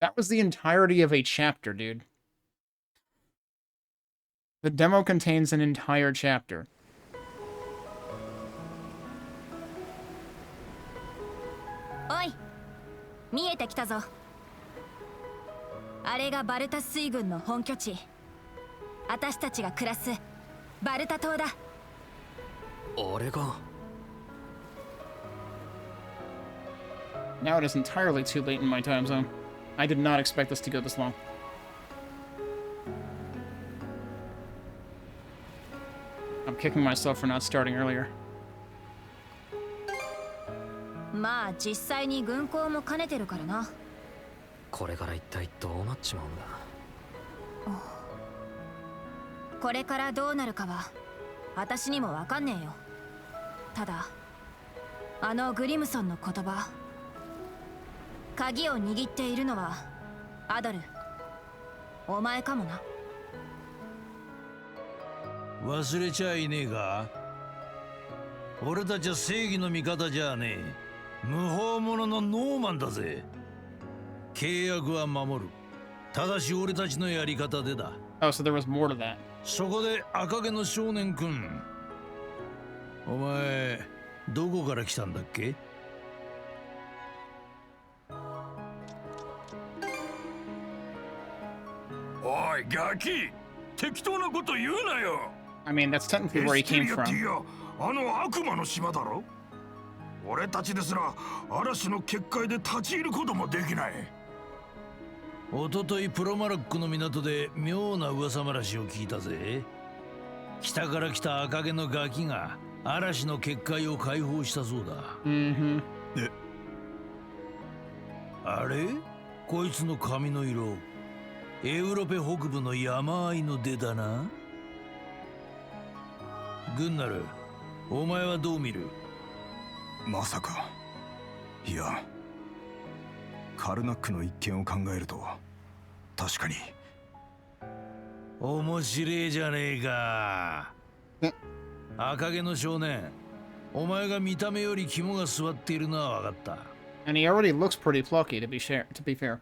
That was the entirety of a chapter, dude. The demo contains an entire chapter. Oi! 見えてきたぞ。あれがバルタ水軍の本拠地。私たちが暮らすバルタ島だ。あれが。Now it is entirely too late in my time zone. I did not expect this to go this long. I'm kicking myself for not starting earlier. まあ実際に軍港も兼ねてるからな。これから一体どうなっちまうんだ。これからどうなるかは私にもわかんねえよ。ただあのグリムソンの言葉、鍵を握っているのはアドル、お前かもな。忘れちゃいねえか。俺たちは正義の味方じゃねえ。無法者のノーマンだぜ。契約は守る。ただし俺たちのやり方でだ。Oh, so there was more to that. そこで赤毛の少年くん。お前、どこから来たんだっけ？おい、ガキ！適当なこと言うなよ。I mean, that's technically where he came from. あの悪魔の島だろ。俺たちですら嵐の結界で立ち入ることもできない。おとといプロマラックの港で妙な噂話を聞いたぜ。北から来た赤毛のガキが嵐の結界を解放したそうだ。あれ？こいつの髪の色、エウロペ北部の山あいの出だな。グンナル、お前はどう見る？まさか。いや、カルナックの一件を考えると確かに。面白えじゃねえか。赤毛の少年、お前が見た目より肝が据わっているのは分かった。And he already looks pretty plucky, to be fair.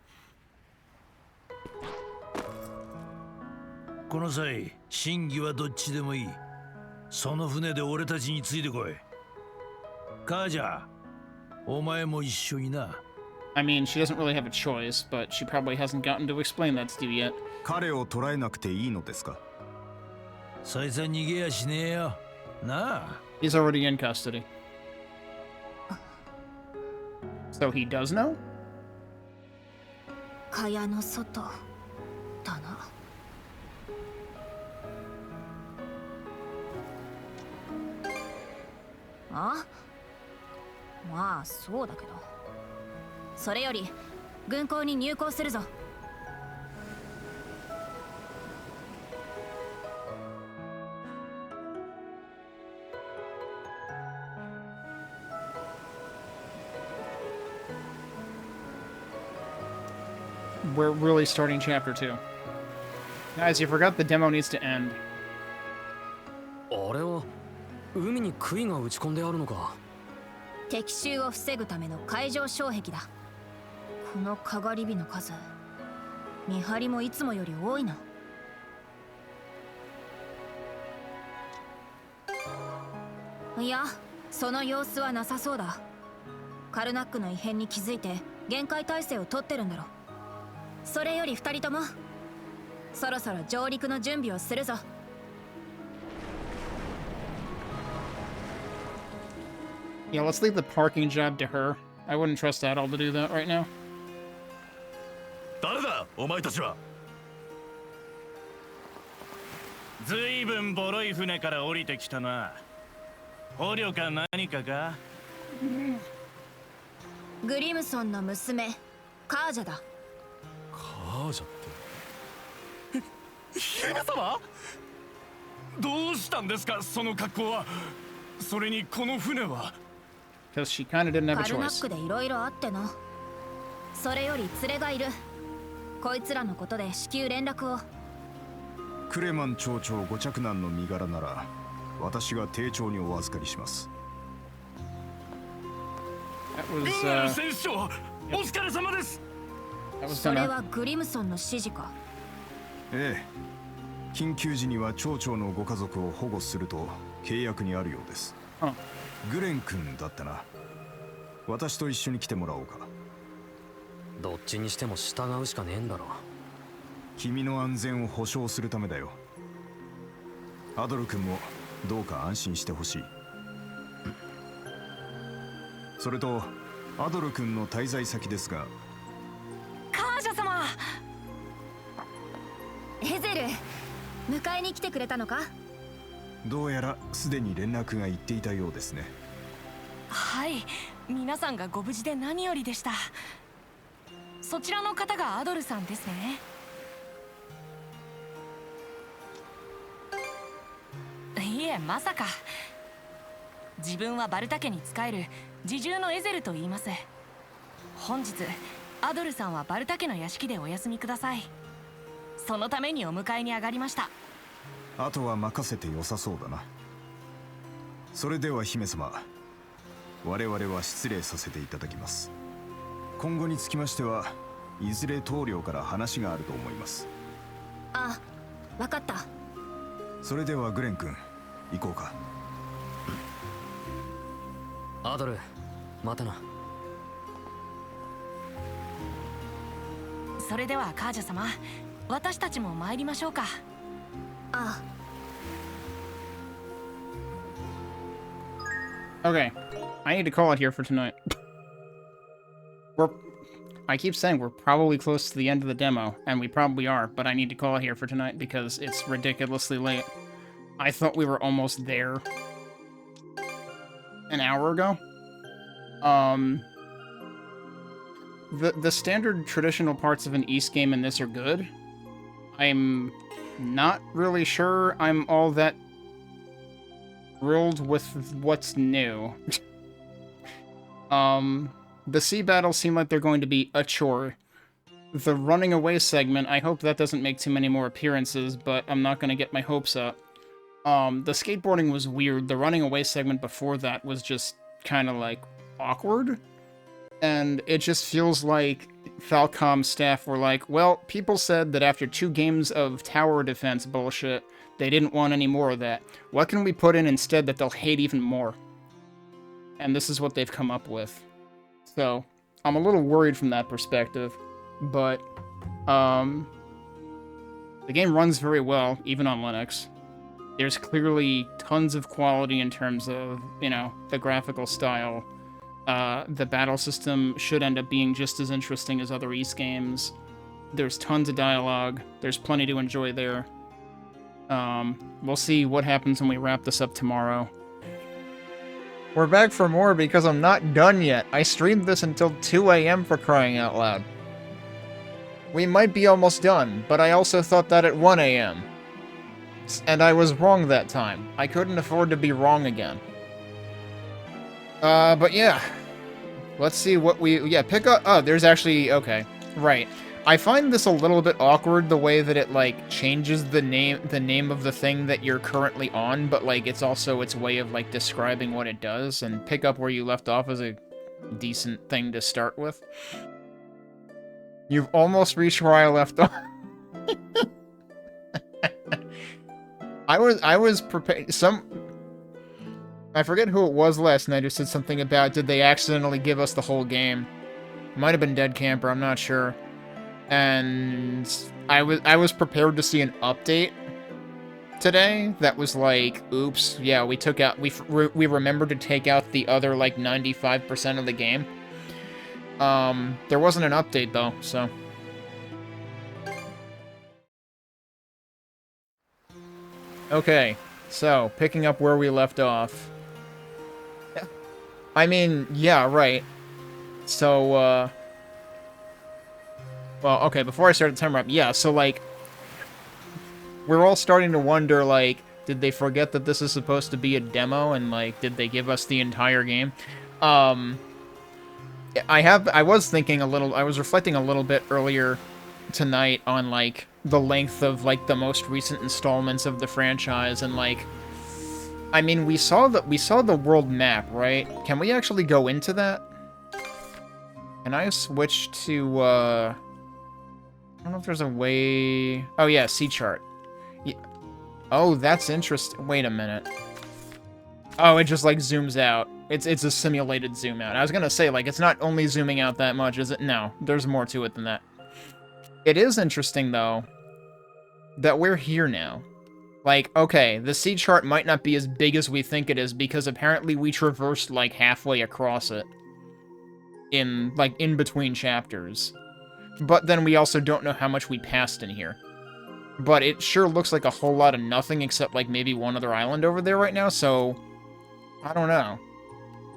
この際、真偽はどっちでもいい。その船で俺たちについてこい。カージャー、お前も一緒にな。I mean, she doesn't really have a choice, but she probably hasn't gotten to explain that to you yet. 彼を捕らえなくていいのですか？そいつは逃げやしねえよ。なあ。He's already in custody. So he does know? 蚊帳の外だな。あ？まあそうだけど。それより軍港に入港するぞ。We're really starting chapter 2. Guys, you forgot the demo needs to end. あれは海に杭が打ち込んであるのか。敵襲を防ぐための海上障壁だ。このかがり火の数、見張りもいつもより多いな。いや、その様子はなさそうだ。カルナックの異変に気づいて限界態勢を取ってるんだろ。それより二人ともそろそろ上陸の準備をするぞ。Yeah, let's leave the parking job to her. I wouldn't trust Adol to do that right now. 誰だ、お前たちは。ずいぶんボロい船から降りてきたな。捕虜か何かか？グリムソンの娘、カージャだ。カージャって。姫様？どうしたんですか、その格好は。それにこの船は。Because she kind of didn't have a カルナッ choice. クでいろいろあってな。それより連れがいる。こいつらのことで至急連絡を。クレマン町長ご着難の身柄なら私が丁重にお預かりします。That グン was, ナル船長、お疲れ様です。That was それ gonna... はグリムソンの指示か。ええ、緊急時には町長のご家族を保護すると契約にあるようです。あ、グレン君だったな。私と一緒に来てもらおうか。どっちにしても従うしかねえんだろ。君の安全を保証するためだよ。アドル君もどうか安心してほしい。それとアドル君の滞在先ですが、カージャ様。ヘゼル、迎えに来てくれたのか？どうやらすでに連絡が行っていたようですね。はい、皆さんがご無事で何よりでした。そちらの方がアドルさんですね。いえ、まさか。自分はバルタ家に仕える侍従のエゼルと言います。本日アドルさんはバルタ家の屋敷でお休みください。そのためにお迎えに上がりました。あとは任せて良さそうだな。それでは姫様、我々は失礼させていただきます。今後につきましてはいずれ棟梁から話があると思います。あ、わかった。それではグレン君、行こうか。アドル、またな。それではカージャ様、私たちも参りましょうか。ああ。Okay. I need to call it here for tonight. I keep saying we're probably close to the end of the demo, and we probably are, but I need to call it here for tonight because it's ridiculously late. I thought we were almost there an hour ago. The standard traditional parts of an Ys game in this are good. I'm not really sure I'm all that thrilled with what's new. The sea battles seem like they're going to be a chore. The running away segment, I hope that doesn't make too many more appearances, but I'm not gonna get my hopes up. The skateboarding was weird. The running away segment before that was just kind of like awkward. And it just feels like Falcom staff were like, well, people said that after 2 games of tower defense bullshit, they didn't want any more of that. What can we put in instead that they'll hate even more? And this is what they've come up with. So, I'm a little worried from that perspective, but, the game runs very well, even on Linux. There's clearly tons of quality in terms of, you know, the graphical style. The battle system should end up being just as interesting as other Ys games. There's tons of dialogue. There's plenty to enjoy there. We'll see what happens when we wrap this up tomorrow. We're back for more because I'm not done yet. I streamed this until 2 AM for crying out loud. We might be almost done, but I also thought that at 1 AM. And I was wrong that time. I couldn't afford to be wrong again. But yeah. Let's see what we... Yeah, pick up... Oh, there's actually... Okay. Right. I find this a little bit awkward, the way that it, like, changes the name of the thing that you're currently on, but, like, it's also its way of, like, describing what it does, and pick up where you left off is a decent thing to start with. You've almost reached where I left off. I was prepared... I forget who it was last night who said something about, did they accidentally give us the whole game? Might have been Dead Camper, I'm not sure. And I was prepared to see an update today that was like, oops, yeah, we took out, we remembered to take out the other, like, 95% of the game. There wasn't an update, though, so... Okay, so, picking up where we left off. I mean, yeah, right. So, well, okay, before I start the timer up, yeah, so, like, we're all starting to wonder, like, did they forget that this is supposed to be a demo, and, like, did they give us the entire game? I was reflecting a little bit earlier tonight on, like, the length of, like, the most recent installments of the franchise, and, like, I mean, we saw the world map, right? Can we actually go into that? Can I switch to, I don't know if there's a way... Oh, yeah, sea chart. Yeah. Oh, that's interesting. Wait a minute. Oh, it just, like, zooms out. It's a simulated zoom out. I was gonna say, like, it's not only zooming out that much, is it? No, there's more to it than that. It is interesting, though, that we're here now. Like, okay, the sea chart might not be as big as we think it is, because apparently we traversed, like, halfway across it. In between chapters. But then we also don't know how much we passed in here. But it sure looks like a whole lot of nothing, except, like, maybe one other island over there right now, so... I don't know.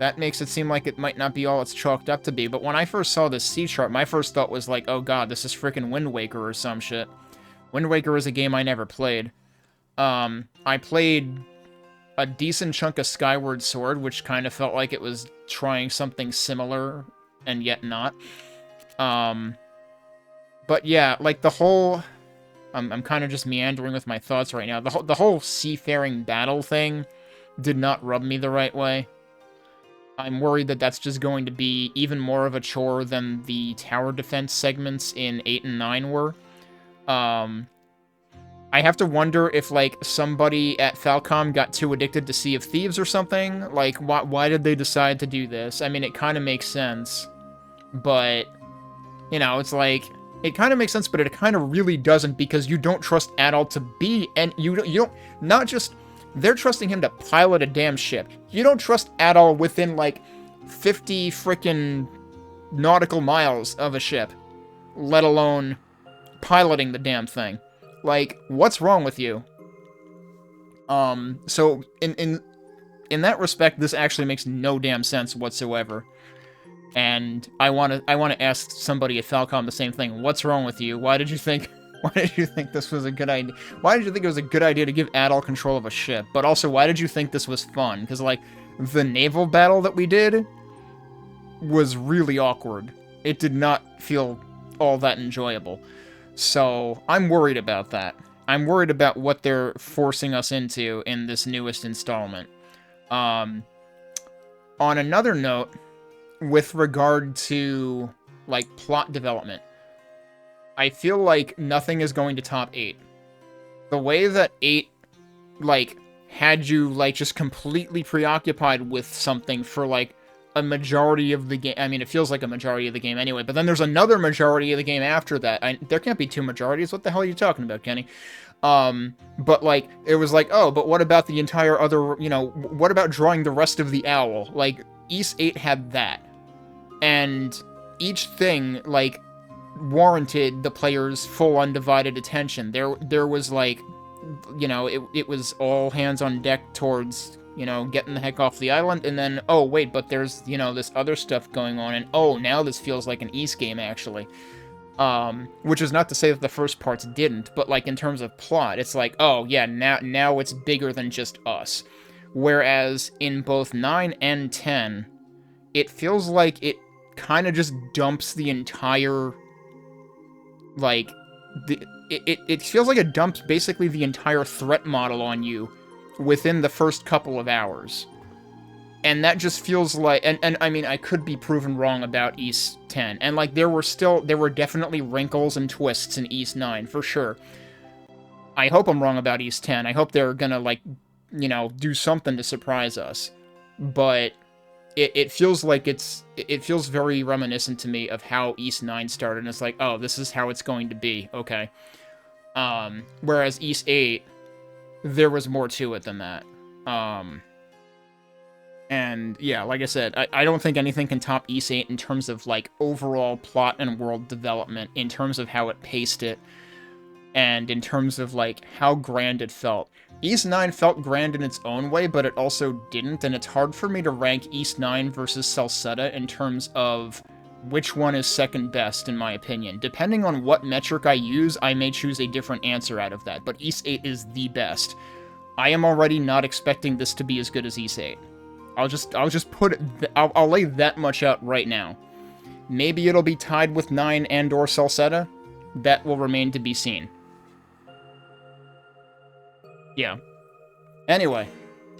That makes it seem like it might not be all it's chalked up to be, but when I first saw this sea chart, my first thought was like, oh god, this is frickin' Wind Waker or some shit. Wind Waker is a game I never played. I played a decent chunk of Skyward Sword, which kind of felt like it was trying something similar, and yet not. But yeah, like the whole... I'm kind of just meandering with my thoughts right now. The whole seafaring battle thing did not rub me the right way. I'm worried that that's just going to be even more of a chore than the tower defense segments in 8 and 9 were. I have to wonder if, like, somebody at Falcom got too addicted to Sea of Thieves or something. Like, why did they decide to do this? I mean, it kind of makes sense. But, you know, it's like... It kind of makes sense, but it kind of really doesn't, because you don't trust Adol to be... And you don't... Not just... They're trusting him to pilot a damn ship. You don't trust Adol within, like, 50 frickin' nautical miles of a ship. Let alone piloting the damn thing. Like, what's wrong with you? So, in that respect, this actually makes no damn sense whatsoever. And I wanna ask somebody at Falcom the same thing. What's wrong with you? Why did you think this was a good idea? Why did you think it was a good idea to give Adol control of a ship? But also, why did you think this was fun? Because, like, the naval battle that we did was really awkward. It did not feel all that enjoyable. So, I'm worried about that. I'm worried about what they're forcing us into in this newest installment. On another note, with regard to, like, plot development, I feel like nothing is going to top 8. The way that 8, like, had you, like, just completely preoccupied with something for, like, a majority of the game. I mean, it feels like a majority of the game anyway, but then there's another majority of the game after that. There can't be 2 majorities. What the hell are you talking about, Kenny? But, like, it was like, oh, but what about the entire other, you know, what about drawing the rest of the owl? Like, Ys VIII had that. And each thing, like, warranted the player's full undivided attention. There was, like, you know, it was all hands on deck towards, you know, getting the heck off the island, and then, oh, wait, but there's, you know, this other stuff going on, and, oh, now this feels like an Ys game, actually. Which is not to say that the first parts didn't, but, like, in terms of plot, it's like, oh, yeah, now it's bigger than just us. Whereas in both 9 and 10, it feels like it kind of just dumps the entire, like, it feels like it dumps basically the entire threat model on you within the first couple of hours. And that just feels like, and I mean, I could be proven wrong about Ys X, and, like, there were definitely wrinkles and twists in Ys IX, for sure. I hope I'm wrong about Ys X. I hope they're gonna, like, you know, do something to surprise us. But it feels like it feels very reminiscent to me of how Ys IX started, and it's like, oh, this is how it's going to be, okay. Whereas Ys VIII, there was more to it than that. And, yeah, like I said, I don't think anything can top Ys VIII in terms of, like, overall plot and world development, in terms of how it paced it, and in terms of, like, how grand it felt. Ys IX felt grand in its own way, but it also didn't, and it's hard for me to rank Ys IX versus Celceta in terms of which one is second best, in my opinion. Depending on what metric I use, I may choose a different answer out of that, but Ys VIII is the best. I am already not expecting this to be as good as Ys VIII. I'll just put it, I'll lay that much out right now. Maybe it'll be tied with 9 and or Celceta. That will remain to be seen. Yeah. Anyway,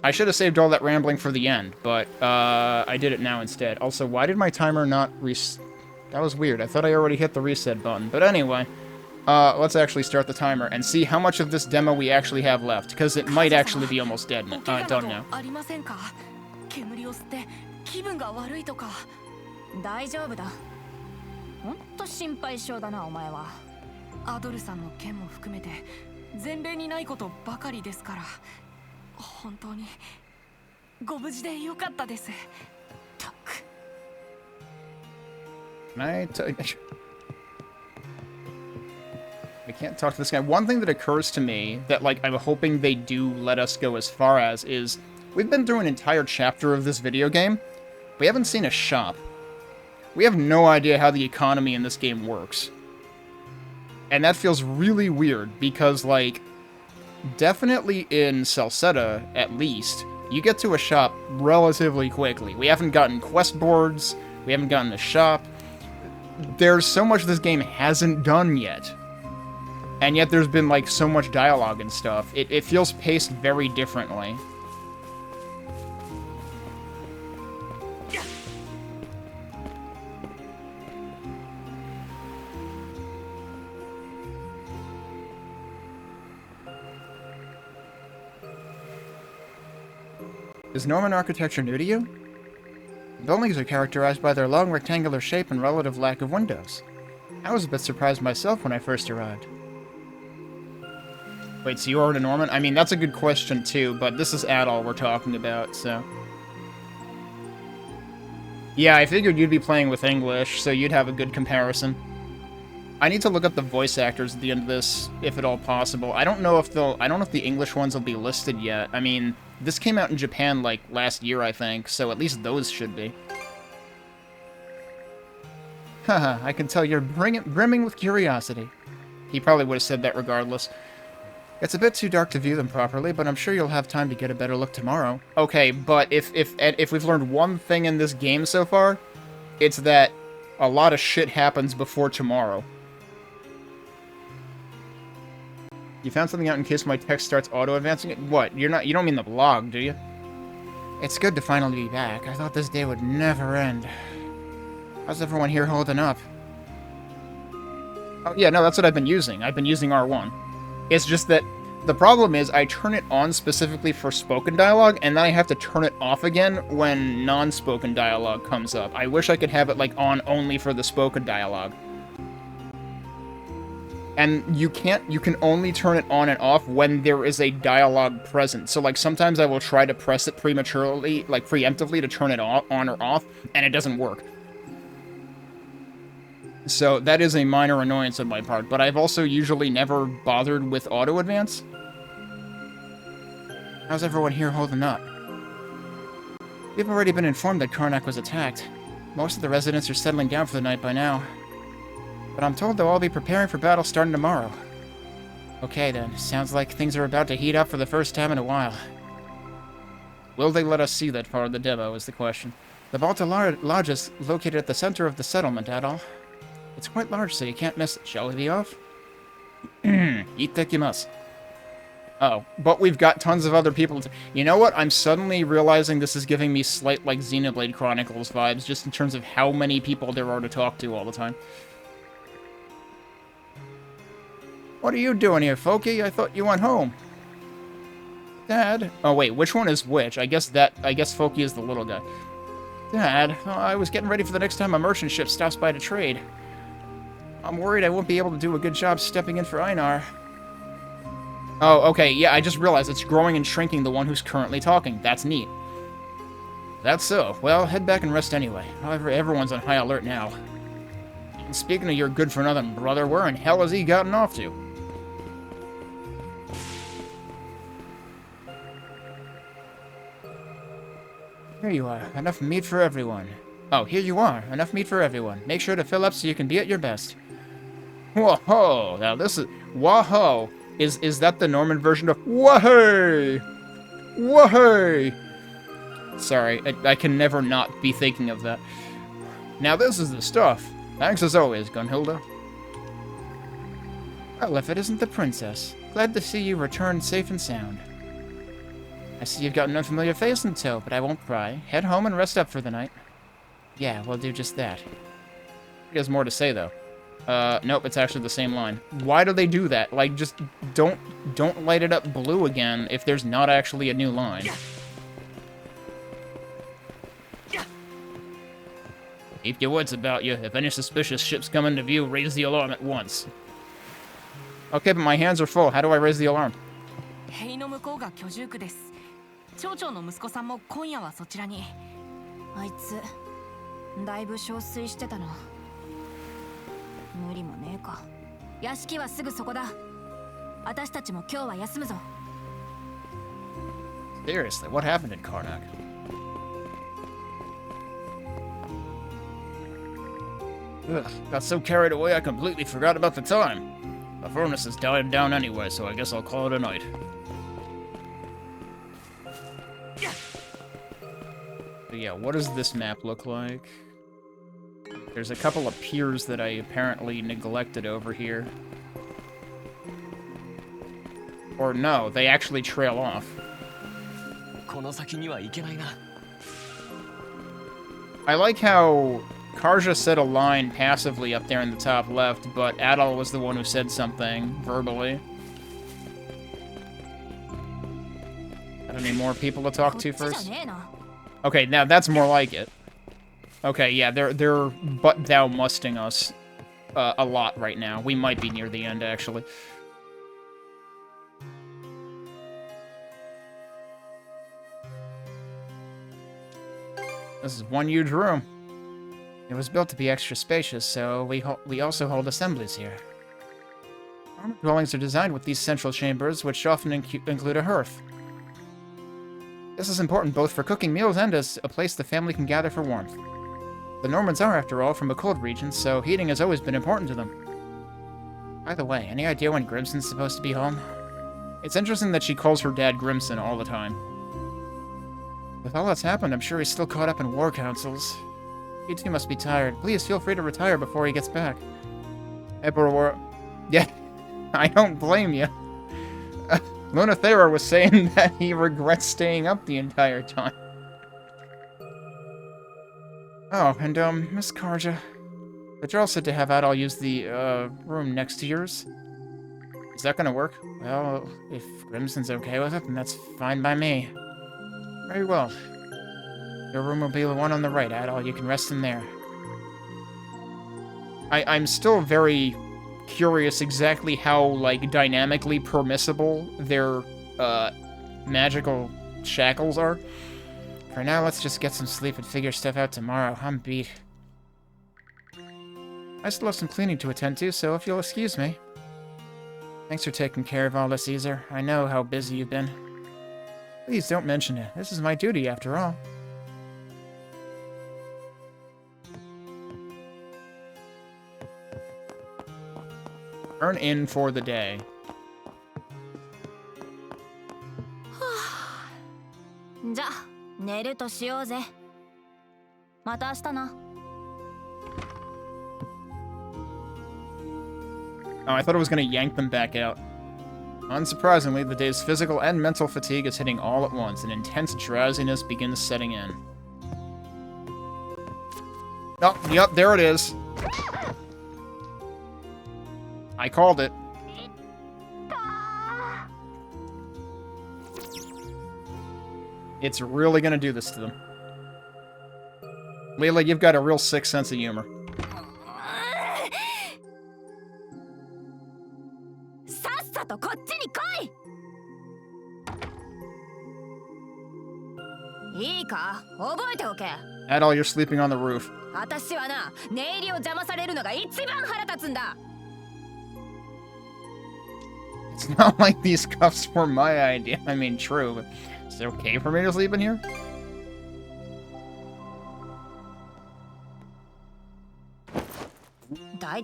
I should have saved all that rambling for the end, but I did it now instead. Also, why did my timer not that was weird. I thought I already hit the reset button. But anyway, Let's actually start the timer and see how much of this demo we actually have left, because it might actually be almost dead. Done now. ありませんか？煙を吸って気分が悪いとか。大丈夫だ。ほんと心配性だなお前は。アドルさんの件も含めて前例にないことばかりですから、本当にご無事でよかったです。たく。I can't talk to this guy. One thing that occurs to me that, like, I'm hoping they do let us go as far as is we've been through an entire chapter of this video game. We haven't seen a shop. We have no idea how the economy in this game works. And that feels really weird because, like, definitely in Salsetta, at least, you get to a shop relatively quickly. We haven't gotten quest boards. We haven't gotten a shop. There's so much this game hasn't done yet. And yet there's been, like, so much dialogue and stuff. It feels paced very differently. Is Norman architecture new to you? Buildings are characterized by their long rectangular shape and relative lack of windows. I was a bit surprised myself when I first arrived. Wait, so you are a Norman? I mean, that's a good question, too, but this is Adol we're talking about, so... Yeah, I figured you'd be playing with English, so you'd have a good comparison. I need to look up the voice actors at the end of this, if at all possible. I don't know if the English ones will be listed yet. I mean, this came out in Japan, like, last year, I think, so at least those should be. Haha, I can tell you're brimming with curiosity. He probably would have said that regardless. It's a bit too dark to view them properly, but I'm sure you'll have time to get a better look tomorrow. Okay, but if we've learned one thing in this game so far, it's that a lot of shit happens before tomorrow. You found something out in case my text starts auto-advancing it? What? You don't mean the blog, do you? It's good to finally be back. I thought this day would never end. How's everyone here holding up? Oh, yeah, no, that's what I've been using. I've been using R1. It's just that the problem is I turn it on specifically for spoken dialogue, and then I have to turn it off again when non-spoken dialogue comes up. I wish I could have it, like, on only for the spoken dialogue. And you can only turn it on and off when there is a dialogue present. So, like, sometimes I will try to press it prematurely, like, preemptively to turn it on or off, and it doesn't work. So that is a minor annoyance on my part, but I've also usually never bothered with auto-advance. How's everyone here holding up? We've already been informed that Karnak was attacked. Most of the residents are settling down for the night by now. But I'm told they'll all be preparing for battle starting tomorrow. Okay then, sounds like things are about to heat up for the first time in a while. Will they let us see that part of the demo is the question. The Balta Lodge is located at the center of the settlement, Adol. It's quite large, so you can't miss it. Shall we be off? Itakimasu. Oh, but we've got tons of other people to... You know what? I'm suddenly realizing this is giving me slight, like, Xenoblade Chronicles vibes, just in terms of how many people there are to talk to all the time. What are you doing here, Folky? I thought you went home. Dad? Oh, wait, which one is which? I guess Folky is the little guy. Dad, I was getting ready for the next time a merchant ship stops by to trade. I'm worried I won't be able to do a good job stepping in for Einar. Oh, okay, yeah, I just realized it's growing and shrinking the one who's currently talking. That's neat. That's so. Well, head back and rest anyway. However, everyone's on high alert now. And speaking of your good-for-nothing brother, where in hell has he gotten off to? Here you are. Enough meat for everyone. Oh, here you are. Enough meat for everyone. Make sure to fill up so you can be at your best. Whoa! Now this is... Whoa! Is that the Norman version of... Whoa! Whoa! Sorry, I can never not be thinking of that. Now this is the stuff. Thanks as always, Gunhilda. Well, if it isn't the princess. Glad to see you return safe and sound. I see you've got an unfamiliar face in tow, but I won't pry. Head home and rest up for the night. Yeah, we'll do just that. He has more to say, though. Nope, it's actually the same line. Why do they do that? Like, just don't light it up blue again if there's not actually a new line. Keep your wits about you. If any suspicious ships come into view, raise the alarm at once. Okay, but my hands are full. How do I raise the alarm? 塀の向こうが居住区です。町長の息子さんも今夜はそちらに。あいつだいぶ憔悴してたな。無理もねえか。屋敷はすぐそこだ。私たちも今日は休むぞ。Seriously, what happened in Karnak? Ugh, got so carried away I completely forgot about the time. The furnace is dying down anyway, so I guess I'll call it a night. But yeah, what does this map look like? There's a couple of piers that I apparently neglected over here. Or no, they actually trail off. I like how Karja said a line passively up there in the top left, but Adal was the one who said something verbally. Got any more people to talk to first? Okay, now that's more like it. Okay, yeah, they're but thou musting us a lot right now. We might be near the end, actually. This is one huge room. It was built to be extra spacious, so we also hold assemblies here. Armored dwellings are designed with these central chambers, which often include a hearth. This is important both for cooking meals and as a place the family can gather for warmth. The Normans are, after all, from a cold region, so heating has always been important to them. By the way, any idea when Grimson's supposed to be home? It's interesting that she calls her dad Grimson all the time. With all that's happened, I'm sure he's still caught up in war councils. You two must be tired. Please feel free to retire before he gets back. Emperor... Yeah, I don't blame you. Lunathera was saying that he regrets staying up the entire time. Oh, and, Miss Karja. The Jarl said to have Adal use the, room next to yours. Is that gonna work? Well, if Grimson's okay with it, then that's fine by me. Very well. Your room will be the one on the right, Adal. You can rest in there. I'm still very curious exactly how, like, dynamically permissible their, magical shackles are. For now, let's just get some sleep and figure stuff out tomorrow. I'm beat. I still have some cleaning to attend to, so if you'll excuse me. Thanks for taking care of all this, Ysir. I know how busy you've been. Please don't mention it. This is my duty, after all. Turn in for the day. じゃあ寝るとしようぜ。また明日な。Oh, I thought it was going to yank them back out. Unsurprisingly, the day's physical and mental fatigue is hitting all at once, and intense drowsiness begins setting in. Oh, yep, there it is. I called it. It's really gonna do this to them. Leela, you've got a real sick sense of humor. Adal, you're sleeping on the roof. It's not like these cuffs were my idea. I mean, true, but is it okay for me to sleep in here? I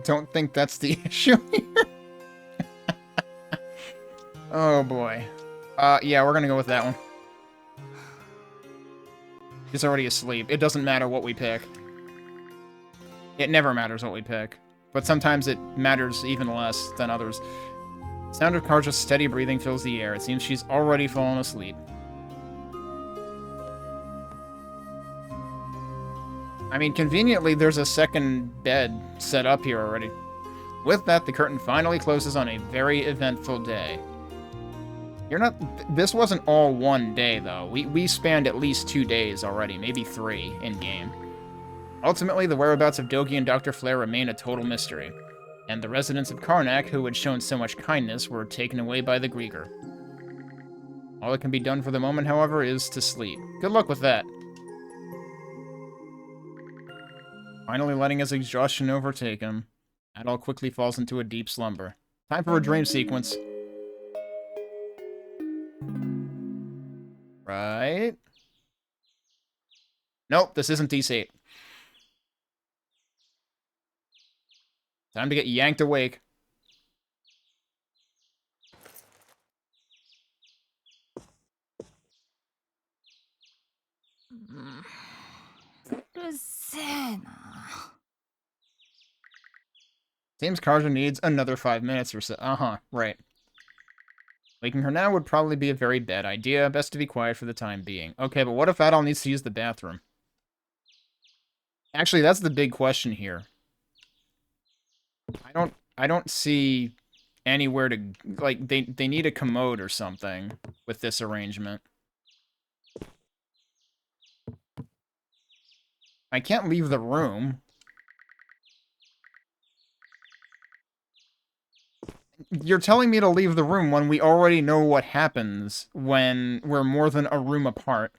don't think that's the issue here. Oh boy. Yeah, we're gonna go with that one. He's already asleep. It doesn't matter what we pick. It never matters what we pick. But sometimes it matters even less than others. Sound of Karja's steady breathing fills the air. It seems she's already fallen asleep. I mean, conveniently, there's a second bed set up here already. With that, the curtain finally closes on a very eventful day. This wasn't all one day, though. We spanned at least 2 days already, maybe 3 in-game. Ultimately, the whereabouts of Dogi and Dr. Flare remain a total mystery. And the residents of Karnak, who had shown so much kindness, were taken away by the Grieger. All that can be done for the moment, however, is to sleep. Good luck with that. Finally letting his exhaustion overtake him, Adol quickly falls into a deep slumber. Time for a dream sequence. Right? Nope, this isn't Ys VIII. Time to get yanked awake. Seems Karja needs another 5 minutes or so. Right. Waking her now would probably be a very bad idea. Best to be quiet for the time being. Okay, but what if Adol needs to use the bathroom? Actually, that's the big question here. I don't see anywhere to, like, they need a commode or something with this arrangement. I can't leave the room. You're telling me to leave the room when we already know what happens when we're more than a room apart.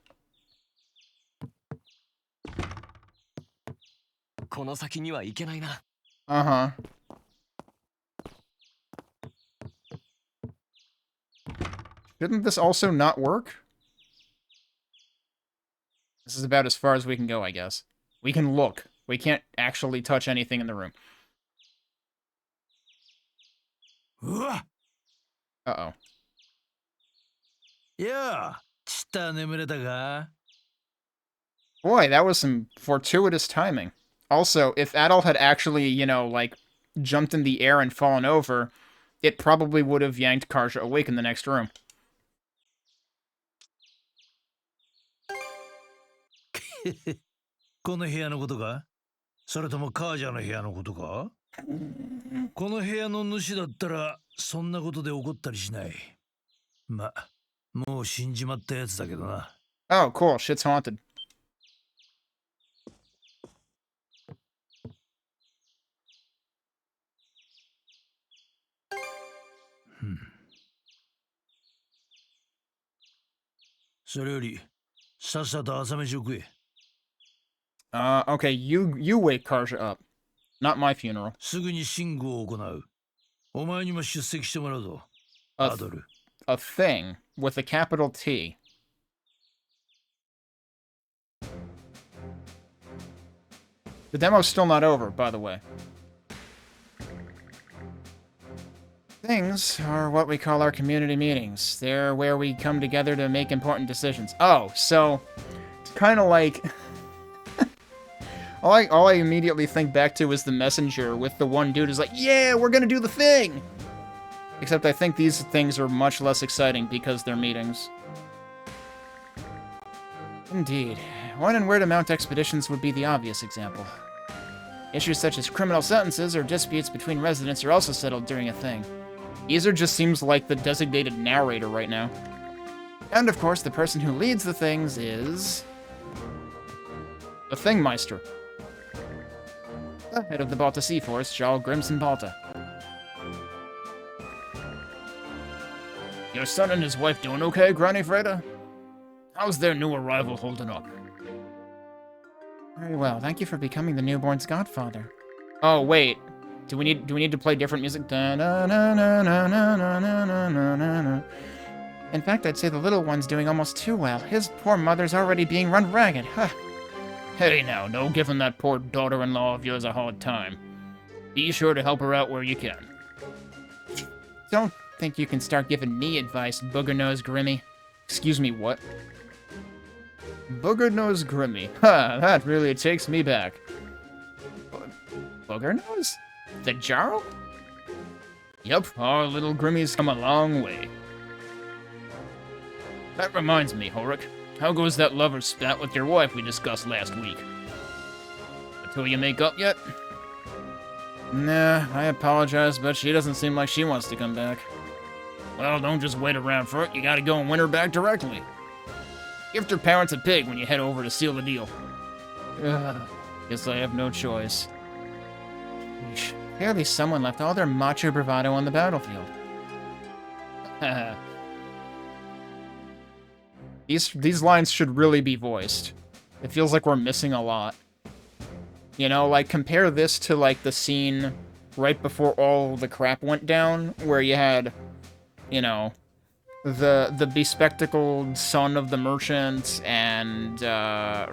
Uh-huh. Shouldn't this also not work? This is about as far as we can go, I guess. We can look. We can't actually touch anything in the room. Uh-oh. Yeah. Boy, that was some fortuitous timing. Also, if Adol had actually, you know, like, jumped in the air and fallen over, it probably would have yanked Karja awake in the next room. This部屋のことか？それともカージャの部屋のことか？この部屋の主だったらそんなことで怒ったりしない。ま、もう死んじまったやつだけどな。Oh, cool. Shit's haunted. Okay, you wake Karja up. Not my funeral. すぐに信号を行う。お前にも出席してもらうぞ。アドル。A thing with a capital T. The demo's still not over, by the way. Things are what we call our community meetings. They're where we come together to make important decisions. Oh, so it's kind of like all I immediately think back to is the messenger with the one dude who's like, "Yeah, we're gonna do the thing." Except I think these things are much less exciting because they're meetings. Indeed. When and where to mount expeditions would be the obvious example. Issues such as criminal sentences or disputes between residents are also settled during a thing. Easer just seems like the designated narrator right now. And of course, the person who leads the things is the Thingmeister. The head of the Balta Sea Force, Jarl Grimson Balta. Your son and his wife doing okay, Granny Freda? How's their new arrival holding up? Very well. Thank you for becoming the newborn's godfather. Oh, wait. Do we need to play different music? In fact, I'd say the little one's doing almost too well. His poor mother's already being run ragged. Huh. Hey now, no giving that poor daughter-in-law of yours a hard time. Be sure to help her out where you can. Don't think you can start giving me advice, Booger-Nose Grimmy. Excuse me, what? Booger-Nose Grimmy. Ha, that really takes me back. Booger-Nose? The Jarl? Yep, our little Grimmy's come a long way. That reminds me, Horik. How goes that lover spat with your wife we discussed last week? Until you make up yet? Nah, I apologize, but she doesn't seem like she wants to come back. Well, don't just wait around for it. You gotta go and win her back directly. Gift her parents a pig when you head over to seal the deal. Guess I have no choice. Yeesh. Clearly someone left all their macho bravado on the battlefield. These lines should really be voiced. It feels like we're missing a lot. You know, like, compare this to, like, the scene right before all the crap went down, where you had, you know, the bespectacled son of the merchant, and,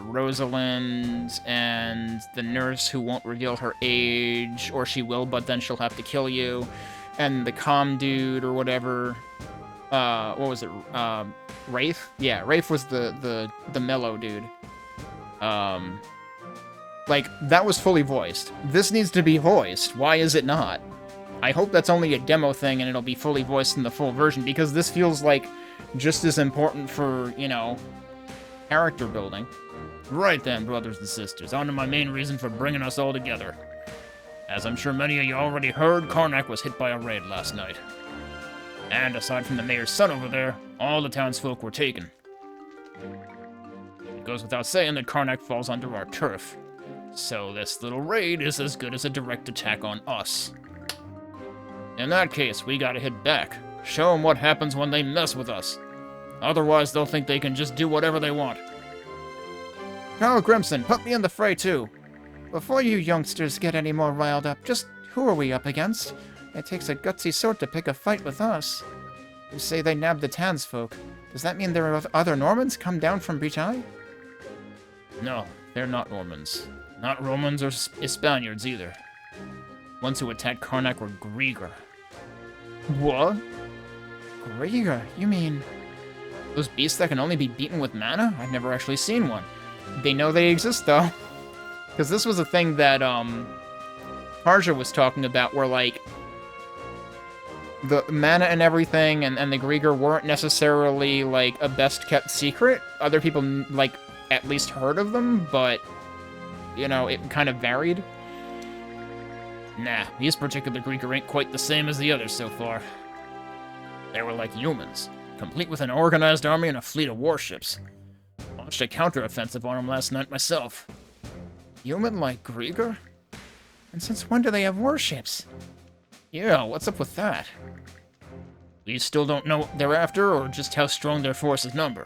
Rosalind, and the nurse who won't reveal her age, or she will, but then she'll have to kill you, and the comm dude, or whatever, what was it, Rafe? Yeah, Rafe was the mellow dude. Like, that was fully voiced. This needs to be voiced. Why is it not? I hope that's only a demo thing and it'll be fully voiced in the full version, because this feels like just as important for, you know, character building. Right then, brothers and sisters, on to my main reason for bringing us all together. As I'm sure many of you already heard, Karnak was hit by a raid last night. And aside from the mayor's son over there, all the townsfolk were taken. It goes without saying that Karnak falls under our turf. So this little raid is as good as a direct attack on us. In that case, we gotta hit back. Show them what happens when they mess with us. Otherwise, they'll think they can just do whatever they want. Colonel Grimson, put me in the fray too. Before you youngsters get any more riled up, just who are we up against? It takes a gutsy sort to pick a fight with us. You say they nabbed the townsfolk. Does that mean there are other Normans come down from Britai? No, they're not Normans. Not Romans or Spaniards either. Ones who attacked Karnak were Grieger. What? Grieger? You mean... those beasts that can only be beaten with mana? I've never actually seen one. They know they exist, though. Because this was a thing that, Karja was talking about, where, like, the mana and everything and the Grieger weren't necessarily, like, a best-kept secret. Other people, like, at least heard of them, but... you know, it kind of varied. Nah, these particular Grieger ain't quite the same as the others so far. They were like humans, complete with an organized army and a fleet of warships. Launched a counter-offensive on them last night myself. Human like Grieger? And since when do they have warships? Yeah, what's up with that? We still don't know what they're after or just how strong their forces number.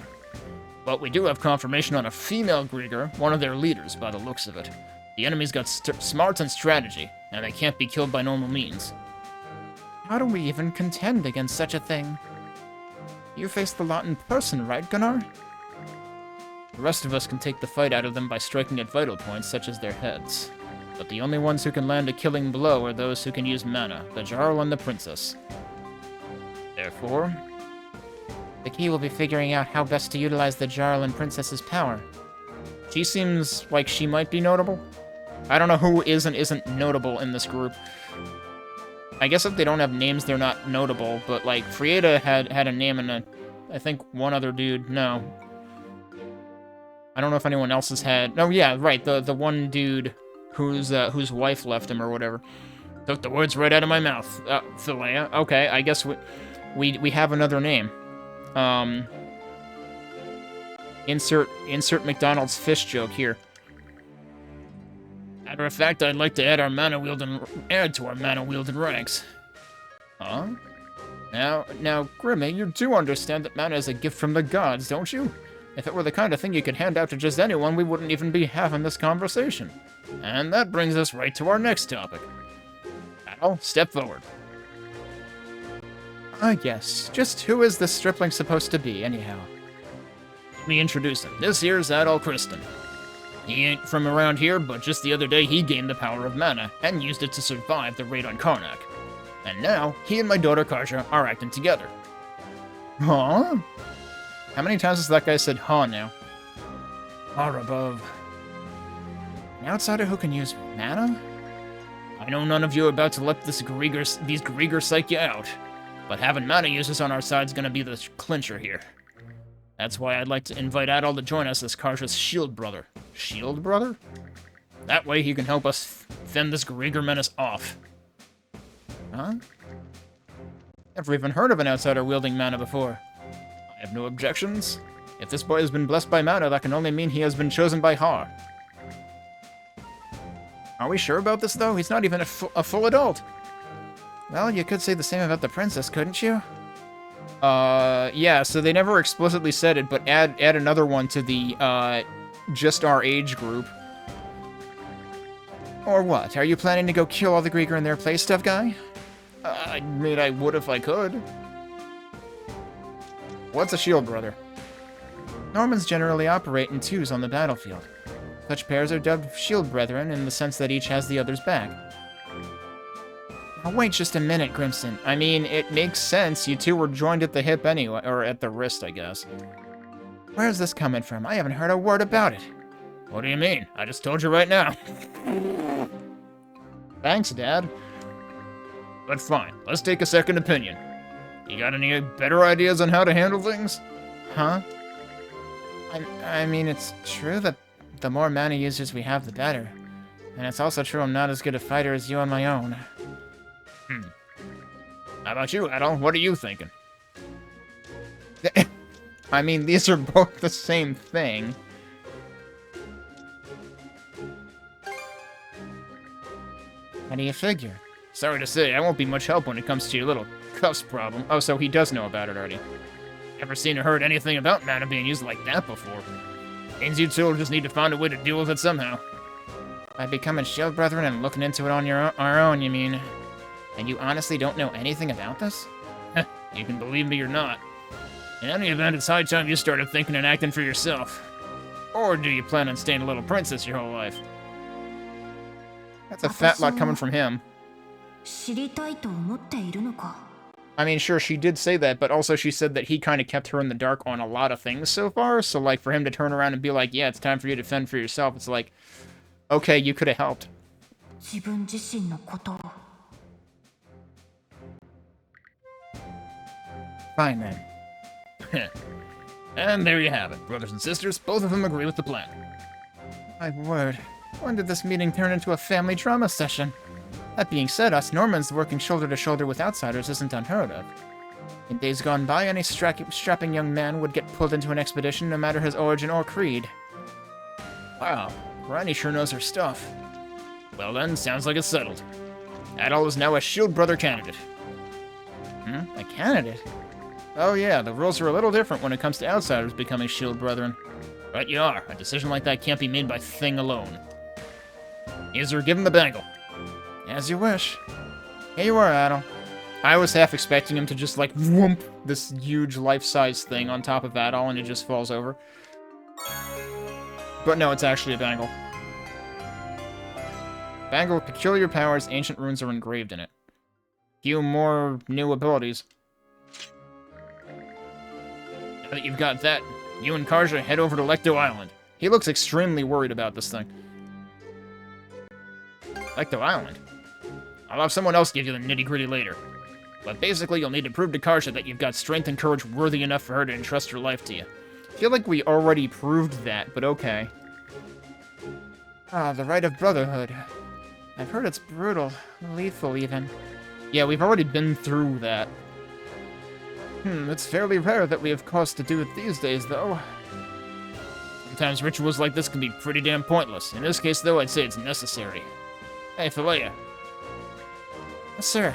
But we do have confirmation on a female Grieger, one of their leaders, by the looks of it. The enemy's got smarts and strategy, and they can't be killed by normal means. How do we even contend against such a thing? You faced the lot in person, right, Gunnar? The rest of us can take the fight out of them by striking at vital points, such as their heads. But the only ones who can land a killing blow are those who can use mana, the Jarl and the Princess. Therefore... the key will be figuring out how best to utilize the Jarl and Princess's power. She seems like she might be notable. I don't know who is and isn't notable in this group. I guess if they don't have names, they're not notable, but, like, Frieda had a name and I think one other dude, no. I don't know if anyone else has had... no, yeah, right, the one dude whose wife left him or whatever. Took the words right out of my mouth. Philea. Okay, I guess we have another name. Insert McDonald's fish joke here. Matter of fact, I'd like to add to our mana wielding ranks. Huh? Now, Grimmy, you do understand that mana is a gift from the gods, don't you? If it were the kind of thing you could hand out to just anyone, we wouldn't even be having this conversation. And that brings us right to our next topic. Al, step forward. Yes. Just who is this stripling supposed to be, anyhow? Let me introduce him. This here's Adol Kristen. He ain't from around here, but just the other day he gained the power of mana, and used it to survive the raid on Karnak. And now, he and my daughter Karja are acting together. Huh? How many times has that guy said huh now? Far above. An outsider who can use mana? I know none of you are about to let these Grieger psych you out, but having mana users on our side is gonna be the clincher here. That's why I'd like to invite Adol to join us as Karja's shield brother. Shield brother? That way he can help us fend this Grieger menace off. Huh? Never even heard of an outsider wielding mana before. I have no objections. If this boy has been blessed by mana, that can only mean he has been chosen by Har. Are we sure about this, though? He's not even a full adult. Well, you could say the same about the princess, couldn't you? Yeah, so they never explicitly said it, but add another one to the, just our age group. Or what? Are you planning to go kill all the Grieger in their place, tough guy? I mean, I would if I could. What's a shield brother? Normans generally operate in twos on the battlefield. Such pairs are dubbed shield brethren in the sense that each has the other's back. Now wait just a minute, Grimson. I mean, it makes sense. You two were joined at the hip anyway, or at the wrist, I guess. Where's this coming from? I haven't heard a word about it. What do you mean? I just told you right now. Thanks, Dad. But fine, let's take a second opinion. You got any better ideas on how to handle things? Huh? I mean, it's true that the more mana users we have, the better. And it's also true I'm not as good a fighter as you on my own. How about you, Adol? What are you thinking? I mean, these are both the same thing. How do you figure? Sorry to say, I won't be much help when it comes to your little cuffs problem. Oh, so he does know about it already. Never seen or heard anything about mana being used like that before. Means you two will just need to find a way to deal with it somehow. By becoming shield brethren and looking into it on our own, you mean? And you honestly don't know anything about this? You can believe me or not. In any event, it's high time you started thinking and acting for yourself. Or do you plan on staying a little princess your whole life? That's a fat lot coming from him. I mean, sure, she did say that, but also she said that he kind of kept her in the dark on a lot of things so far, so, like, for him to turn around and be like, yeah, it's time for you to fend for yourself, it's like, okay, you could have helped. Fine, then. And there you have it, brothers and sisters, both of them agree with the plan. My word, when did this meeting turn into a family drama session? That being said, us Normans working shoulder to shoulder with outsiders isn't unheard of. In days gone by, any strapping young man would get pulled into an expedition no matter his origin or creed. Wow, Granny sure knows her stuff. Well then, sounds like it's settled. Adol is now a shield brother candidate. A candidate? Oh yeah, the rules are a little different when it comes to outsiders becoming shield brethren. Right you are, a decision like that can't be made by Thing alone. Izur, give him the bangle. As you wish. Here you are, Adol. I was half expecting him to just, like, whoomp this huge life-size thing on top of Adol and it just falls over. But no, it's actually a bangle. Bangle with peculiar powers, ancient runes are engraved in it. Few more new abilities. Now that you've got that, you and Karja head over to Lecto Island. He looks extremely worried about this thing. Lecto Island? I'll have someone else give you the nitty-gritty later. But basically, you'll need to prove to Karja that you've got strength and courage worthy enough for her to entrust her life to you. I feel like we already proved that, but okay. Ah, the right of brotherhood. I've heard it's brutal, lethal even. Yeah, we've already been through that. It's fairly rare that we have cause to do it these days, though. Sometimes rituals like this can be pretty damn pointless. In this case, though, I'd say it's necessary. Hey, Philea. Yes, sir.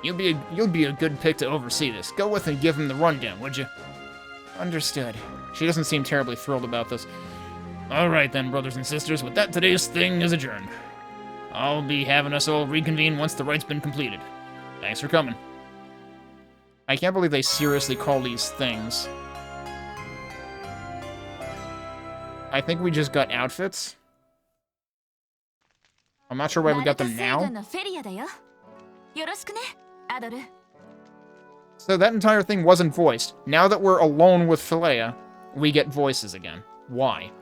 You'll be a good pick to oversee this. Go with and give him the rundown, would you? Understood. She doesn't seem terribly thrilled about this. Alright then, brothers and sisters. With that, today's thing is adjourned. I'll be having us all reconvene once the rite's been completed. Thanks for coming. I can't believe they seriously call these things. I think we just got outfits. I'm not sure why we got them now. So that entire thing wasn't voiced. Now that we're alone with Philea, we get voices again. Why?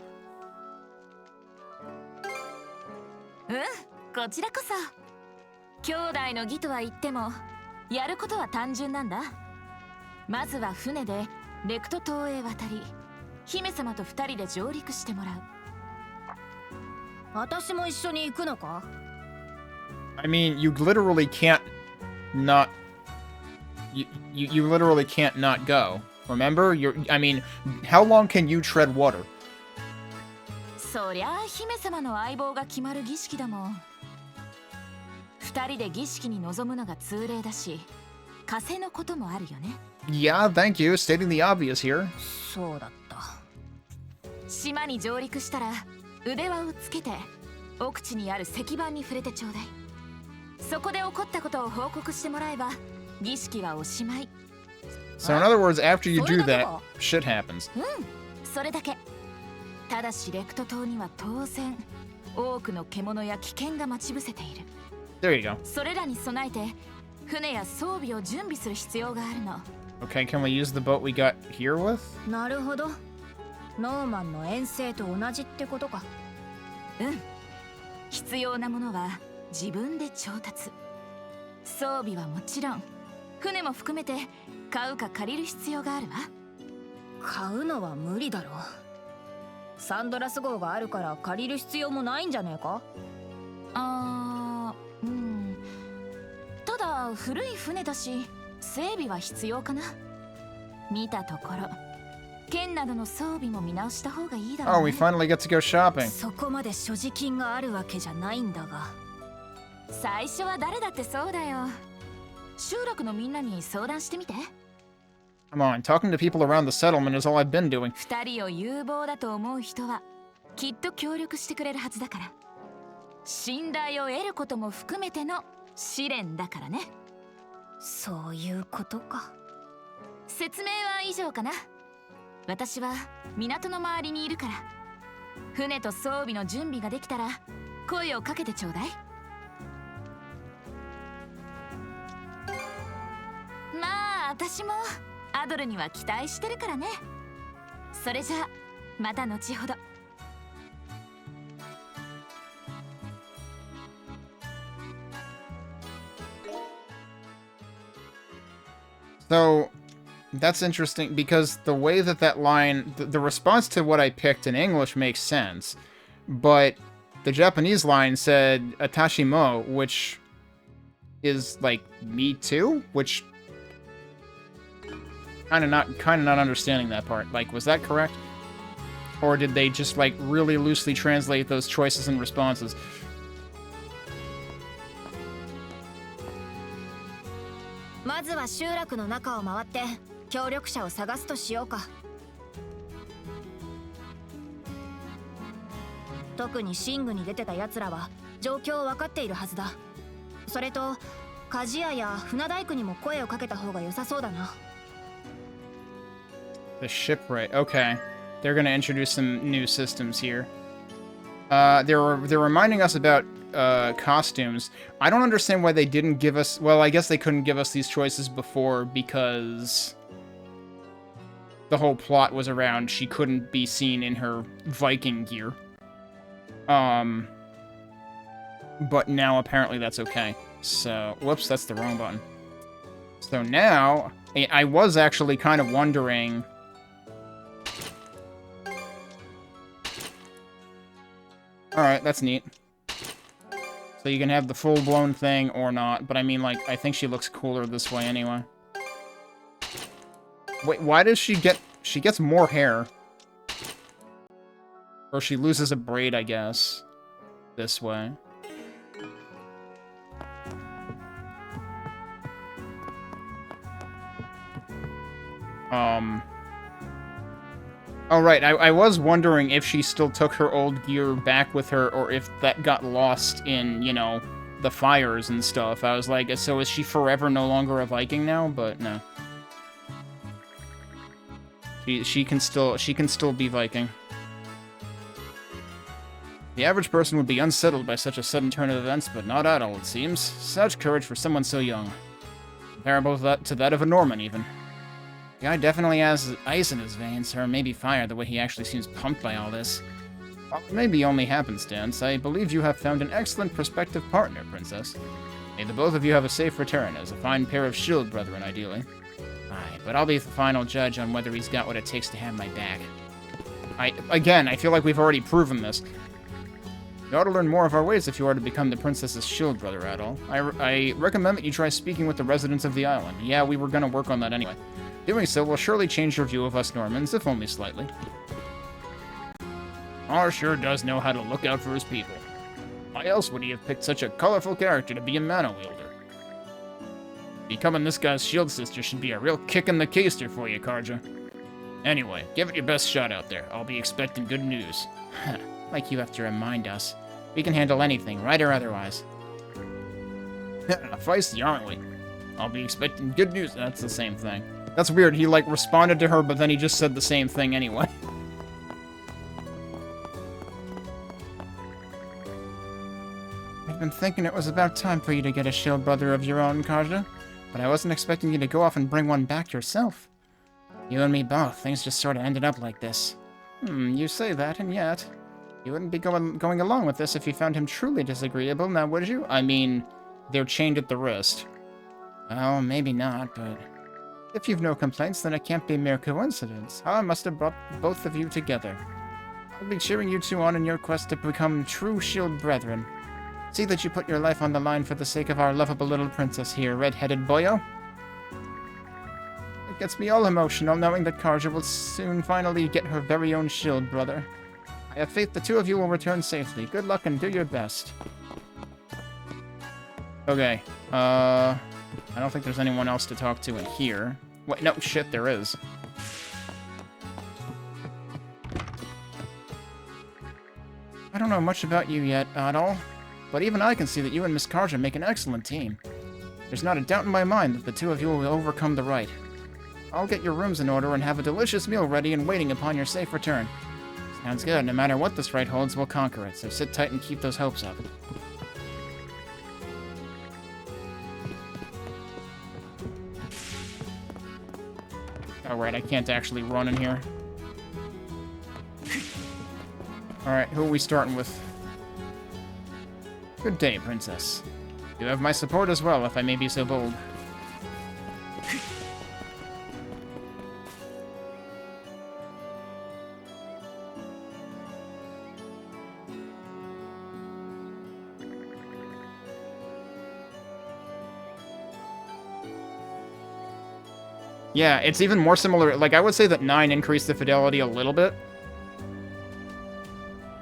こちらこそ。兄弟の義とは言ってもやることは単純なんだ。まずは船でレクト島へ渡り、姫様と2人で上陸してもらう。私も一緒に行くのか？ I mean, you literally can't not... You literally can't not go. Remember? I mean, how long can you tread water? そりゃあ姫様の相棒が決まる儀式だもん。2人で儀式に臨むのが通例だし、枷のこともあるよね。Yeah, thank you. Stating the obvious here. そうだった。島に上陸したら腕輪をつけて奥地にある石板に触れてちょうだい。そこで起こったことを報告してもらえば儀式はおしまい。 So in other words, after you do that, shit happens. それだけ。ただしレクト島には当然多くの獣や危険が待ち伏せている。 There you go. それらに備えて船や装備を準備する必要があるの。 Okay, can we use the boat we got here with? なるほど。ノーマンの遠征と同じってことか。必要なものは自分で調達。装備はもちろん船も含めて買うか借りる必要があるわ。買うのは無理だろう。サンドラス号があるから借りる必要もないんじゃねえか？ただ古い船だし整備は必要かな。見たところ剣などの装備も見直した方がいいだろうね。Oh, we finally get to go shopping. そこまで所持金があるわけじゃないんだが。最初は誰だってそうだよ。集落のみんなに相談してみて。 Come on, talking to people around the settlement is all I've been doing. 2人を有望だと思う人はきっと協力してくれるはずだから。信頼を得ることも含めての試練だからね。そういうことか。説明は以上かな。私は港の周りにいるから、船と装備の準備ができたら声をかけてちょうだい。まあ私もアドルには期待してるからね。それじゃあまた後ほど。So, that's interesting, because the way that line... The response to what I picked in English makes sense, but the Japanese line said, Atashimo, which is, like, me too? Which... Kinda not understanding that part. Like, was that correct? Or did they just, like, really loosely translate those choices and responses? まずは集落の中を回って協力者を探すとしようか。特にシングに出てた奴らは状況を分かっているはずだ。それと鍛冶屋や船大工にも声をかけた方が良さそうだな。 The shipwright. Okay. They're gonna introduce some new systems here. They're reminding us about costumes. I don't understand why they didn't give us... Well, I guess they couldn't give us these choices before because the whole plot was around she couldn't be seen in her Viking gear. But now apparently that's okay. So, whoops, that's the wrong button. So now, I was actually kind of wondering... Alright, that's neat. So you can have the full-blown thing or not, but I mean, like, I think she looks cooler this way anyway. Wait, why does she get... She gets more hair. Or she loses a braid, I guess. This way. Oh, right, I was wondering if she still took her old gear back with her, or if that got lost in, you know, the fires and stuff. I was like, so is she forever no longer a Viking now? But no. She can still be Viking. The average person would be unsettled by such a sudden turn of events, but not idle, it seems. Such courage for someone so young. Comparable to that of a Norman, even. The guy definitely has ice in his veins, or maybe fire, the way he actually seems pumped by all this. While it may be only happenstance, I believe you have found an excellent prospective partner, Princess. May the both of you have a safe return as a fine pair of shield brethren, ideally. Aye, but I'll be the final judge on whether he's got what it takes to have my back. Again, I feel like we've already proven this. You ought to learn more of our ways if you are to become the princess's shield brother, Adol. I recommend that you try speaking with the residents of the island. Yeah, we were gonna work on that anyway. Doing so will surely change your view of us Normans, if only slightly. Ar sure does know how to look out for his people. Why else would he have picked such a colorful character to be a mana wielder? Becoming this guy's shield sister should be a real kick in the keister for you, Karja. Anyway, give it your best shot out there. I'll be expecting good news. Like you have to remind us. We can handle anything, right or otherwise. Feisty, aren't we? I'll be expecting good news. That's the same thing. That's weird. He, like, responded to her, but then he just said the same thing anyway. I've been thinking it was about time for you to get a shield brother of your own, Karja. But I wasn't expecting you to go off and bring one back yourself. You and me both. Things just sort of ended up like this. You say that, and yet... You wouldn't be going along with this if you found him truly disagreeable, now would you? I mean, they're chained at the wrist. Well, maybe not, but... If you've no complaints, then it can't be mere coincidence. How I must have brought both of you together. I'll be cheering you two on in your quest to become true shield brethren. See that you put your life on the line for the sake of our lovable little princess here, red-headed boyo. It gets me all emotional knowing that Karja will soon finally get her very own shield brother. I have faith the two of you will return safely. Good luck and do your best. Okay, I don't think there's anyone else to talk to in here. Wait, no, shit, there is. I don't know much about you yet, Adol, but even I can see that you and Miss Karja make an excellent team. There's not a doubt in my mind that the two of you will overcome the right. I'll get your rooms in order and have a delicious meal ready and waiting upon your safe return. Sounds good. No matter what this right holds, we'll conquer it, so sit tight and keep those hopes up. Alright, I can't actually run in here. Alright, who are we starting with? Good day, Princess. You have my support as well, if I may be so bold. Yeah, it's even more similar. Like, I would say that 9 increased the fidelity a little bit.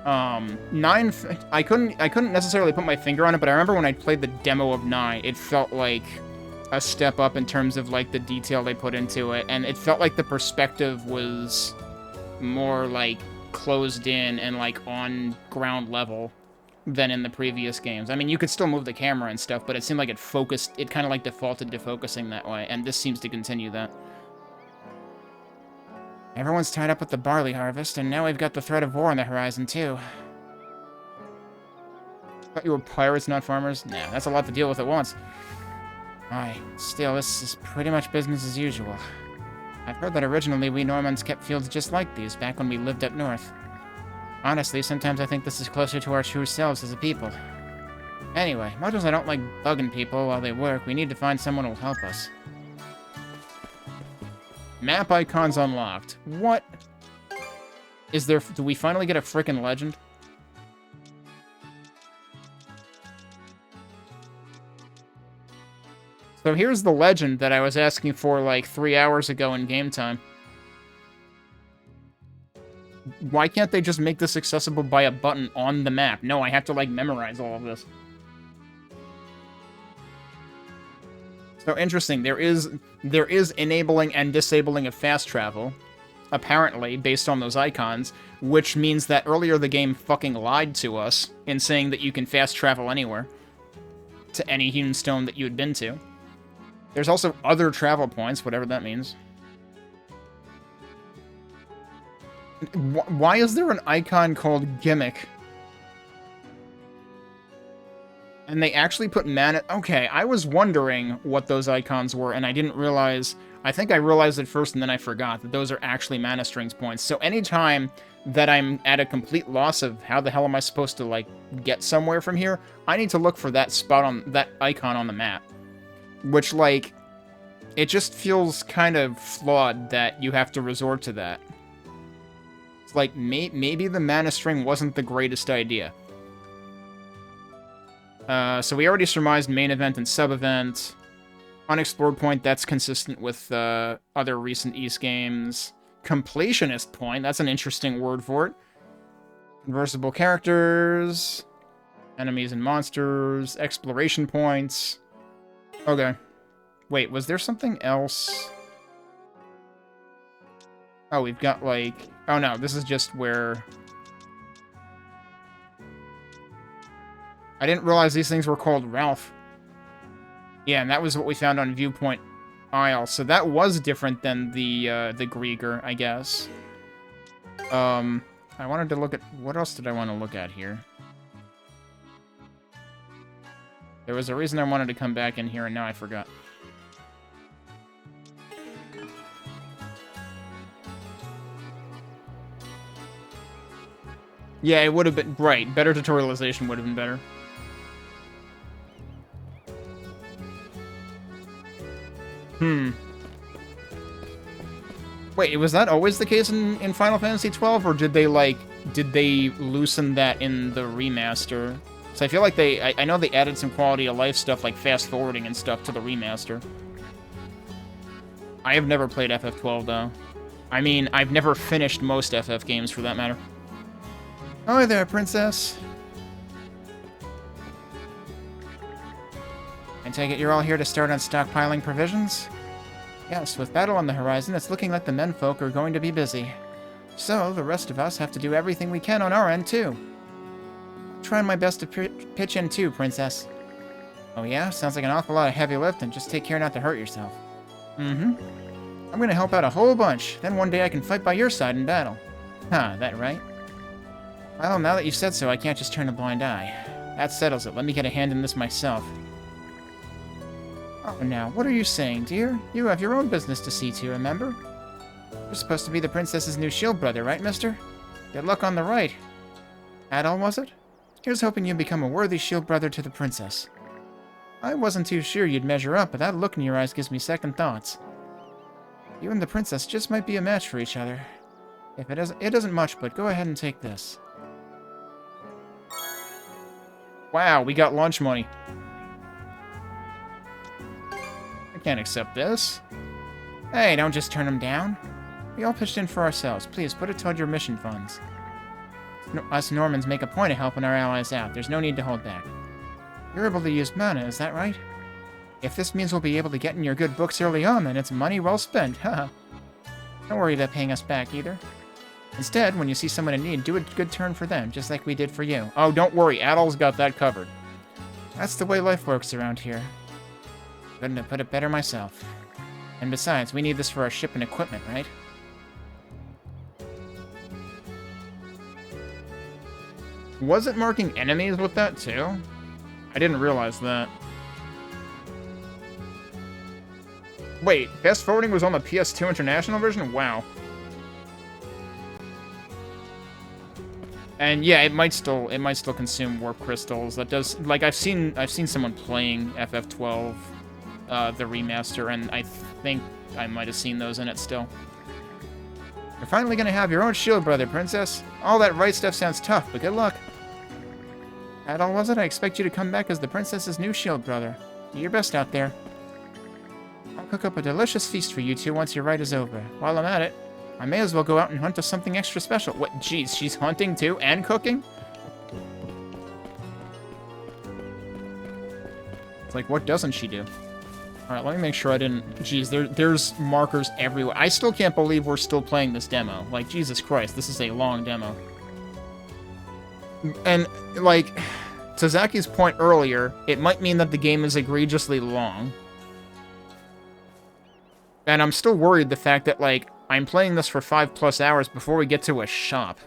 9, I couldn't necessarily put my finger on it, but I remember when I played the demo of 9, it felt like a step up in terms of, like, the detail they put into it, and it felt like the perspective was more, like, closed in and, like, on ground level than in the previous games. I mean, you could still move the camera and stuff, but it seemed like it kind of, like, defaulted to focusing that way, and this seems to continue that. Everyone's tied up with the barley harvest, and now we've got the threat of war on the horizon, too. Thought you were pirates, not farmers? Nah, that's a lot to deal with at once. Aye, still, this is pretty much business as usual. I've heard that originally we Normans kept fields just like these, back when we lived up north. Honestly, sometimes I think this is closer to our true selves as a people. Anyway, much as I don't like bugging people while they work, we need to find someone who'll help us. Map icons unlocked. What? Is there... Do we finally get a frickin' legend? So here's the legend that I was asking for like 3 hours ago in game time. Why can't they just make this accessible by a button on the map? No, I have to like memorize all of this. So interesting, there is enabling and disabling of fast travel, apparently, based on those icons, which means that earlier the game fucking lied to us in saying that you can fast travel anywhere, to any hewn stone that you had been to. There's also other travel points, whatever that means. Why is there an icon called Gimmick? And they actually put mana... Okay, I was wondering what those icons were, and I didn't realize... I think I realized it first, and then I forgot that those are actually mana strings points. So anytime that I'm at a complete loss of how the hell am I supposed to, like, get somewhere from here, I need to look for that spot on... that icon on the map. Which, like... It just feels kind of flawed that you have to resort to that. It's like, maybe the mana string wasn't the greatest idea. So we already surmised main event and sub-event. Unexplored point, that's consistent with other recent Ys games. Completionist point, that's an interesting word for it. Conversible characters. Enemies and monsters. Exploration points. Okay. Wait, was there something else? Oh, we've got, like... Oh, no, this is just where... I didn't realize these things were called Ralph. Yeah, and that was what we found on Viewpoint Isle. So that was different than the Grieger, I guess. I wanted to look at... What else did I want to look at here? There was a reason I wanted to come back in here, and now I forgot. Yeah, it would have been... Right, better tutorialization would have been better. Wait, was that always the case in Final Fantasy XII, or did they, like... Did they loosen that in the remaster? So I feel like they... I know they added some quality of life stuff, like fast-forwarding and stuff, to the remaster. I have never played FF12, though. I mean, I've never finished most FF games, for that matter. Oh, hi there, princess. I take it you're all here to start on stockpiling provisions? Yes, with battle on the horizon, it's looking like the menfolk are going to be busy. So, the rest of us have to do everything we can on our end, too. Trying my best to pitch in, too, princess. Oh yeah? Sounds like an awful lot of heavy lifting. Just take care not to hurt yourself. Mm-hmm. I'm gonna help out a whole bunch. Then one day I can fight by your side in battle. Huh, that right? Well, now that you've said so, I can't just turn a blind eye. That settles it. Let me get a hand in this myself. Oh, now, what are you saying, dear? You have your own business to see to, remember? You're supposed to be the princess's new shield brother, right, mister? Good luck on the right. That all, was it? Here's hoping you become a worthy shield brother to the princess. I wasn't too sure you'd measure up, but that look in your eyes gives me second thoughts. You and the princess just might be a match for each other. If it isn't much, but go ahead and take this. Wow, we got lunch money. I can't accept this. Hey, don't just turn them down. We all pitched in for ourselves. Please, put it toward your mission funds. Us Normans make a point of helping our allies out. There's no need to hold back. You're able to use mana, is that right? If this means we'll be able to get in your good books early on, then it's money well spent, haha. Don't worry about paying us back, either. Instead, when you see someone in need, do a good turn for them, just like we did for you. Oh, don't worry, Adol's got that covered. That's the way life works around here. Couldn't have put it better myself. And besides, we need this for our ship and equipment, right? Was it marking enemies with that, too? I didn't realize that. Wait, fast forwarding was on the PS2 International version? Wow. And yeah, it might still consume warp crystals. That does, like, I've seen someone playing FF12, the remaster, and I think I might have seen those in it still. You're finally gonna have your own shield brother, princess. All that right stuff sounds tough, but good luck. That all was it? I expect you to come back as the princess's new shield brother. Do your best out there. I'll cook up a delicious feast for you two once your ride is over. While I'm at it, I may as well go out and hunt us something extra special. What? Jeez, she's hunting too and cooking? It's like, what doesn't she do? Alright, let me make sure I didn't... Jeez, there's markers everywhere. I still can't believe we're still playing this demo. Like, Jesus Christ, this is a long demo. And, like, to Zaki's point earlier, it might mean that the game is egregiously long. And I'm still worried the fact that, like, I'm playing this for 5+ hours before we get to a shop.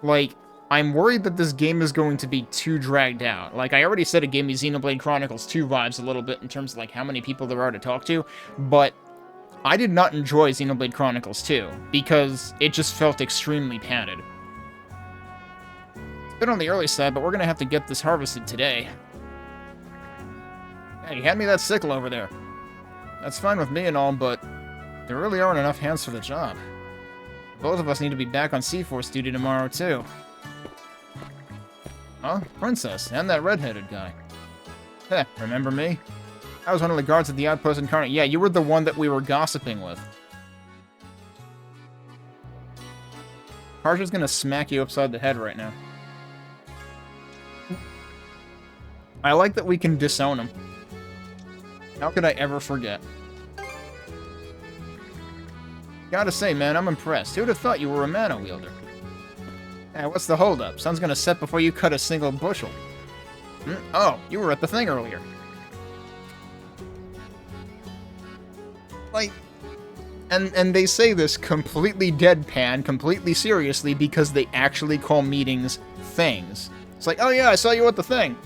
Like, I'm worried that this game is going to be too dragged out. Like, I already said it gave me Xenoblade Chronicles 2 vibes a little bit in terms of, like, how many people there are to talk to, but I did not enjoy Xenoblade Chronicles 2, because it just felt extremely padded. It's been on the early side, but we're gonna have to get this harvested today. Hey, hand me that sickle over there. That's fine with me and all, but there really aren't enough hands for the job. Both of us need to be back on Sea-Force duty tomorrow, too. Huh? Princess, and that red-headed guy. Heh, remember me? I was one of the guards at the outpost in Carney. Yeah, you were the one that we were gossiping with. Harsha's gonna smack you upside the head right now. I like that we can disown him. How could I ever forget? Gotta say, man, I'm impressed. Who'd have thought you were a mana wielder? Hey, what's the holdup? Sun's gonna set before you cut a single bushel. Oh, you were at the thing earlier. Like, and they say this completely deadpan, completely seriously, because they actually call meetings things. It's like, oh yeah, I saw you at the thing.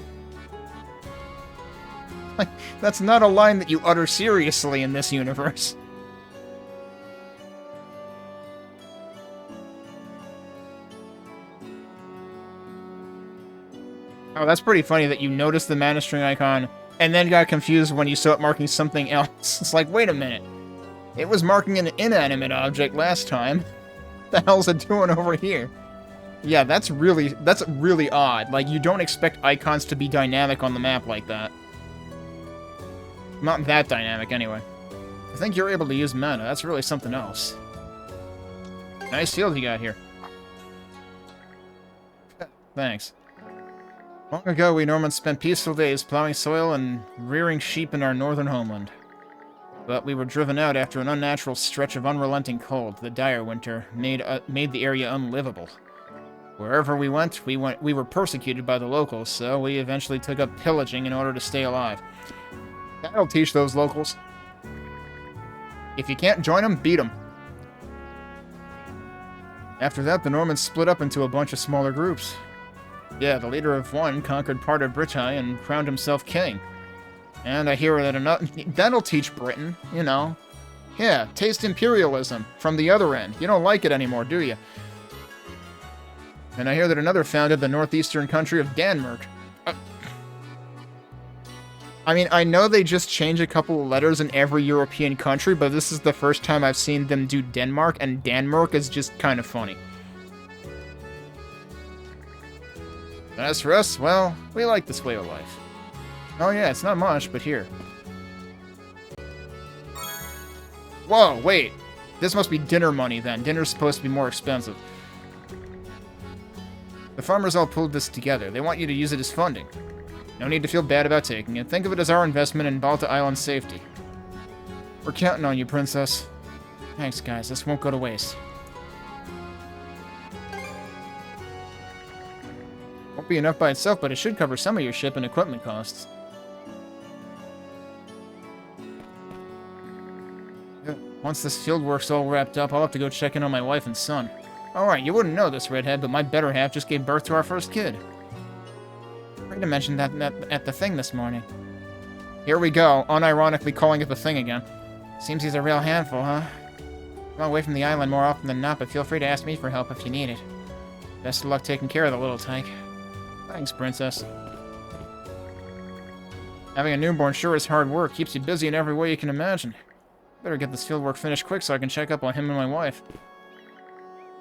Like, that's not a line that you utter seriously in this universe. Oh, that's pretty funny that you noticed the mana string icon and then got confused when you saw it marking something else. It's like, wait a minute. It was marking an inanimate object last time. What the hell's it doing over here? Yeah, that's really odd. Like, you don't expect icons to be dynamic on the map like that. Not that dynamic, anyway. I think you're able to use mana. That's really something else. Nice field you got here. Thanks. Long ago, we Normans spent peaceful days plowing soil and rearing sheep in our northern homeland. But we were driven out after an unnatural stretch of unrelenting cold. The dire winter made the area unlivable. Wherever we went, we were persecuted by the locals, so we eventually took up pillaging in order to stay alive. That'll teach those locals. If you can't join them, beat them. After that, the Normans split up into a bunch of smaller groups. Yeah, the leader of one conquered part of Britain and crowned himself king. And I hear that another... That'll teach Britain, you know. Yeah, taste imperialism from the other end. You don't like it anymore, do you? And I hear that another founded the northeastern country of Denmark. I mean, I know they just change a couple of letters in every European country, but this is the first time I've seen them do Denmark, and Denmark is just kind of funny. As for us, well, we like this way of life. Oh yeah, it's not much, but here. Whoa, wait. This must be dinner money then. Dinner's supposed to be more expensive. The farmers all pulled this together. They want you to use it as funding. No need to feel bad about taking it. Think of it as our investment in Balta Island's safety. We're counting on you, Princess. Thanks, guys. This won't go to waste. Won't be enough by itself, but it should cover some of your ship and equipment costs. Once this field work's all wrapped up, I'll have to go check in on my wife and son. Alright, you wouldn't know this, Redhead, but my better half just gave birth to our first kid. Rita mentioned that at the thing this morning. Here we go, unironically calling it the thing again. Seems he's a real handful, huh? I'm away from the island more often than not, but feel free to ask me for help if you need it. Best of luck taking care of the little tyke. Thanks, Princess. Having a newborn sure is hard work. Keeps you busy in every way you can imagine. Better get this field work finished quick so I can check up on him and my wife.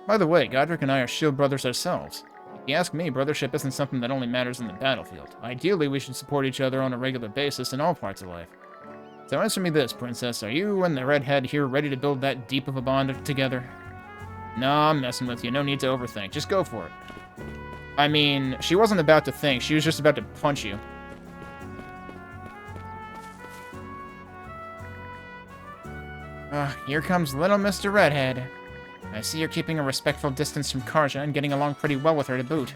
By the way, Godric and I are shield brothers ourselves. If you ask me, brothership isn't something that only matters in the battlefield. Ideally, we should support each other on a regular basis in all parts of life. So answer me this, Princess. Are you and the Redhead here ready to build that deep of a bond together? No, I'm messing with you. No need to overthink. Just go for it. I mean, she wasn't about to think. She was just about to punch you. Here comes little Mr. Redhead. I see you're keeping a respectful distance from Karja and getting along pretty well with her to boot.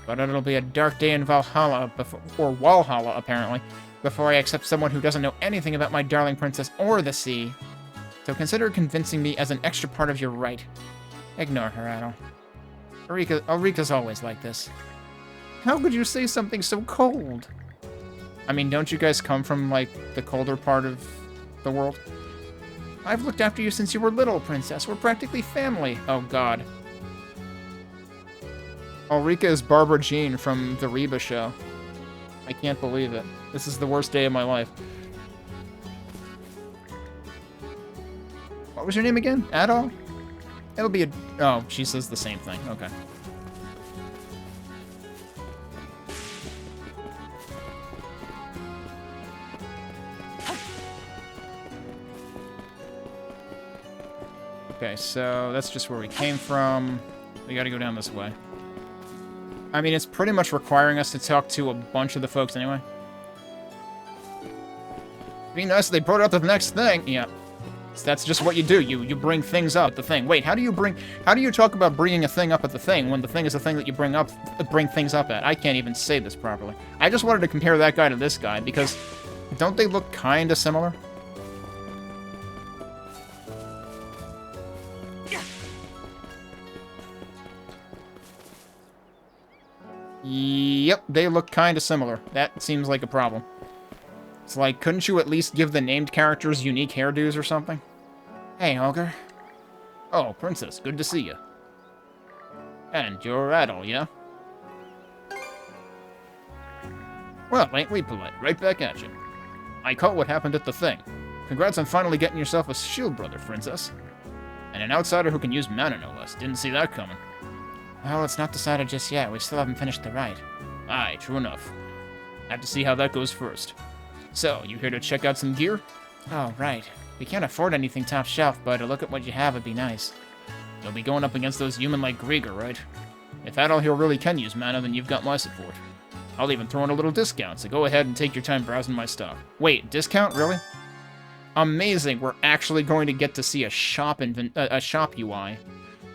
But it'll be a dark day in Valhalla, or Walhalla, apparently, before I accept someone who doesn't know anything about my darling princess or the sea. So consider convincing me as an extra part of your right. Ignore her, Adol. Ulrika's always like this. How could you say something so cold? I mean, don't you guys come from, like, the colder part of the world? I've looked after you since you were little, Princess. We're practically family. Oh, God. Ulrika is Barbara Jean from the Reba show. I can't believe it. This is the worst day of my life. What was your name again? Adol? It'll be a... Oh, she says the same thing. Okay. Okay, so that's just where we came from. We gotta go down this way. I mean, it's pretty much requiring us to talk to a bunch of the folks anyway. Be nice if they brought out the next thing. Yeah. So that's just what you do. You bring things up at the thing. Wait, how do you talk about bringing a thing up at the thing when the thing is the thing that you bring things up at? I can't even say this properly. I just wanted to compare that guy to this guy because don't they look kind of similar? Yep, they look kind of similar. That seems like a problem. It's like, couldn't you at least give the named characters unique hairdos or something? Hey, Holger. Oh, Princess, good to see you. And you're Adol, yeah? Well, ain't we polite? Right back at you. I caught what happened at the thing. Congrats on finally getting yourself a shield brother, Princess. And an outsider who can use mana, no less. Didn't see that coming. Well, it's not decided just yet. We still haven't finished the ride. Aye, true enough. Have to see how that goes first. So, you here to check out some gear? Oh, right. We can't afford anything top shelf, but to look at what you have would be nice. You'll be going up against those human like Grieger, right? If Adol here really can use mana, then you've got my support. I'll even throw in a little discount, so go ahead and take your time browsing my stock. Wait, discount? Really? Amazing, we're actually going to get to see a shop UI.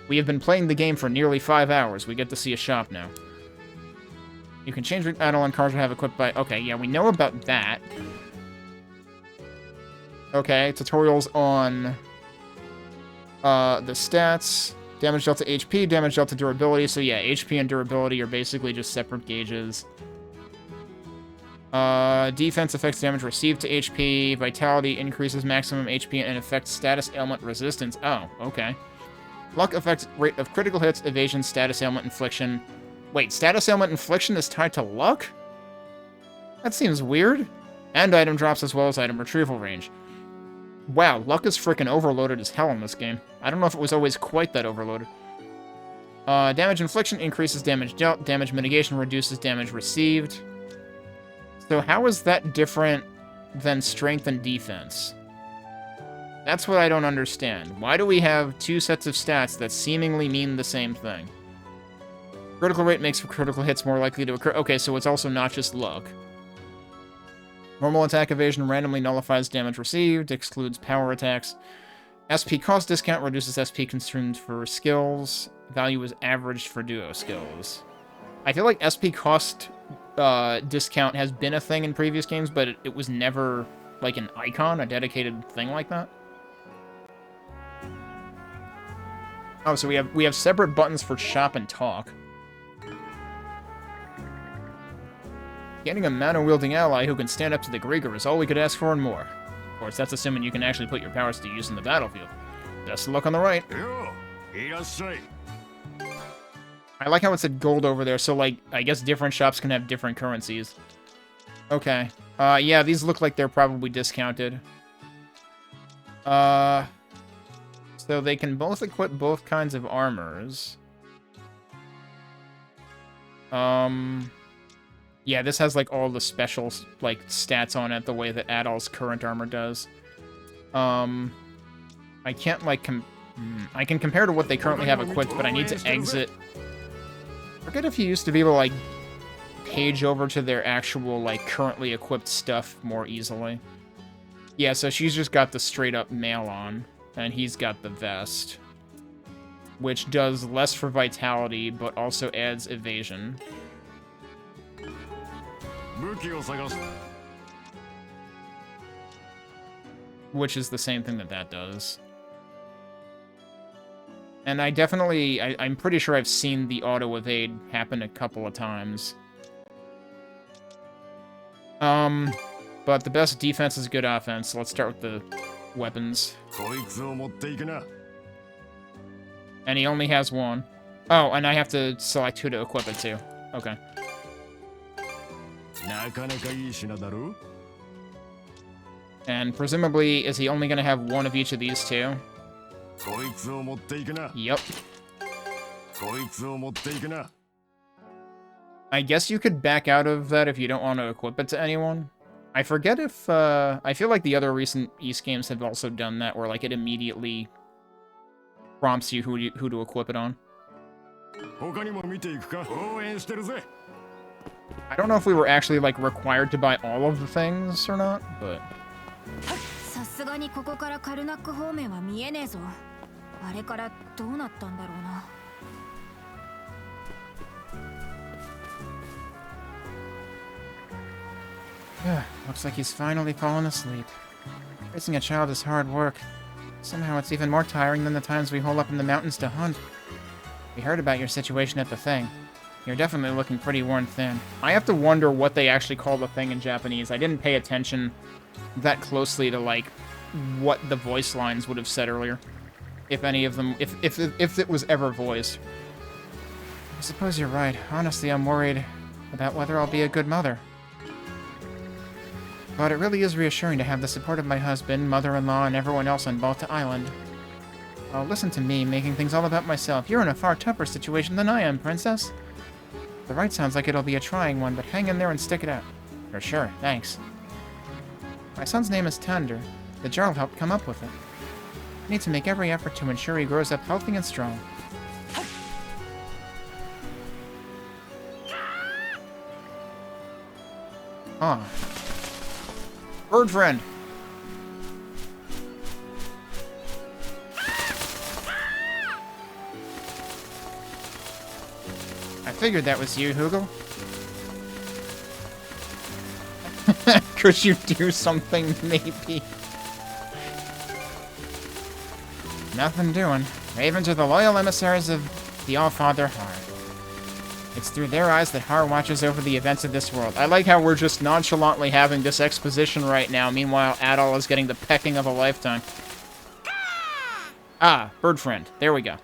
We have been playing the game for nearly 5 hours. We get to see a shop now. You can change add-on cards we have equipped by... Okay, yeah, we know about that. Okay, tutorials on the stats. Damage dealt to HP, damage dealt to durability. So yeah, HP and durability are basically just separate gauges. Defense affects damage received to HP. Vitality increases maximum HP and affects status ailment resistance. Oh, okay. Luck affects rate of critical hits, evasion, status ailment infliction. Wait, status ailment infliction is tied to luck? That seems weird. And item drops as well as item retrieval range. Wow, luck is freaking overloaded as hell in this game. I don't know if it was always quite that overloaded. Damage infliction increases damage dealt. Damage mitigation reduces damage received. So how is that different than strength and defense? That's what I don't understand. Why do we have two sets of stats that seemingly mean the same thing? Critical rate makes for critical hits more likely to occur. Okay, so it's also not just luck. Normal attack evasion randomly nullifies damage received, excludes power attacks. SP cost discount reduces SP consumed for skills. Value is averaged for duo skills. I feel like SP cost discount has been a thing in previous games, but it was never like an icon, a dedicated thing like that. Oh, so we have separate buttons for shop and talk. Getting a mana-wielding ally who can stand up to the Grieger is all we could ask for and more. Of course, that's assuming you can actually put your powers to use in the battlefield. Best of luck on the right. I like how it said gold over there, so, like, I guess different shops can have different currencies. Okay. Yeah, these look like they're probably discounted. So they can both equip both kinds of armors. Yeah, this has, like, all the special, like, stats on it, the way that Adol's current armor does. I can't, like, I can compare to what they currently have equipped, but I need to exit. I forget if you used to be able to, like, page over to their actual, like, currently equipped stuff more easily. Yeah, so she's just got the straight-up mail on, and he's got the vest, which does less for vitality, but also adds evasion. Which is the same thing that does. And I definitely... I'm pretty sure I've seen the auto-evade happen a couple of times. But the best defense is good offense, so let's start with the weapons. And he only has one. Oh, and I have to select who to equip it to. Okay. And presumably, is he only going to have one of each of these two? Yep. I guess you could back out of that if you don't want to equip it to anyone. I forget if, I feel like the other recent Ys games have also done that, where, like, it immediately prompts you who to equip it on. I don't know if we were actually, like, required to buy all of the things or not, but... さすがにここからカルナック方面は見えねえぞ。あれからどうなったんだろうな。Looks like he's finally fallen asleep. Raising a child is hard work. Somehow it's even more tiring than the times we hole up in the mountains to hunt. We heard about your situation at the thing. You're definitely looking pretty worn thin. I have to wonder what they actually call the thing in Japanese. I didn't pay attention that closely to, like, what the voice lines would have said earlier. If any of them, if it was ever voiced. I suppose you're right. Honestly, I'm worried about whether I'll be a good mother. But it really is reassuring to have the support of my husband, mother-in-law, and everyone else on Balta Island. Oh, listen to me, making things all about myself. You're in a far tougher situation than I am, Princess. The right sounds like it'll be a trying one, but hang in there and stick it out. For sure, thanks. My son's name is Thunder. The Jarl helped come up with it. I need to make every effort to ensure he grows up healthy and strong. Ah. Bird friend! I figured that was you, Hugel. Could you do something, maybe? Nothing doing. Ravens are the loyal emissaries of the All-Father Har. It's through their eyes that Har watches over the events of this world. I like how we're just nonchalantly having this exposition right now, meanwhile Adol is getting the pecking of a lifetime. Ah, bird friend. There we go.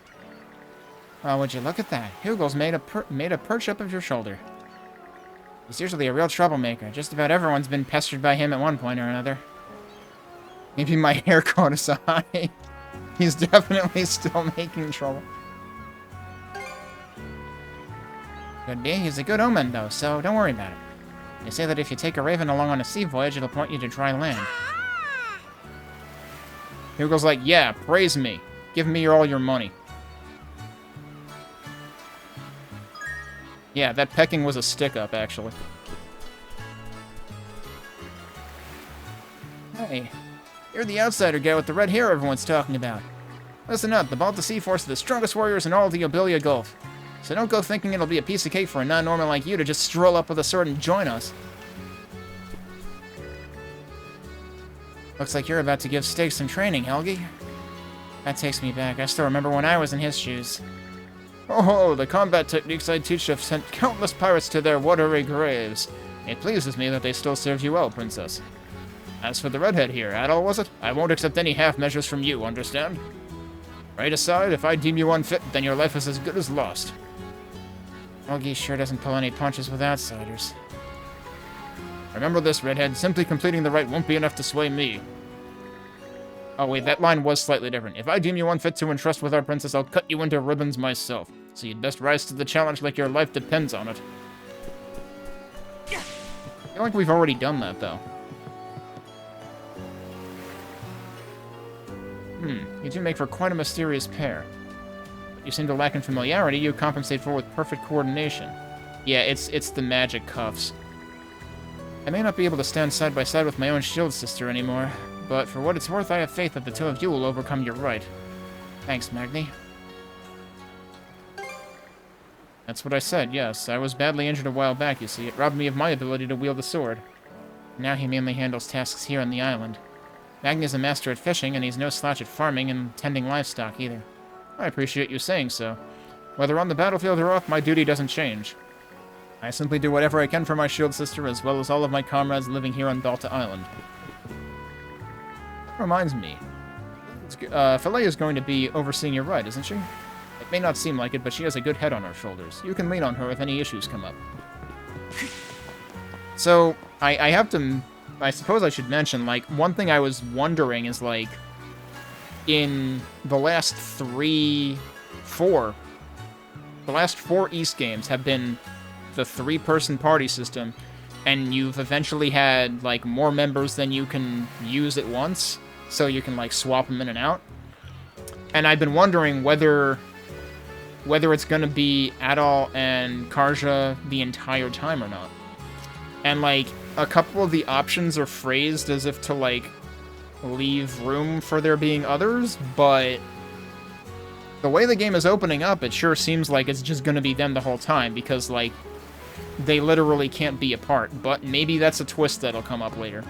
Oh, would you look at that? Hugel's made a perch up of your shoulder. He's usually a real troublemaker. Just about everyone's been pestered by him at one point or another. Maybe my hair caught his eye. He's definitely still making trouble. Could be. He's a good omen, though, so don't worry about it. They say that if you take a raven along on a sea voyage, it'll point you to dry land. Hugel's like, yeah, praise me. Give me all your money. Yeah, that pecking was a stick-up, actually. Hey, you're the outsider guy with the red hair everyone's talking about. Listen up, the Balta Sea Force are the strongest warriors in all of the Obelia Gulf. So don't go thinking it'll be a piece of cake for a non-normal like you to just stroll up with a sword and join us. Looks like you're about to give Stig some training, Helgi. That takes me back. I still remember when I was in his shoes. Oh, the combat techniques I teach have sent countless pirates to their watery graves. It pleases me that they still serve you well, Princess. As for the redhead here, Adol, was it? I won't accept any half measures from you, understand? Right aside, if I deem you unfit, then your life is as good as lost. Helgi sure doesn't pull any punches with outsiders. Remember this, redhead. Simply completing the rite won't be enough to sway me. Oh wait, that line was slightly different. If I deem you unfit to entrust with our princess, I'll cut you into ribbons myself. So you'd best rise to the challenge like your life depends on it. I feel like we've already done that, though. You do make for quite a mysterious pair. But you seem to lack in familiarity, you compensate for with perfect coordination. Yeah, it's the magic cuffs. I may not be able to stand side by side with my own shield sister anymore, but for what it's worth, I have faith that the two of you will overcome your right. Thanks, Magni. That's what I said, yes. I was badly injured a while back, you see. It robbed me of my ability to wield the sword. Now he mainly handles tasks here on the island. Magni's a master at fishing, and he's no slouch at farming and tending livestock, either. I appreciate you saying so. Whether on the battlefield or off, my duty doesn't change. I simply do whatever I can for my shield sister, as well as all of my comrades living here on Balta Island. Reminds me. Philae is going to be overseeing your ride, isn't she? It may not seem like it, but she has a good head on her shoulders. You can lean on her if any issues come up. So, I have to... I suppose I should mention, like, one thing I was wondering is, like, in the last four Ys games have been the 3-person party system, and you've eventually had, like, more members than you can use at once, so you can, like, swap them in and out. And I've been wondering whether it's going to be Adal and Karja the entire time or not. And, like, a couple of the options are phrased as if to, like, leave room for there being others, but the way the game is opening up, it sure seems like it's just going to be them the whole time, because, like, they literally can't be apart. But maybe that's a twist that'll come up later.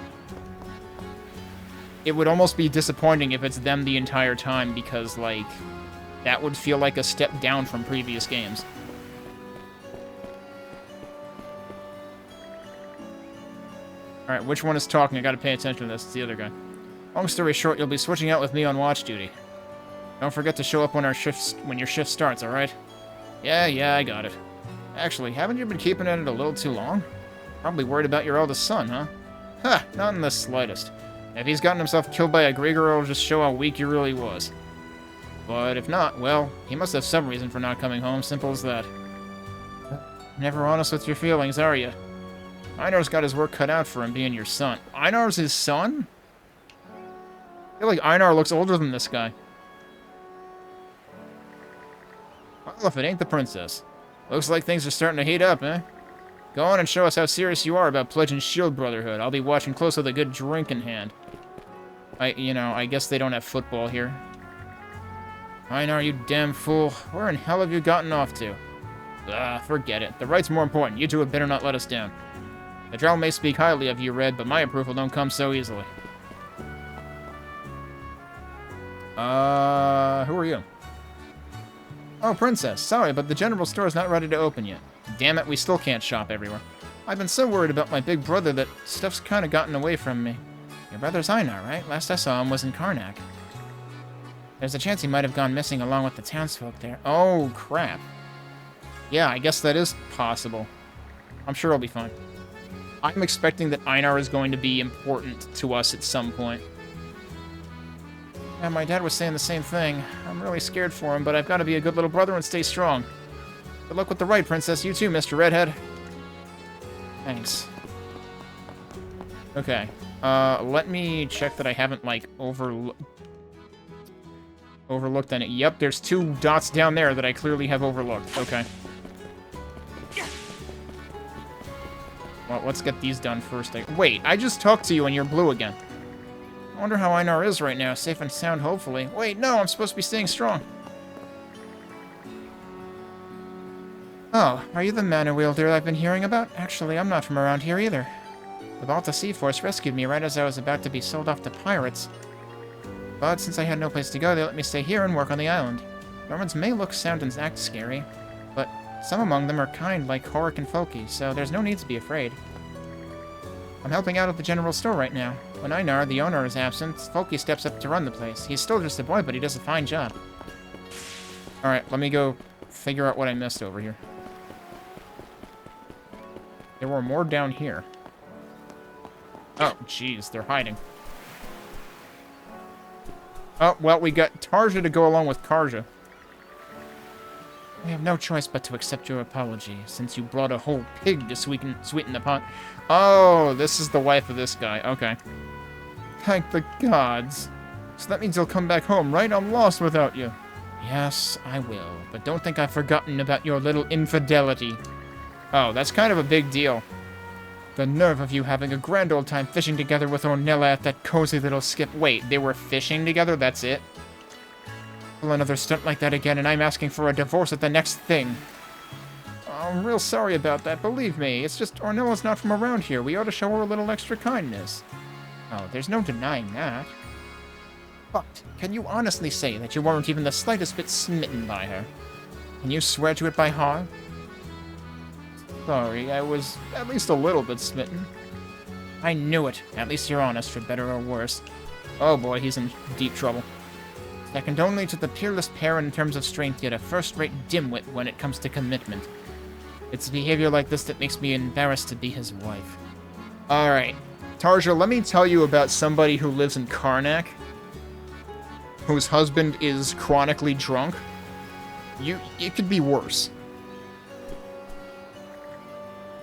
It would almost be disappointing if it's them the entire time, because, like, that would feel like a step down from previous games. Alright, which one is talking? I gotta pay attention to this. It's the other guy. Long story short, you'll be switching out with me on watch duty. Don't forget to show up when your shift starts, alright? Yeah, I got it. Actually, haven't you been keeping at it a little too long? Probably worried about your eldest son, huh? Huh, not in the slightest. If he's gotten himself killed by a Grieger, it'll just show how weak he really was. But if not, well, he must have some reason for not coming home, simple as that. Never honest with your feelings, are you? Einar's got his work cut out for him being your son. Einar's his son? I feel like Einar looks older than this guy. Well, if it ain't the princess. Looks like things are starting to heat up, eh? Go on and show us how serious you are about pledging Shield Brotherhood. I'll be watching close with a good drink in hand. I guess they don't have football here. Einar, you damn fool. Where in hell have you gotten off to? Forget it. The right's more important. You two had better not let us down. The Drow may speak highly of you, Red, but my approval don't come so easily. Who are you? Oh, Princess. Sorry, but the general store is not ready to open yet. Damn it, we still can't shop everywhere. I've been so worried about my big brother that stuff's kind of gotten away from me. Your brother's Einar, right? Last I saw him was in Karnak. There's a chance he might have gone missing along with the townsfolk there. Oh, crap. Yeah, I guess that is possible. I'm sure I'll be fine. I'm expecting that Einar is going to be important to us at some point. Yeah, my dad was saying the same thing. I'm really scared for him, but I've got to be a good little brother and stay strong. Good luck with the ride, Princess. You too, Mr. Redhead. Thanks. Okay. Let me check that I haven't, like, overlooked any. Yep, there's 2 dots down there that I clearly have overlooked. Okay. Well, let's get these done first. Wait, I just talked to you and you're blue again. I wonder how Einar is right now. Safe and sound, hopefully. Wait, no, I'm supposed to be staying strong. Oh, are you the mana wielder I've been hearing about? Actually, I'm not from around here either. The Balta Sea Force rescued me right as I was about to be sold off to pirates. But since I had no place to go, they let me stay here and work on the island. Normans may look, sound, and act scary, but some among them are kind like Horik and Folky, so there's no need to be afraid. I'm helping out at the general store right now. When Einar, the owner, is absent, Folky steps up to run the place. He's still just a boy, but he does a fine job. Alright, let me go figure out what I missed over here. There were more down here. Oh, jeez, they're hiding. Oh, well, we got Tarja to go along with Karja. We have no choice but to accept your apology, since you brought a whole pig to sweeten the pot. Oh, this is the wife of this guy. Okay. Thank the gods. So that means you'll come back home, right? I'm lost without you. Yes, I will. But don't think I've forgotten about your little infidelity. Oh, that's kind of a big deal. The nerve of you having a grand old time fishing together with Ornella at that cozy little skip. Wait, they were fishing together? That's it? Pull another stunt like that again, and I'm asking for a divorce at the next thing. Oh, I'm real sorry about that, believe me. It's just Ornella's not from around here. We ought to show her a little extra kindness. Oh, there's no denying that. But can you honestly say that you weren't even the slightest bit smitten by her? Can you swear to it by heart? Sorry, I was at least a little bit smitten. I knew it. At least you're honest, for better or worse. Oh boy, he's in deep trouble. Second only to the peerless pair in terms of strength, yet a first-rate dimwit when it comes to commitment. It's behavior like this that makes me embarrassed to be his wife. Alright. Tarja, let me tell you about somebody who lives in Karnak, whose husband is chronically drunk. It could be worse.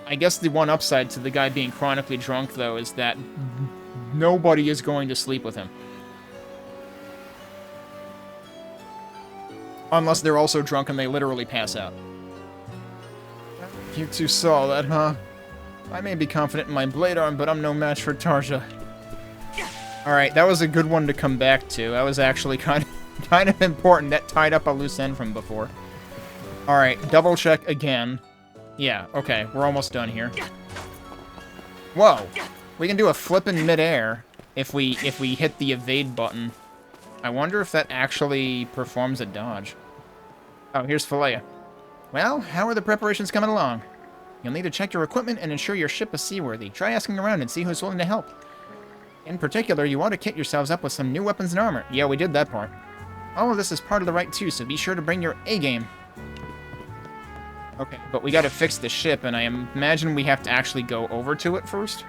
I guess the one upside to the guy being chronically drunk, though, is that nobody is going to sleep with him. Unless they're also drunk and they literally pass out. You two saw that, huh? I may be confident in my blade arm, but I'm no match for Tarja. Alright, that was a good one to come back to. That was actually kind of important. That tied up a loose end from before. Alright, double check again. Yeah, okay, we're almost done here. Whoa! We can do a flip in midair if we hit the evade button. I wonder if that actually performs a dodge. Oh, here's Philea. Well, how are the preparations coming along? You'll need to check your equipment and ensure your ship is seaworthy. Try asking around and see who's willing to help. In particular, you want to kit yourselves up with some new weapons and armor. Yeah, we did that part. All of this is part of the right too, so be sure to bring your A-game. Okay, but we gotta fix the ship, and I imagine we have to actually go over to it first?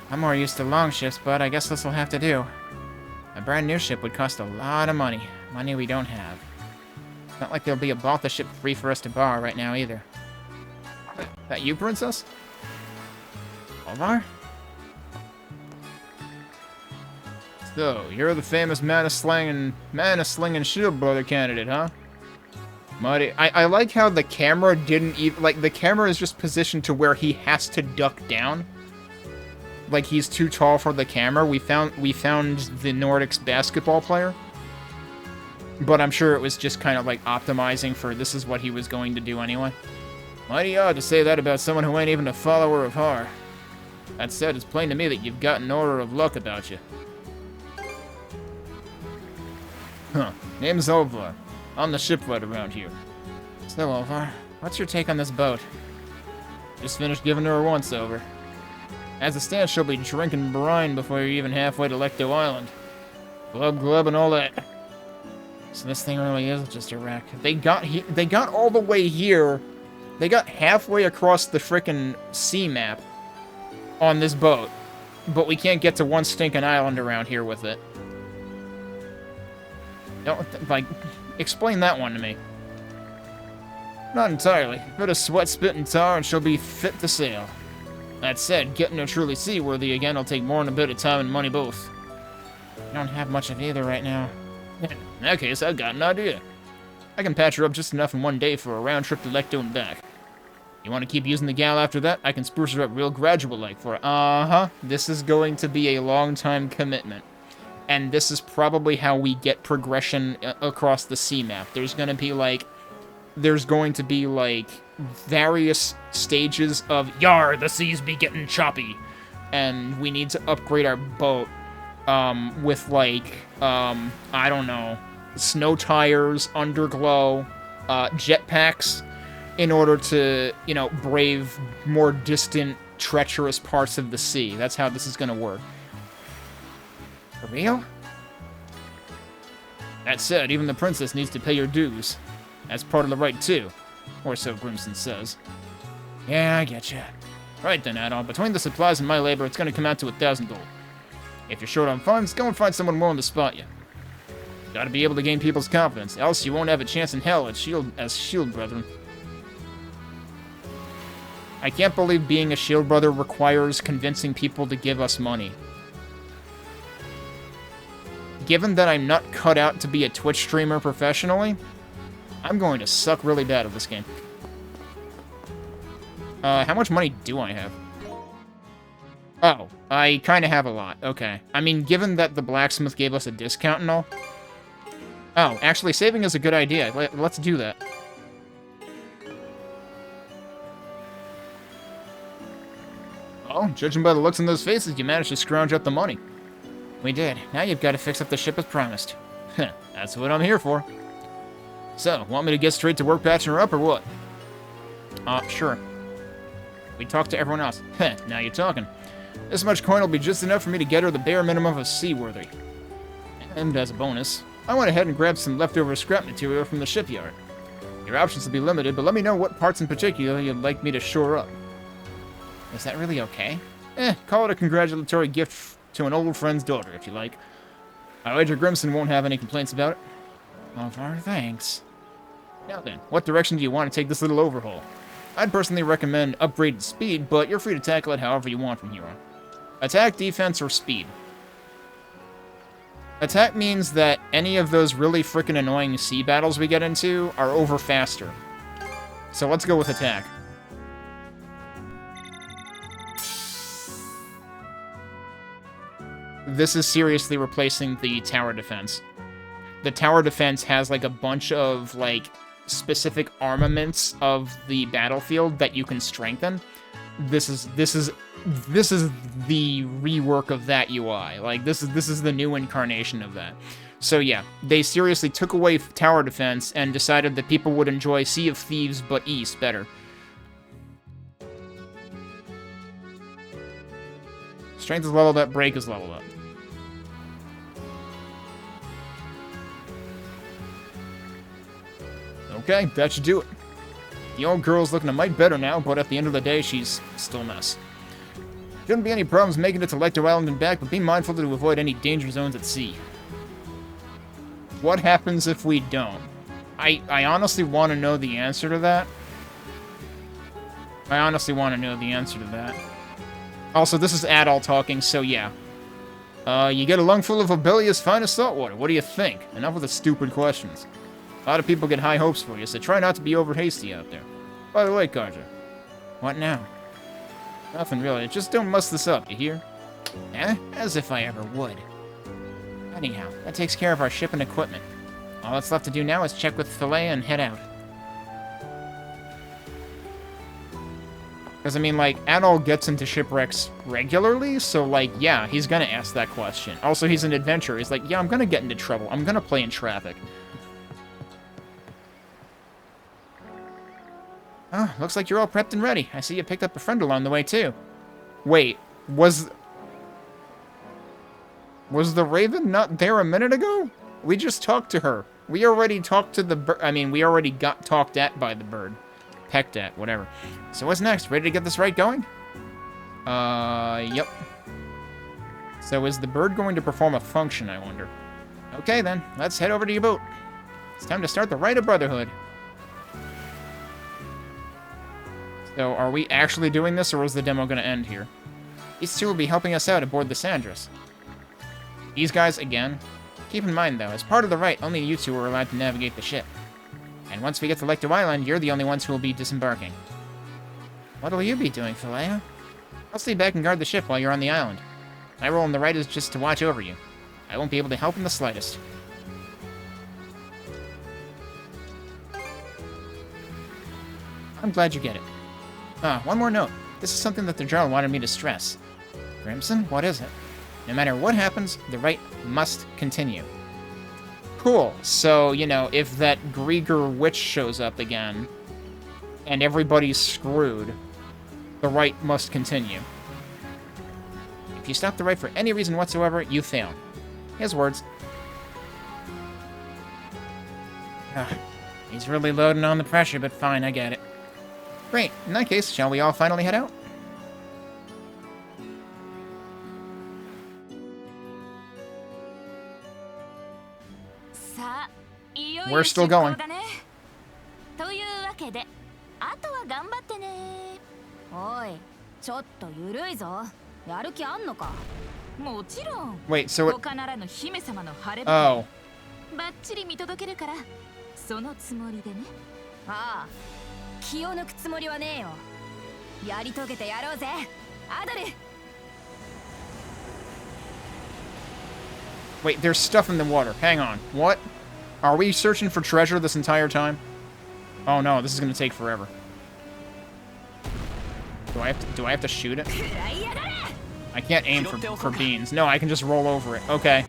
I'm more used to long ships, but I guess this'll have to do. A brand new ship would cost a lot of money. Money we don't have. It's not like there'll be a Baltha ship free for us to borrow right now, either. That you, Princess? Olvar? So, you're the famous mana-slinging shield brother candidate, huh? Muddy. I like how the camera didn't even... Like, the camera is just positioned to where he has to duck down. Like, he's too tall for the camera. We found the Nordics basketball player. But I'm sure it was just kind of, like, optimizing for this is what he was going to do anyway. Mighty odd to say that about someone who ain't even a follower of Har. That said, it's plain to me that you've got an aura of luck about you. Huh. Name's Olvar. I'm the shipwright around here. So, Olvar, what's your take on this boat? Just finished giving her a once-over. As it stands, she'll be drinking brine before you're even halfway to Lecto Island. Glub glub and all that. So this thing really is just a wreck. They got all the way here. They got halfway across the frickin' sea map on this boat. But we can't get to one stinking island around here with it. Don't, like, explain that one to me. Not entirely. Bit of sweat, spit, and tar, and she'll be fit to sail. That said, getting her truly seaworthy again will take more than a bit of time and money both. I don't have much of either right now. In that case, I've got an idea. I can patch her up just enough in one day for a round trip to Lecto and back. You want to keep using the gal after that? I can spruce her up real gradual-like for it. Uh-huh. This is going to be a long-time commitment. And this is probably how we get progression across the sea map. There's going to be, like, various stages of, yar, the seas be getting choppy. And we need to upgrade our boat, with, like, I don't know, snow tires, underglow, jetpacks, in order to, you know, brave more distant, treacherous parts of the sea. That's how this is going to work. For real? That said, even the princess needs to pay her dues. That's part of the right, too. Or so Grimson says. Yeah, I getcha. Right then, Adon. Between the supplies and my labor, it's gonna come out to 1,000 gold. If you're short on funds, go and find someone willing to spot you. Gotta be able to gain people's confidence, else you won't have a chance in hell as shield brethren. I can't believe being a shield brother requires convincing people to give us money. Given that I'm not cut out to be a Twitch streamer professionally, I'm going to suck really bad at this game. How much money do I have? Oh, I kind of have a lot. Okay. I mean, given that the blacksmith gave us a discount and all. Oh, actually, saving is a good idea. Let's do that. Oh, judging by the looks on those faces, you managed to scrounge up the money. We did. Now you've got to fix up the ship as promised. That's what I'm here for. So, want me to get straight to work patching her up, or what? Sure. We talked to everyone else. Now you're talking. This much coin will be just enough for me to get her the bare minimum of seaworthy. And as a bonus, I went ahead and grabbed some leftover scrap material from the shipyard. Your options will be limited, but let me know what parts in particular you'd like me to shore up. Is that really okay? Call it a congratulatory gift to an old friend's daughter, if you like. I wager Grimson won't have any complaints about it. Oh, thanks. Now then, what direction do you want to take this little overhaul? I'd personally recommend upgraded speed, but you're free to tackle it however you want from here on. Attack, defense, or speed? Attack means that any of those really frickin' annoying sea battles we get into are over faster. So let's go with attack. This is seriously replacing the tower defense. The tower defense has like a bunch of like specific armaments of the battlefield that you can strengthen. This is the rework of that UI. Like this is the new incarnation of that. So yeah, they seriously took away tower defense and decided that people would enjoy Sea of Thieves but East better. Strength is leveled up, break is leveled up. Okay, that should do it. The old girl's looking a mite better now, but at the end of the day, she's still a mess. Shouldn't be any problems making it to Lecter Island and back, but be mindful to avoid any danger zones at sea. What happens if we don't? I honestly want to know the answer to that. I honestly want to know the answer to that. Also, this is adult talking, so yeah. You get a lungful of Abelia's finest saltwater. What do you think? Enough with the stupid questions. A lot of people get high hopes for you, so try not to be over hasty out there. By the way, Karja. What now? Nothing really. Just don't muss this up, you hear? Eh? As if I ever would. Anyhow, that takes care of our ship and equipment. All that's left to do now is check with Philea and head out. Because, I mean, like, Adol gets into shipwrecks regularly, so, like, yeah, he's gonna ask that question. Also, he's an adventurer. He's like, yeah, I'm gonna get into trouble. I'm gonna play in traffic. Oh, looks like you're all prepped and ready. I see you picked up a friend along the way, too. Wait, was the Raven not there a minute ago? We just talked to her. We already talked to the bird. I mean, we already got talked at by the bird. Pecked at, whatever. So what's next? Ready to get this right going? Yep. So is the bird going to perform a function, I wonder? Okay, then. Let's head over to your boat. It's time to start the Rite of Brotherhood. So, are we actually doing this, or is the demo going to end here? These two will be helping us out aboard the Sandras. These guys, again? Keep in mind, though, as part of the rite, only you two are allowed to navigate the ship. And once we get to Lecter Island, you're the only ones who will be disembarking. What will you be doing, Philea? I'll stay back and guard the ship while you're on the island. My role in the rite is just to watch over you. I won't be able to help in the slightest. I'm glad you get it. One more note. This is something that the journal wanted me to stress. Grimson, what is it? No matter what happens, the rite must continue. Cool. So, you know, if that Grieger witch shows up again, and everybody's screwed, the rite must continue. If you stop the rite for any reason whatsoever, you fail. His words. He's really loading on the pressure, but fine, I get it. Great. In that case, shall we all finally head out? We're still going. というわけで、あとは頑張ってね。おい、ちょっとゆるいぞ。やる気あんのか？もちろん。 Wait, so it... 他ならぬ姫様の晴れ舞 Oh. 台。バッチリ見届けるから、そのつもりでね。ああ、気を抜くつもりはねえよ。やり遂げてやろうぜ、アドル。 Wait, there's stuff in the water. Hang on. What? Are we searching for treasure this entire time? Oh no, this is gonna take forever. Do I have to shoot it? I can't aim for beans. No, I can just roll over it. Okay.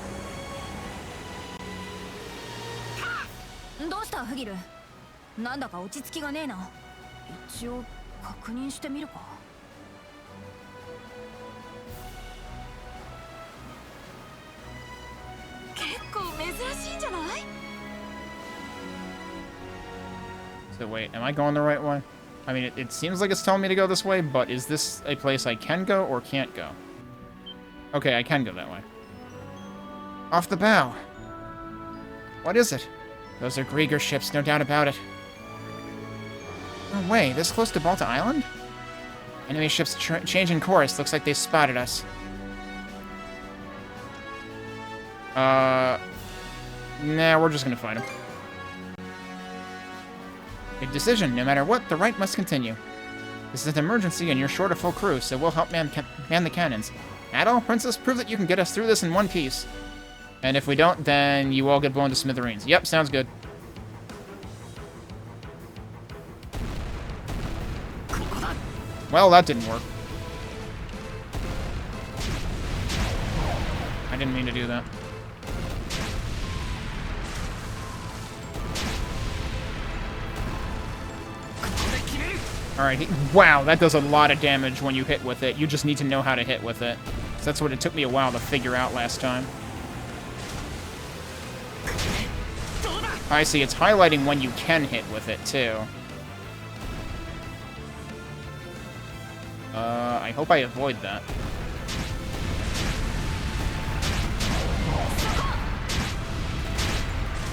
どうしたフギル？なんだか落ち着きがねえな。一応確認してみるか。結構珍しいんじゃない？ So wait, am I going the right way? I mean, it seems like it's telling me to go this way, but is this a place I can go or can't go? Okay, I can go that way. Off the bow. What is it? Those are Grieger ships, no doubt about it. No way, this close to Balta Island? Enemy ships changing course. Looks like they spotted us. Nah, we're just gonna fight them. Good decision. No matter what, the right must continue. This is an emergency and you're short a full crew, so we'll help man the cannons. Adol, Princess, prove that you can get us through this in one piece. And if we don't, then you all get blown to smithereens. Yep, sounds good. Well, that didn't work. I didn't mean to do that. Alright, wow, that does a lot of damage when you hit with it. You just need to know how to hit with it. So that's what it took me a while to figure out last time. I see, it's highlighting when you can hit with it, too. I hope I avoid that.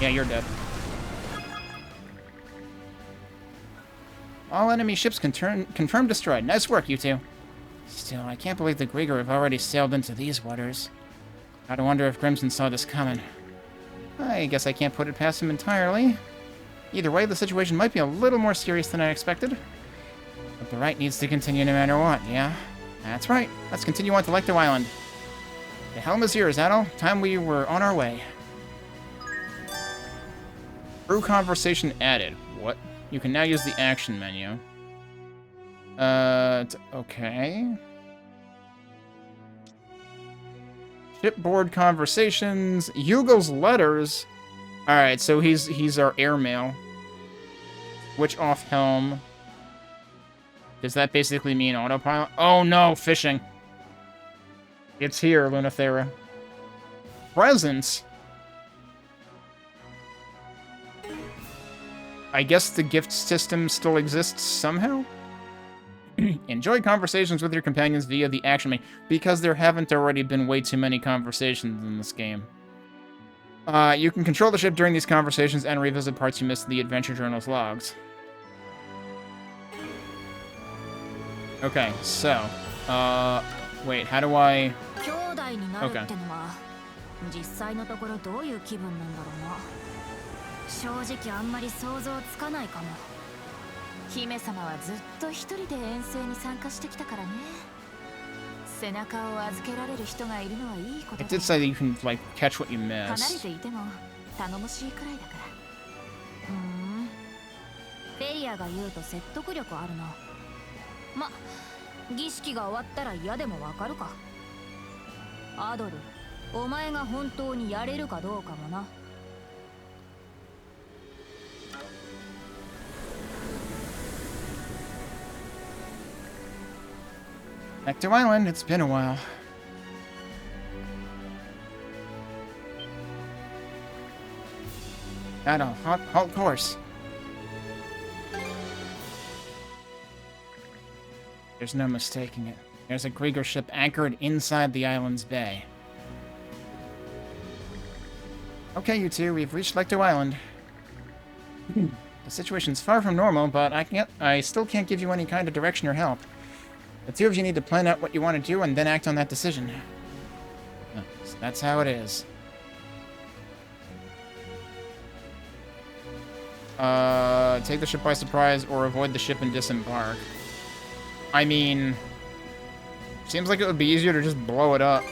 Yeah, you're dead. All enemy ships confirmed destroyed. Nice work, you two. Still, I can't believe the Grieger have already sailed into these waters. Gotta wonder if Grimson saw this coming. I guess I can't put it past him entirely. Either way, the situation might be a little more serious than I expected. But the right needs to continue no matter what, yeah? That's right. Let's continue on to Lecto Island. The helm is yours, Adol. Time we were on our way. Crew conversation added. What? You can now use the action menu. Okay. Shipboard conversations. Yugo's letters. Alright, so he's our airmail. Switch off helm. Does that basically mean autopilot? Oh no, fishing. It's here, Lunathera. Presents. I guess the gift system still exists somehow? Enjoy conversations with your companions via the action menu, because there haven't already been way too many conversations in this game. You can control the ship during these conversations and revisit parts you missed in the Adventure Journal's logs. Okay, so, wait, how do I... Okay. 実際のところどういう気分なんだろうな。正直あんまり想像つかないかも。姫様はずっと一人で遠征に参加してきたからね。背中を預けられる人がいるのはいいことだ。It did say that you can like catch what you 離れ miss. ていても頼もしいくらいだから。フェリアが言うと説得力あるな。ま、儀式が終わったら嫌でもわかるか。アドル、お前が本当にやれるかどうかもな。Back to Island, it's been a while. Adol, halt course. There's no mistaking it. There's a Grieger ship anchored inside the island's bay. Okay, you two, we've reached Lecto Island. The situation's far from normal, but I still can't give you any kind of direction or help. The two of you need to plan out what you want to do and then act on that decision. So that's how it is. Take the ship by surprise or avoid the ship and disembark. I mean, seems like it would be easier to just blow it up.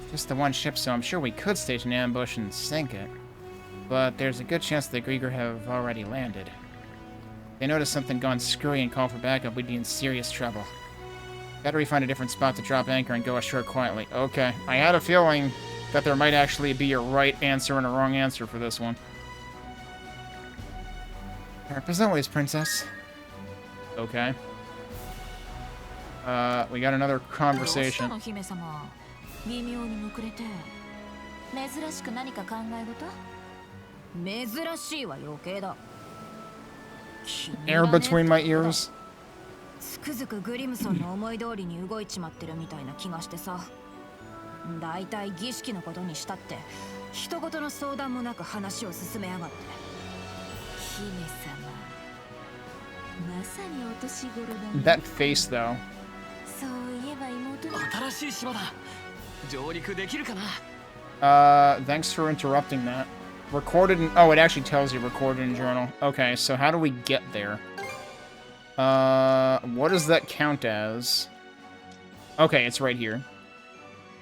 Just the one ship, so I'm sure we could stage an ambush and sink it. But there's a good chance the Grieger have already landed. If they notice something gone screwy and call for backup, we'd be in serious trouble. Gotta find a different spot to drop anchor and go ashore quietly. Okay. I had a feeling that there might actually be a right answer and a wrong answer for this one. Sharp as always, princess. Okay. We got another conversation. どうしたの姫様。微妙にむくれて。珍しく何か考え事？珍しいは余計だ。Air between my ears. つくづくグリムソンの思い通りに動いちまってるみたいな気がしてさ。だいたい儀式のことにしたって一言の相談もなく話を進めやがって。姫様。まさにお年頃だね。That face, though. そういえば妹に。新しい島だ。上陸できるかな。Thanks for interrupting that. Recorded in... Oh, it actually tells you recorded in journal. Okay, so how do we get there? What does that count as? Okay, it's right here.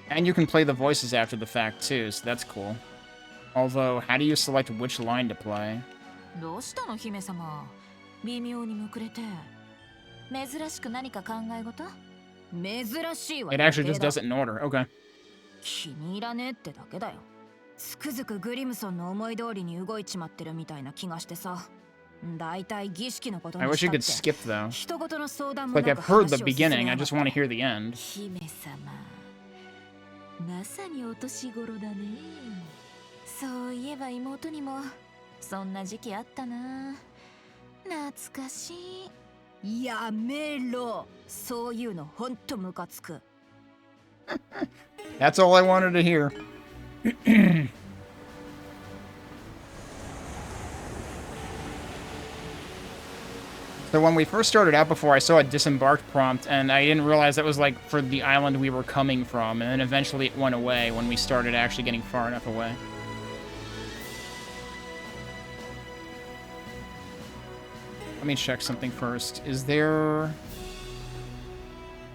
And you can play the voices after the fact, too, so that's cool. Although, how do you select which line to play? どうしたの姫様。微妙にむくれて。珍しく何か考え事？珍しいわ。It actually just does it in order. Okay. 気に入らねえってだけだよ。つくづくグリムソンの思い通りに動いちまってるみたいな気がしてさ。だいたい儀式のことに I wish した you って could skip, though. 一言の相談も Like, な I've く heard the 話を進め beginning, や I がっ just て。 want to hear the end. 姫様。まさにお年頃だね。そういえば妹にもそんな時期あったな。懐かしい。やめろ。そういうのほんとムカつく。That's all I wanted to hear. So when we first started out before, I saw a disembarked prompt, and I didn't realize that was, like, for the island we were coming from, and then eventually it went away when we started actually getting far enough away. Let me check something first. Is there...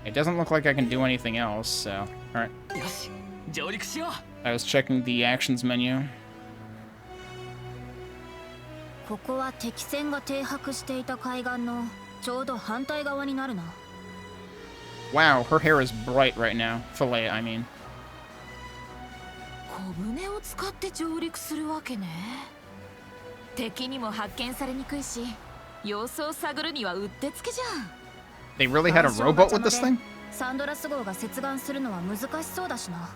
It doesn't look like I can do anything else, so... Alright. よし、上陸しよう。 I was checking the actions menu. ここは敵船が停泊していた海岸のちょうど反対側になるな。Wow, her hair is bright right now. Fillet, I mean. 小舟を使って上陸するわけね。敵にも発見されにくいし、様子を探るにはうってつけじゃん。They really had a rowboat with this thing? サンドラス号が接岸するのは難しそうだしな。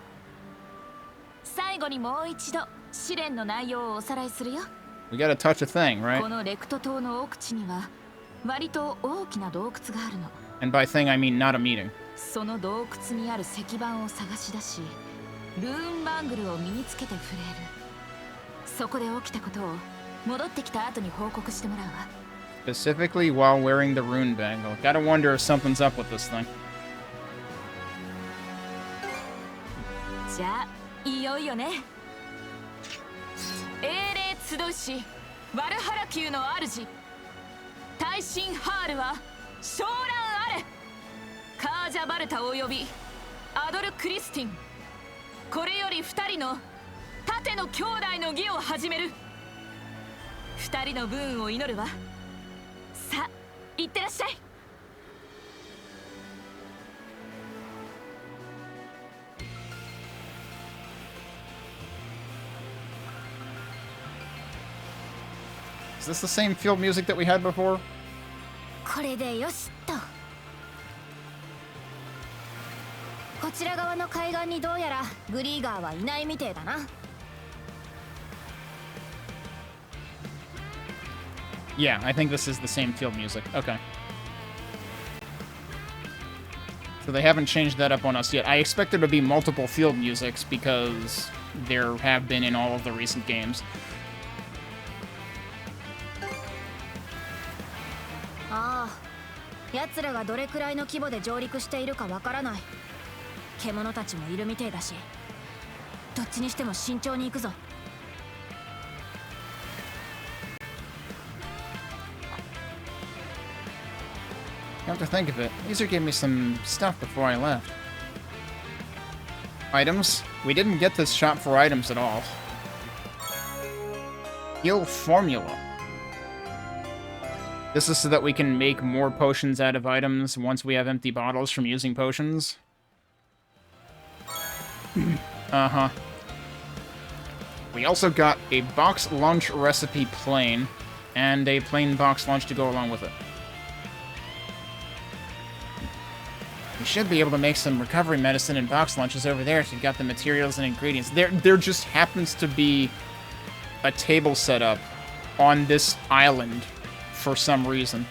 最後にもう一度試練の内容をおさらいするよ。We gotta touch a thing, right? このレクト島の奥地には割と大きな洞窟があるの。And by thing, I mean not a meeting. その洞窟にある石板を探し出し、ルーンバングルを身につけて触れる。そこで起きたことを戻ってきた後に報告してもらうわ。Specifically while wearing the rune bangle. Gotta wonder if something's up with this thing. じゃあ、いよいよね。英霊集うし、ワルハラ宮の主、大神ハールは昇乱あれ。カージャバルタおよびアドル・クリスティン、これより2人の盾の兄弟の儀を始める。2人の武運を祈るわ。さあ、行ってらっしゃい。Is this the same field music that we had before? これでよしっと。こちら側の海岸にどうやらグリーガーはいないみてえだな。Yeah, I think this is the same field music. Okay. So they haven't changed that up on us yet. I expect there to be multiple field musics because there have been in all of the recent games. ああ、奴らがどれくらいの規模で上陸しているかわからない。獣たちもいるみてえだし、どっちにしても慎重に行くぞ。Come to think of it, User gave me some stuff before I left. Items? We didn't get this shop for items at all. Heal formula. This is so that we can make more potions out of items once we have empty bottles from using potions. Uh-huh. We also got a box lunch recipe plain, and a plain box lunch to go along with it. We should be able to make some recovery medicine and box lunches over there if you've got the materials and ingredients. There just happens to be a table set up on this island for some reason.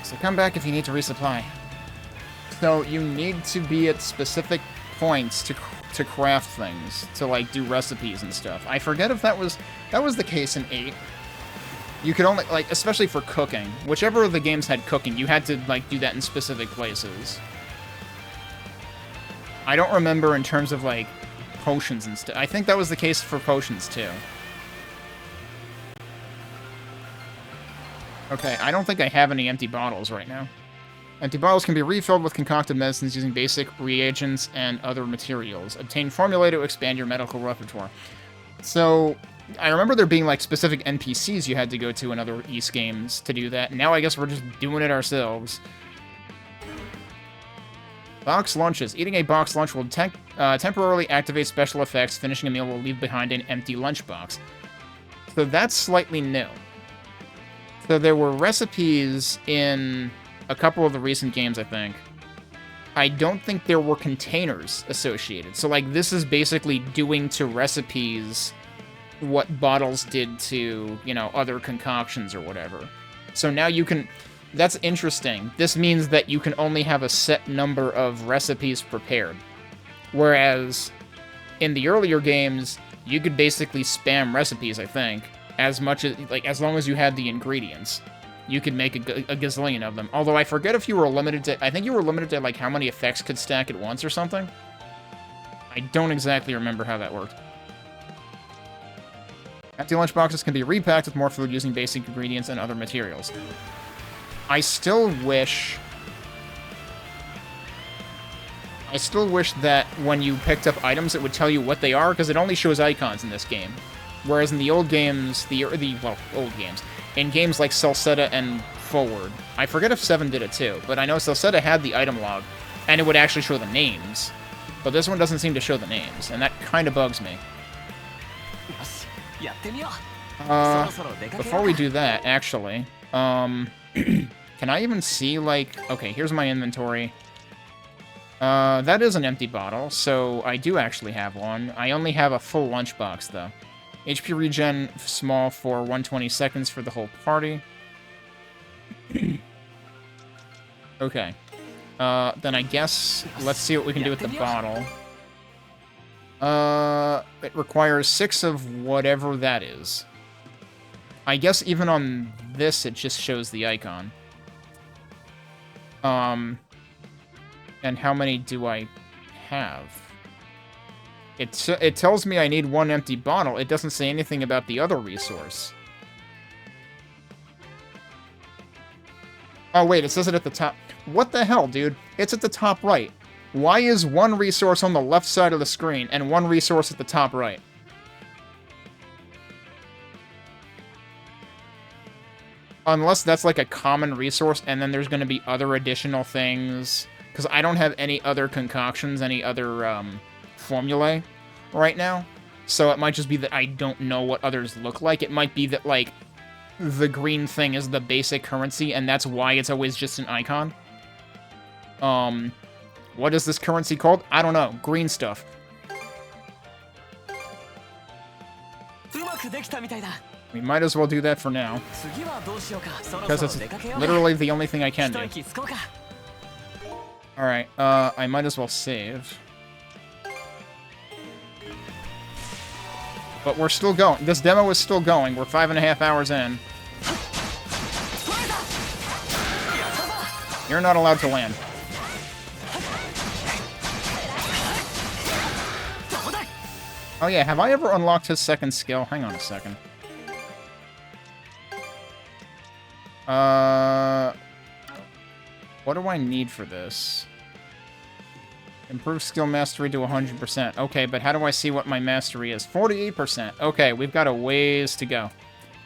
So come back if you need to resupply. So you need to be at specific points to craft things, to like do recipes and stuff. I forget if that was the case in 8. You could only, like, especially for cooking, whichever of the games had cooking, you had to like do that in specific places. I don't remember in terms of like potions and stuff. I think that was the case for potions too. Okay, I don't think I have any empty bottles right now. Empty bottles can be refilled with concocted medicines using basic reagents and other materials. Obtain formulae to expand your medical repertoire. So, I remember there being, like, specific NPCs you had to go to in other Ys games to do that. Now I guess we're just doing it ourselves. Box lunches. Eating a box lunch will temporarily activate special effects. Finishing a meal will leave behind an empty lunchbox. So that's slightly new. So there were recipes in a couple of the recent games, I think. I don't think there were containers associated. So, like, this is basically doing to recipes what bottles did to, you know, other concoctions or whatever. So now you can... That's interesting. This means that you can only have a set number of recipes prepared. Whereas, in the earlier games, you could basically spam recipes, I think. As much as, like, as long as you had the ingredients, you could make a gazillion of them. Although I forget if you were limited to, I think you were limited to, like, how many effects could stack at once or something. I don't exactly remember how that worked. Empty lunchboxes can be repacked with more food using basic ingredients and other materials. I still wish that when you picked up items, it would tell you what they are, because it only shows icons in this game. Whereas in the old games, old games, in games like Salsetta and Forward, I forget if 7 did it too, but I know Salsetta had the item log, and it would actually show the names. But this one doesn't seem to show the names, and that kind of bugs me. Before we do that, actually, can I even see, like, okay, here's my inventory. That is an empty bottle, so I do actually have one. I only have a full lunchbox, though. HP regen small for 120 seconds for the whole party. Okay. Then I guess let's see what we can do with the bottle. It requires 6 of whatever that is. I guess even on this, it just shows the icon. And how many do I have? It tells me I need 1 empty bottle. It doesn't say anything about the other resource. Oh, wait, it says it at the top. What the hell, dude? It's at the top right. Why is 1 resource on the left side of the screen and 1 resource at the top right? Unless that's like a common resource and then there's going to be other additional things. Because I don't have any other concoctions, any other formulae right now. So it might just be that I don't know what others look like. It might be that, like, the green thing is the basic currency, and that's why it's always just an icon. What is this currency called? I don't know. Green stuff. We might as well do that for now. Because it's literally the only thing I can do. Alright, I might as well save. But we're still going. This demo is still going. We're 5.5 hours in. You're not allowed to land. Oh yeah, have I ever unlocked his second skill? Hang on a second. What do I need for this? Improve skill mastery to 100%. Okay, but how do I see what my mastery is? 48%. Okay, we've got a ways to go.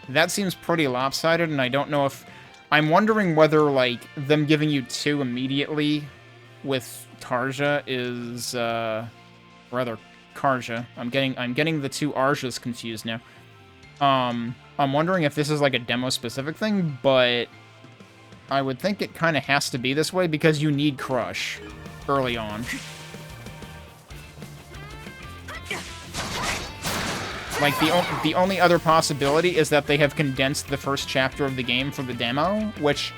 That seems pretty lopsided, and I don't know if... I'm wondering whether, like, them giving you 2 immediately with Tarja is, rather, Karja. I'm getting the 2 Arjas confused now. I'm wondering if this is, like, a demo-specific thing, but I would think it kind of has to be this way because you need Crush early on. Like, the only other possibility is that they have condensed the first chapter of the game for the demo, which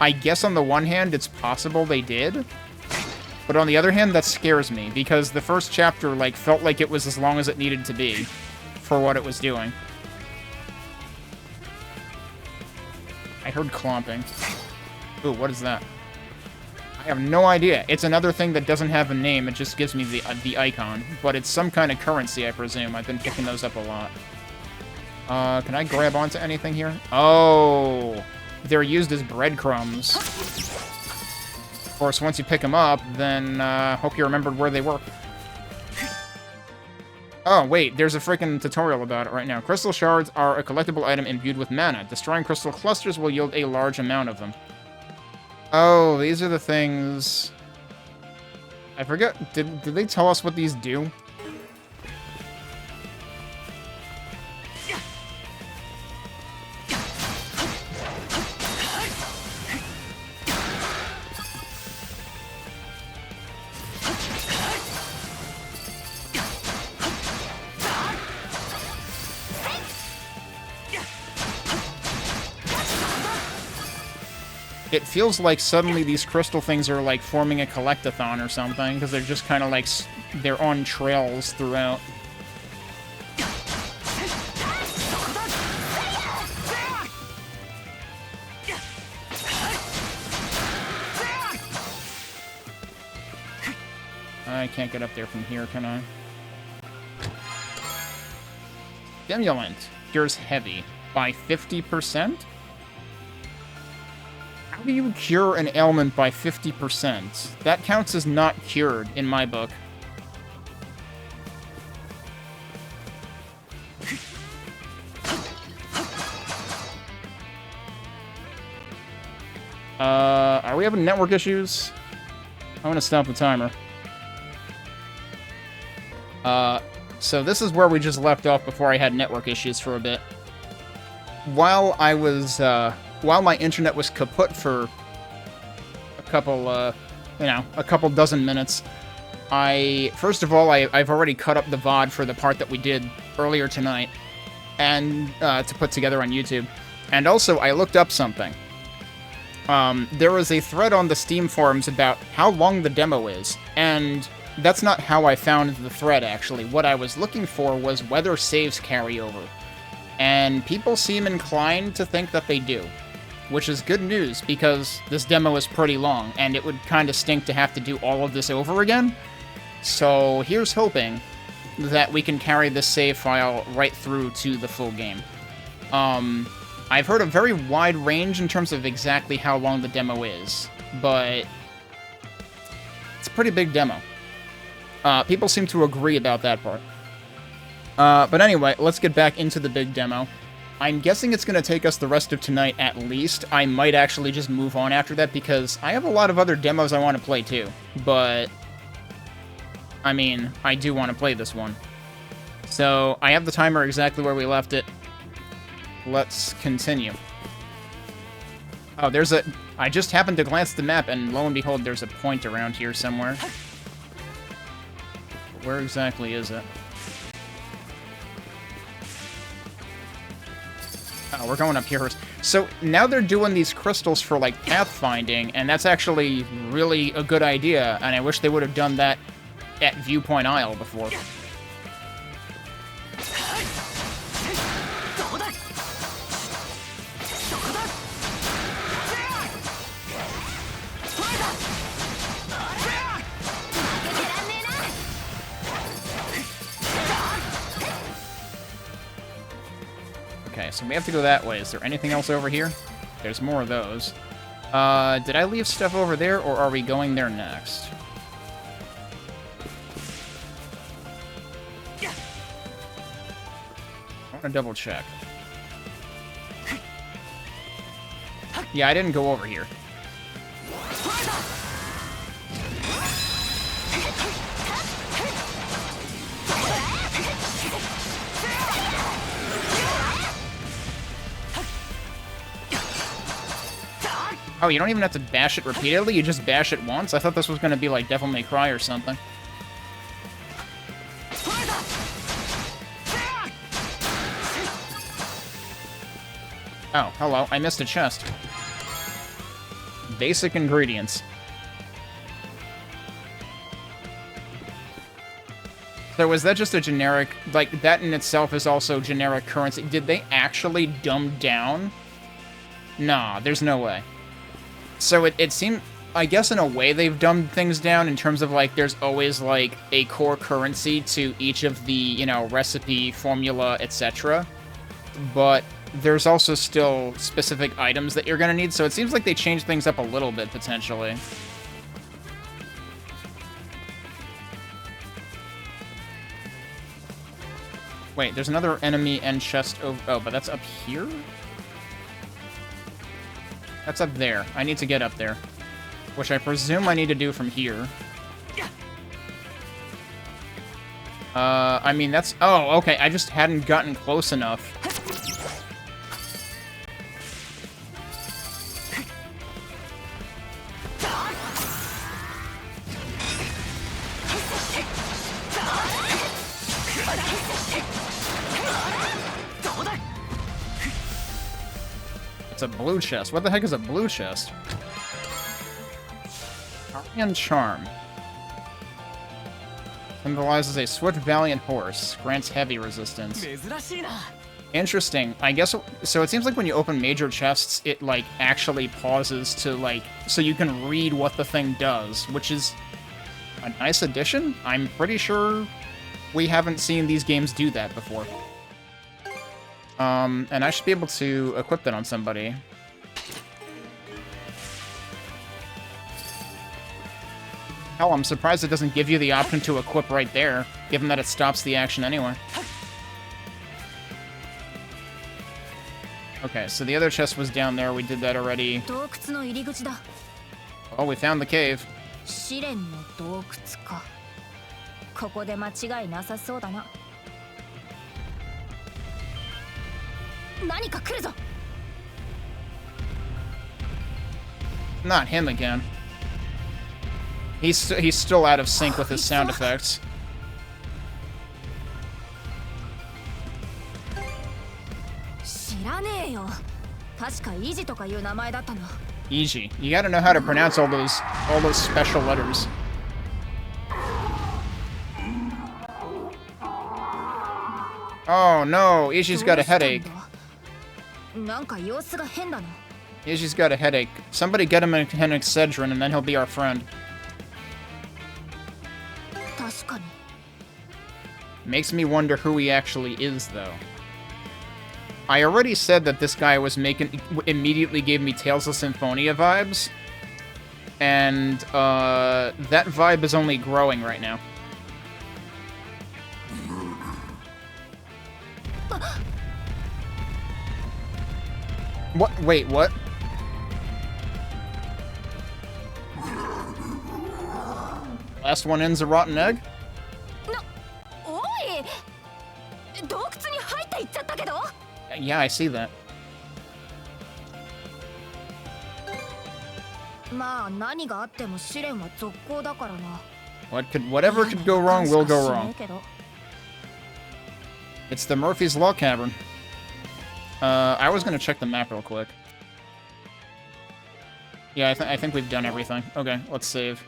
I guess on the one hand, it's possible they did. But on the other hand, that scares me, because the first chapter, like, felt like it was as long as it needed to be for what it was doing. I heard clomping. Ooh, what is that? I have no idea. It's another thing that doesn't have a name. It just gives me the icon. But it's some kind of currency, I presume. I've been picking those up a lot. Can I grab onto anything here? Oh, they're used as breadcrumbs. Of course, once you pick them up, then hope you remembered where they were. Oh, wait, there's a freaking tutorial about it right now. Crystal shards are a collectible item imbued with mana. Destroying crystal clusters will yield a large amount of them. Oh, these are the things... I forget, did they tell us what these do? It feels like suddenly these crystal things are like forming a collectathon or something, because they're just kind of like, they're on trails throughout. I can't get up there from here, can I? Stimulant. Cures heavy by 50%? How do you cure an ailment by 50%? That counts as not cured in my book. Are we having network issues? I'm gonna stop the timer. So this is where we just left off before I had network issues for a bit. While I was, while my internet was kaput for a couple, a couple dozen minutes, first of all, I've already cut up the VOD for the part that we did earlier tonight, and, to put together on YouTube. And also, I looked up something. There was a thread on the Steam forums about how long the demo is, and that's not how I found the thread, actually. What I was looking for was whether saves carry over. And people seem inclined to think that they do, which is good news, because this demo is pretty long, and it would kind of stink to have to do all of this over again. So here's hoping that we can carry this save file right through to the full game. I've heard a very wide range in terms of exactly how long the demo is, but it's a pretty big demo. People seem to agree about that part. But anyway, let's get back into the big demo. I'm guessing it's going to take us the rest of tonight at least. I might actually just move on after that, because I have a lot of other demos I want to play too. But, I mean, I do want to play this one. So, I have the timer exactly where we left it. Let's continue. Oh, I just happened to glance at the map, and lo and behold, there's a point around here somewhere. Where exactly is it? Oh, we're going up here first. So, now they're doing these crystals for, like, pathfinding, and that's actually really a good idea, and I wish they would have done that at Viewpoint Isle before. Okay, so we have to go that way. Is there anything else over here? There's more of those. Did I leave stuff over there, or are we going there next? I want to double check. Yeah, I didn't go over here. Oh, you don't even have to bash it repeatedly? You just bash it once? I thought this was gonna be like Devil May Cry or something. Oh, hello. I missed a chest. Basic ingredients. So is that just a generic... Like, that in itself is also generic currency. Did they actually dumb down? Nah, there's no way. So it seemed... I guess in a way they've dumbed things down in terms of, like, there's always, like, a core currency to each of the, you know, recipe, formula, etc. But there's also still specific items that you're gonna need, so it seems like they changed things up a little bit, potentially. Wait, there's another enemy end chest over... Oh, but that's up here? That's up there. I need to get up there. Which I presume I need to do from here. I mean, that's... Oh, okay, I just hadn't gotten close enough. It's a blue chest. What the heck is a blue chest? Aryan Charm. Symbolizes a swift, valiant horse. Grants heavy resistance. Interesting. I guess... So it seems like when you open major chests, it, like, actually pauses to, like... So you can read what the thing does, which is a nice addition. I'm pretty sure we haven't seen these games do that before. And I should be able to equip that on somebody. Hell, I'm surprised it doesn't give you the option to equip right there, given that it stops the action anyway. Okay, so the other chest was down there. We did that already. Oh, we found the cave. 試練の洞窟か。ここで間違いなさそうだな。何か来るぞ。Not him again. He's still out of sync with his sound effects. Easy. You gotta know how to pronounce all those special letters. Oh no, Ishi's got a headache. Ishi's got a headache. Somebody get him an Excedrin and then he'll be our friend. Makes me wonder who he actually is, though. I already said that this guy was immediately gave me Tales of Symphonia vibes. And, that vibe is only growing right now. What? Wait, what? Last one in's a rotten egg? Yeah, I see that. Whatever could go wrong will go wrong. It's the Murphy's Law Cavern. I was gonna check the map real quick. Yeah, I think we've done everything. Okay, let's save.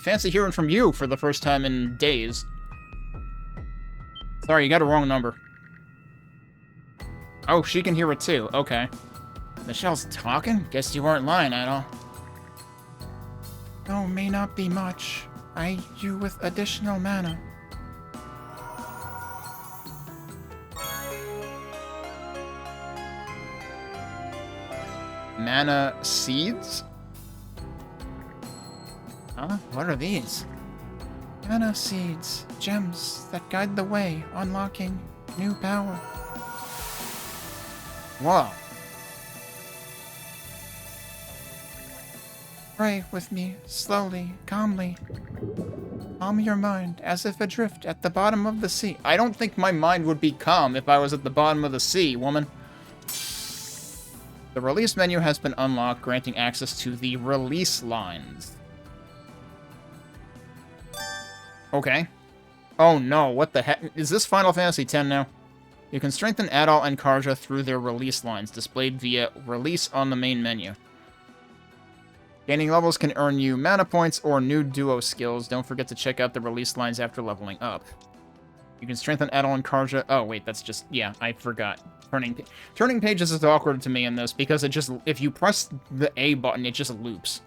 Fancy hearing from you for the first time in days. Sorry, you got a wrong number. Oh, she can hear it too. Okay. Michelle's talking? Guess you weren't lying at all. No, may not be much. I aid you with additional mana. Mana seeds? Huh? What are these? Mana seeds, gems that guide the way, unlocking new power. Whoa. Pray with me, slowly, calmly. Calm your mind, as if adrift at the bottom of the sea. I don't think my mind would be calm if I was at the bottom of the sea, woman. The release menu has been unlocked, granting access to the release lines. Okay. Oh no, what the heck? Is this Final Fantasy X now? You can strengthen Adol and Karja through their release lines, displayed via release on the main menu. Gaining levels can earn you mana points or new duo skills. Don't forget to check out the release lines after leveling up. You can strengthen Adol and Karja. Oh, wait, that's just... Yeah, I forgot. Turning pages is awkward to me in this, because it just... If you press the A button, it just loops.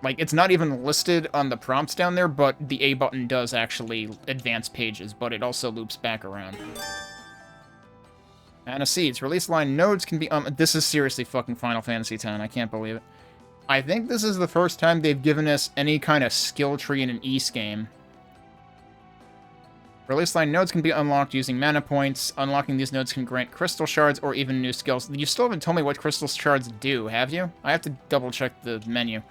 Like, it's not even listed on the prompts down there, but the A button does actually advance pages, but it also loops back around. Mana Seeds. Release line nodes can be... This is seriously fucking Final Fantasy X. I can't believe it. I think this is the first time they've given us any kind of skill tree in an Ys game. Release line nodes can be unlocked using mana points. Unlocking these nodes can grant crystal shards or even new skills. You still haven't told me what crystal shards do, have you? I have to double check the menu.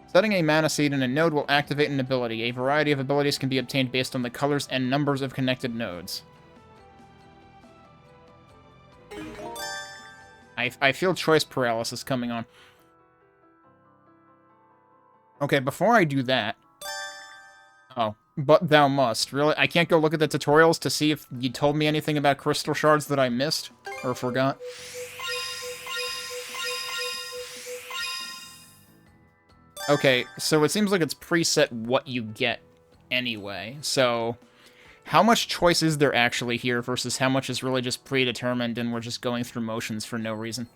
Setting a mana seed in a node will activate an ability. A variety of abilities can be obtained based on the colors and numbers of connected nodes. I feel choice paralysis coming on. Okay, before I do that... Oh, but thou must. Really? I can't go look at the tutorials to see if you told me anything about crystal shards that I missed or forgot? Okay, so it seems like it's preset what you get anyway. So, how much choice is there actually here versus how much is really just predetermined and we're just going through motions for no reason?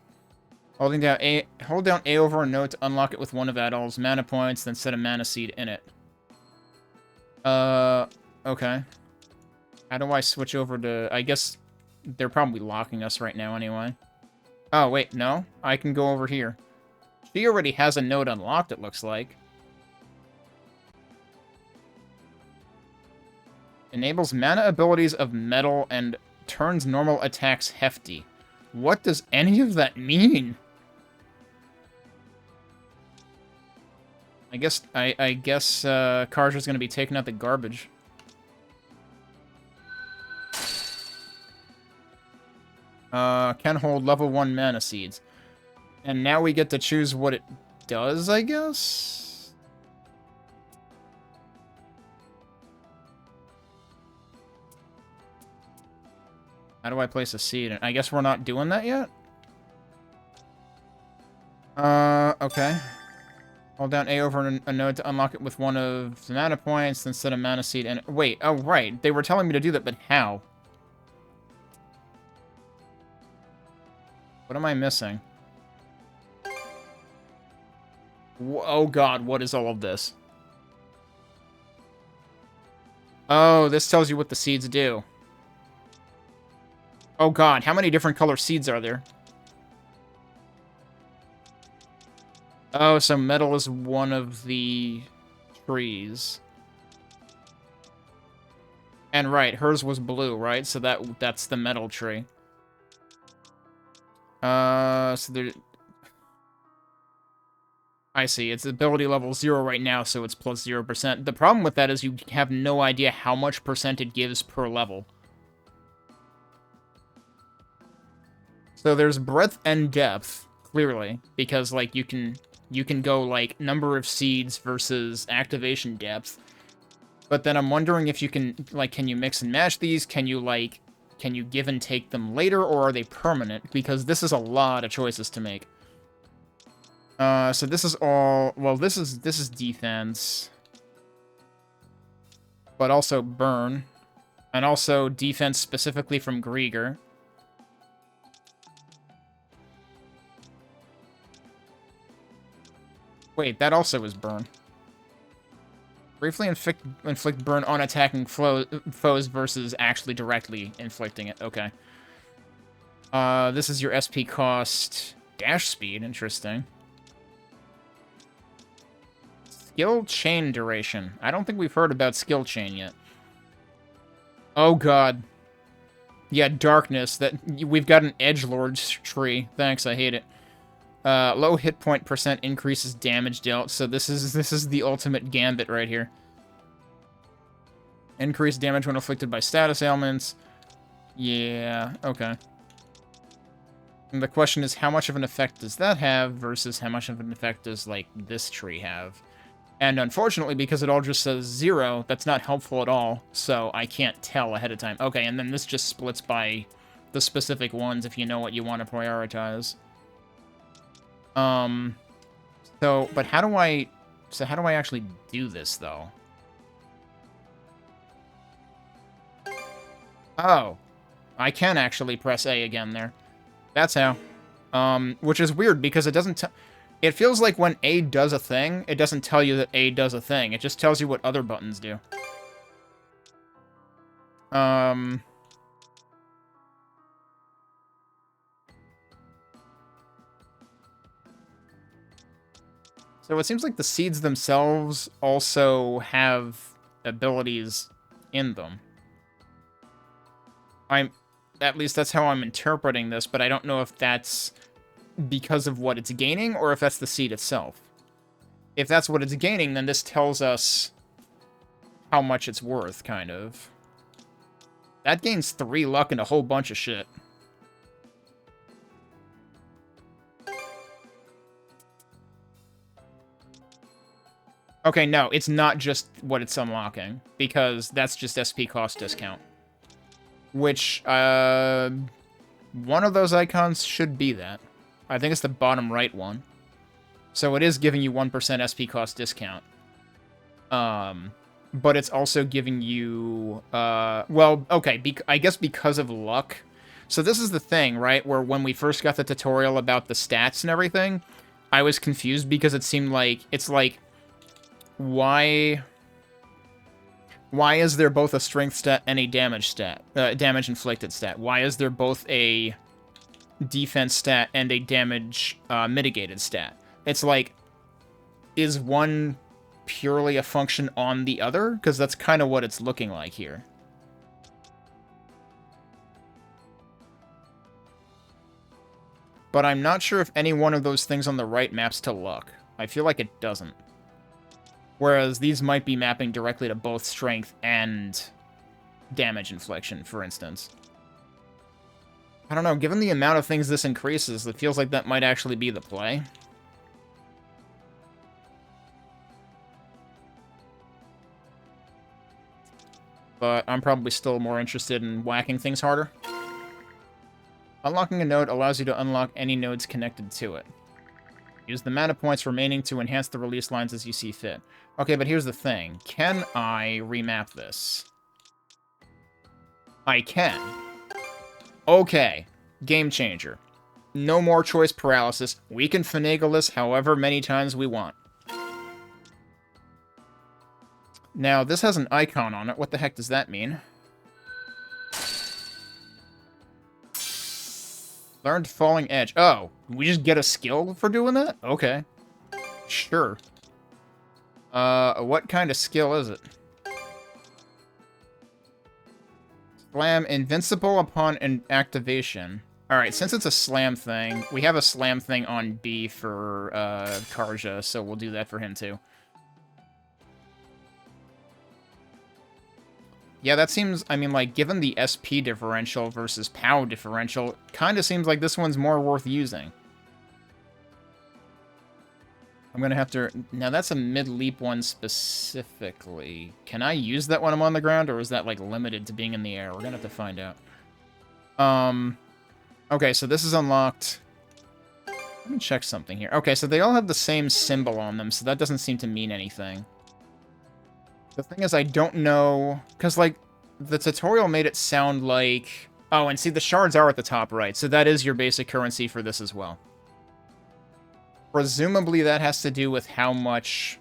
Hold down A over a node to unlock it with one of Adol's mana points, then set a mana seed in it. Okay. How do I switch over to... I guess they're probably locking us right now anyway. Oh, wait, no? I can go over here. She already has a node unlocked, it looks like. Enables mana abilities of metal and turns normal attacks hefty. What does any of that mean? I guess Karja's gonna be taking out the garbage. Can hold level 1 mana seeds. And now we get to choose what it does, I guess? How do I place a seed? I guess we're not doing that yet? Okay. Hold down A over a node to unlock it with one of the mana points, then set a mana seed and... Wait, oh, right. They were telling me to do that, but how? What am I missing? Oh god, what is all of this? Oh, this tells you what the seeds do. Oh god, how many different color seeds are there? Oh, so metal is one of the trees. And right, hers was blue, right? So that's the metal tree. So there... I see, it's ability level 0 right now, so it's plus 0%. The problem with that is you have no idea how much percent it gives per level. So there's breadth and depth, clearly, because, like, you can go, like, number of seeds versus activation depth. But then I'm wondering if you can, like, can you mix and match these? Can you give and take them later, or are they permanent? Because this is a lot of choices to make. So this is all... Well, this is defense. But also burn. And also defense specifically from Grieger. Wait, that also is burn. Briefly inflict burn on attacking foes versus actually directly inflicting it. Okay. This is your SP cost. Dash speed, interesting. Skill chain duration. I don't think we've heard about skill chain yet. Oh god. Yeah, darkness. We've got an edgelord's tree. Thanks, I hate it. Low hit point percent increases damage dealt. So this is the ultimate gambit right here. Increased damage when afflicted by status ailments. Yeah, okay. And the question is, how much of an effect does that have versus how much of an effect does, like, this tree have? And unfortunately, because it all just says 0, that's not helpful at all, so I can't tell ahead of time. Okay, and then this just splits by the specific ones if you know what you want to prioritize. But how do I actually do this, though? Oh, I can actually press A again there. That's how. Which is weird, because it doesn't it feels like when A does a thing, it doesn't tell you that A does a thing. It just tells you what other buttons do. So it seems like the seeds themselves also have abilities in them. At least that's how I'm interpreting this, but I don't know if that's because of what it's gaining, or if that's the seed itself. If that's what it's gaining, then this tells us how much it's worth, kind of. That gains 3 luck and a whole bunch of shit. Okay, no, it's not just what it's unlocking, because that's just SP cost discount. Which, one of those icons should be that. I think it's the bottom right one. So it is giving you 1% SP cost discount. But it's also giving you, well, okay, I guess because of luck. So this is the thing, right, where when we first got the tutorial about the stats and everything, I was confused because it seemed like, it's like, why is there both a strength stat and a damage stat, damage inflicted stat? Why is there both a defense stat and a damage mitigated stat? It's like, is one purely a function on the other? Because that's kind of what it's looking like here. But I'm not sure if any one of those things on the right maps to luck. I feel like it doesn't. Whereas these might be mapping directly to both strength and damage infliction, for instance. I don't know, given the amount of things this increases, it feels like that might actually be the play. But I'm probably still more interested in whacking things harder. Unlocking a node allows you to unlock any nodes connected to it. Use the mana points remaining to enhance the release lines as you see fit. Okay, but here's the thing. Can I remap this? I can. Okay. Game changer. No more choice paralysis. We can finagle this however many times we want. Now, this has an icon on it. What the heck does that mean? Learned Falling Edge. Oh, we just get a skill for doing that? Okay. Sure. What kind of skill is it? Slam invincible upon an activation. Alright, since it's a slam thing, we have a slam thing on B for, Karja, so we'll do that for him too. Yeah, that seems, I mean, like, given the SP differential versus POW differential, kind of seems like this one's more worth using. I'm gonna have to... Now, that's a mid-leap one specifically. Can I use that when I'm on the ground, or is that, like, limited to being in the air? We're gonna have to find out. Okay, so this is unlocked. Let me check something here. Okay, so they all have the same symbol on them, so that doesn't seem to mean anything. The thing is, I don't know... Because, like, the tutorial made it sound like... Oh, and see, the shards are at the top right, so that is your basic currency for this as well. Presumably that has to do with how much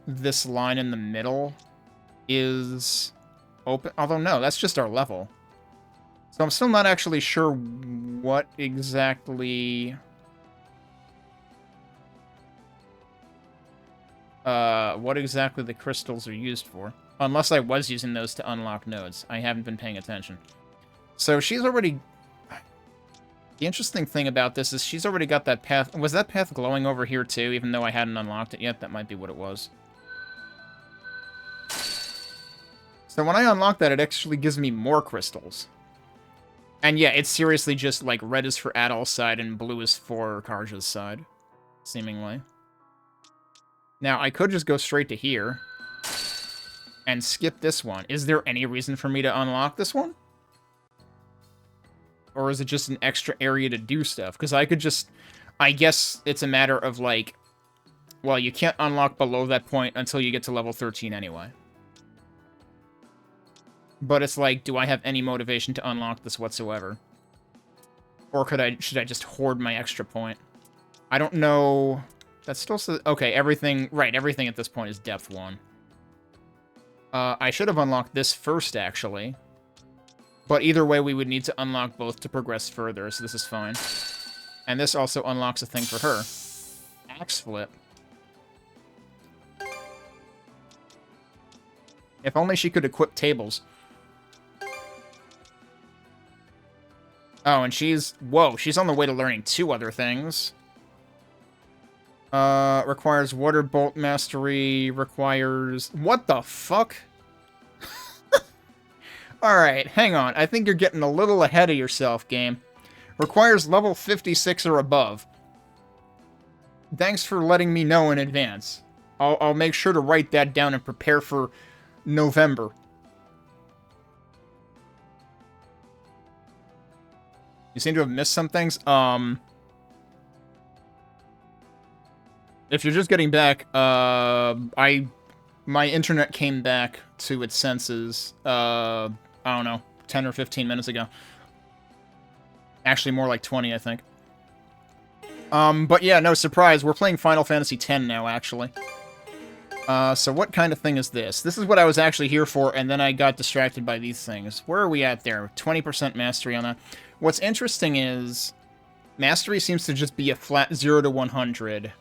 this line in the middle is open. Although, no, that's just our level. So I'm still not actually sure what exactly... what exactly the crystals are used for. Unless I was using those to unlock nodes. I haven't been paying attention. So she's already... The interesting thing about this is she's already got that path... Was that path glowing over here too, even though I hadn't unlocked it yet? That might be what it was. So when I unlock that, it actually gives me more crystals. And yeah, it's seriously just like red is for Adol's side and blue is for Karja's side. Seemingly. Now, I could just go straight to here. And skip this one. Is there any reason for me to unlock this one? Or is it just an extra area to do stuff? Because I could just... I guess it's a matter of, like... Well, you can't unlock below that point until you get to level 13 anyway. But it's like, do I have any motivation to unlock this whatsoever? Or should I just hoard my extra point? I don't know... That still says... Okay, everything... Right, everything at this point is depth 1. I should have unlocked this first, actually. But either way, we would need to unlock both to progress further, so this is fine. And this also unlocks a thing for her. Axe flip. If only she could equip tables. Oh, and she's... Whoa, she's on the way to learning 2 other things. Requires water bolt mastery, requires... What the fuck? Alright, hang on. I think you're getting a little ahead of yourself, game. Requires level 56 or above. Thanks for letting me know in advance. I'll make sure to write that down and prepare for November. You seem to have missed some things. If you're just getting back, my internet came back to its senses, I don't know, 10 or 15 minutes ago. Actually, more like 20, I think. But yeah, no surprise, we're playing Final Fantasy X now, actually. So what kind of thing is this? This is what I was actually here for, and then I got distracted by these things. Where are we at there? 20% mastery on that. What's interesting is, mastery seems to just be a flat 0 to 100.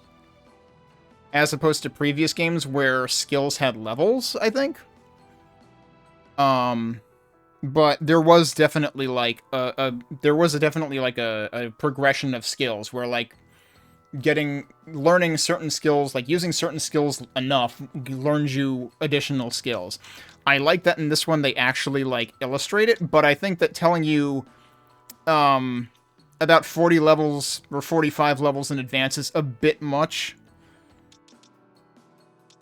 As opposed to previous games where skills had levels, I think. But there was definitely like a progression of skills where like learning certain skills, like using certain skills enough learns you additional skills. I like that in this one they actually like illustrate it, but I think that telling you about 40 levels or 45 levels in advance is a bit much.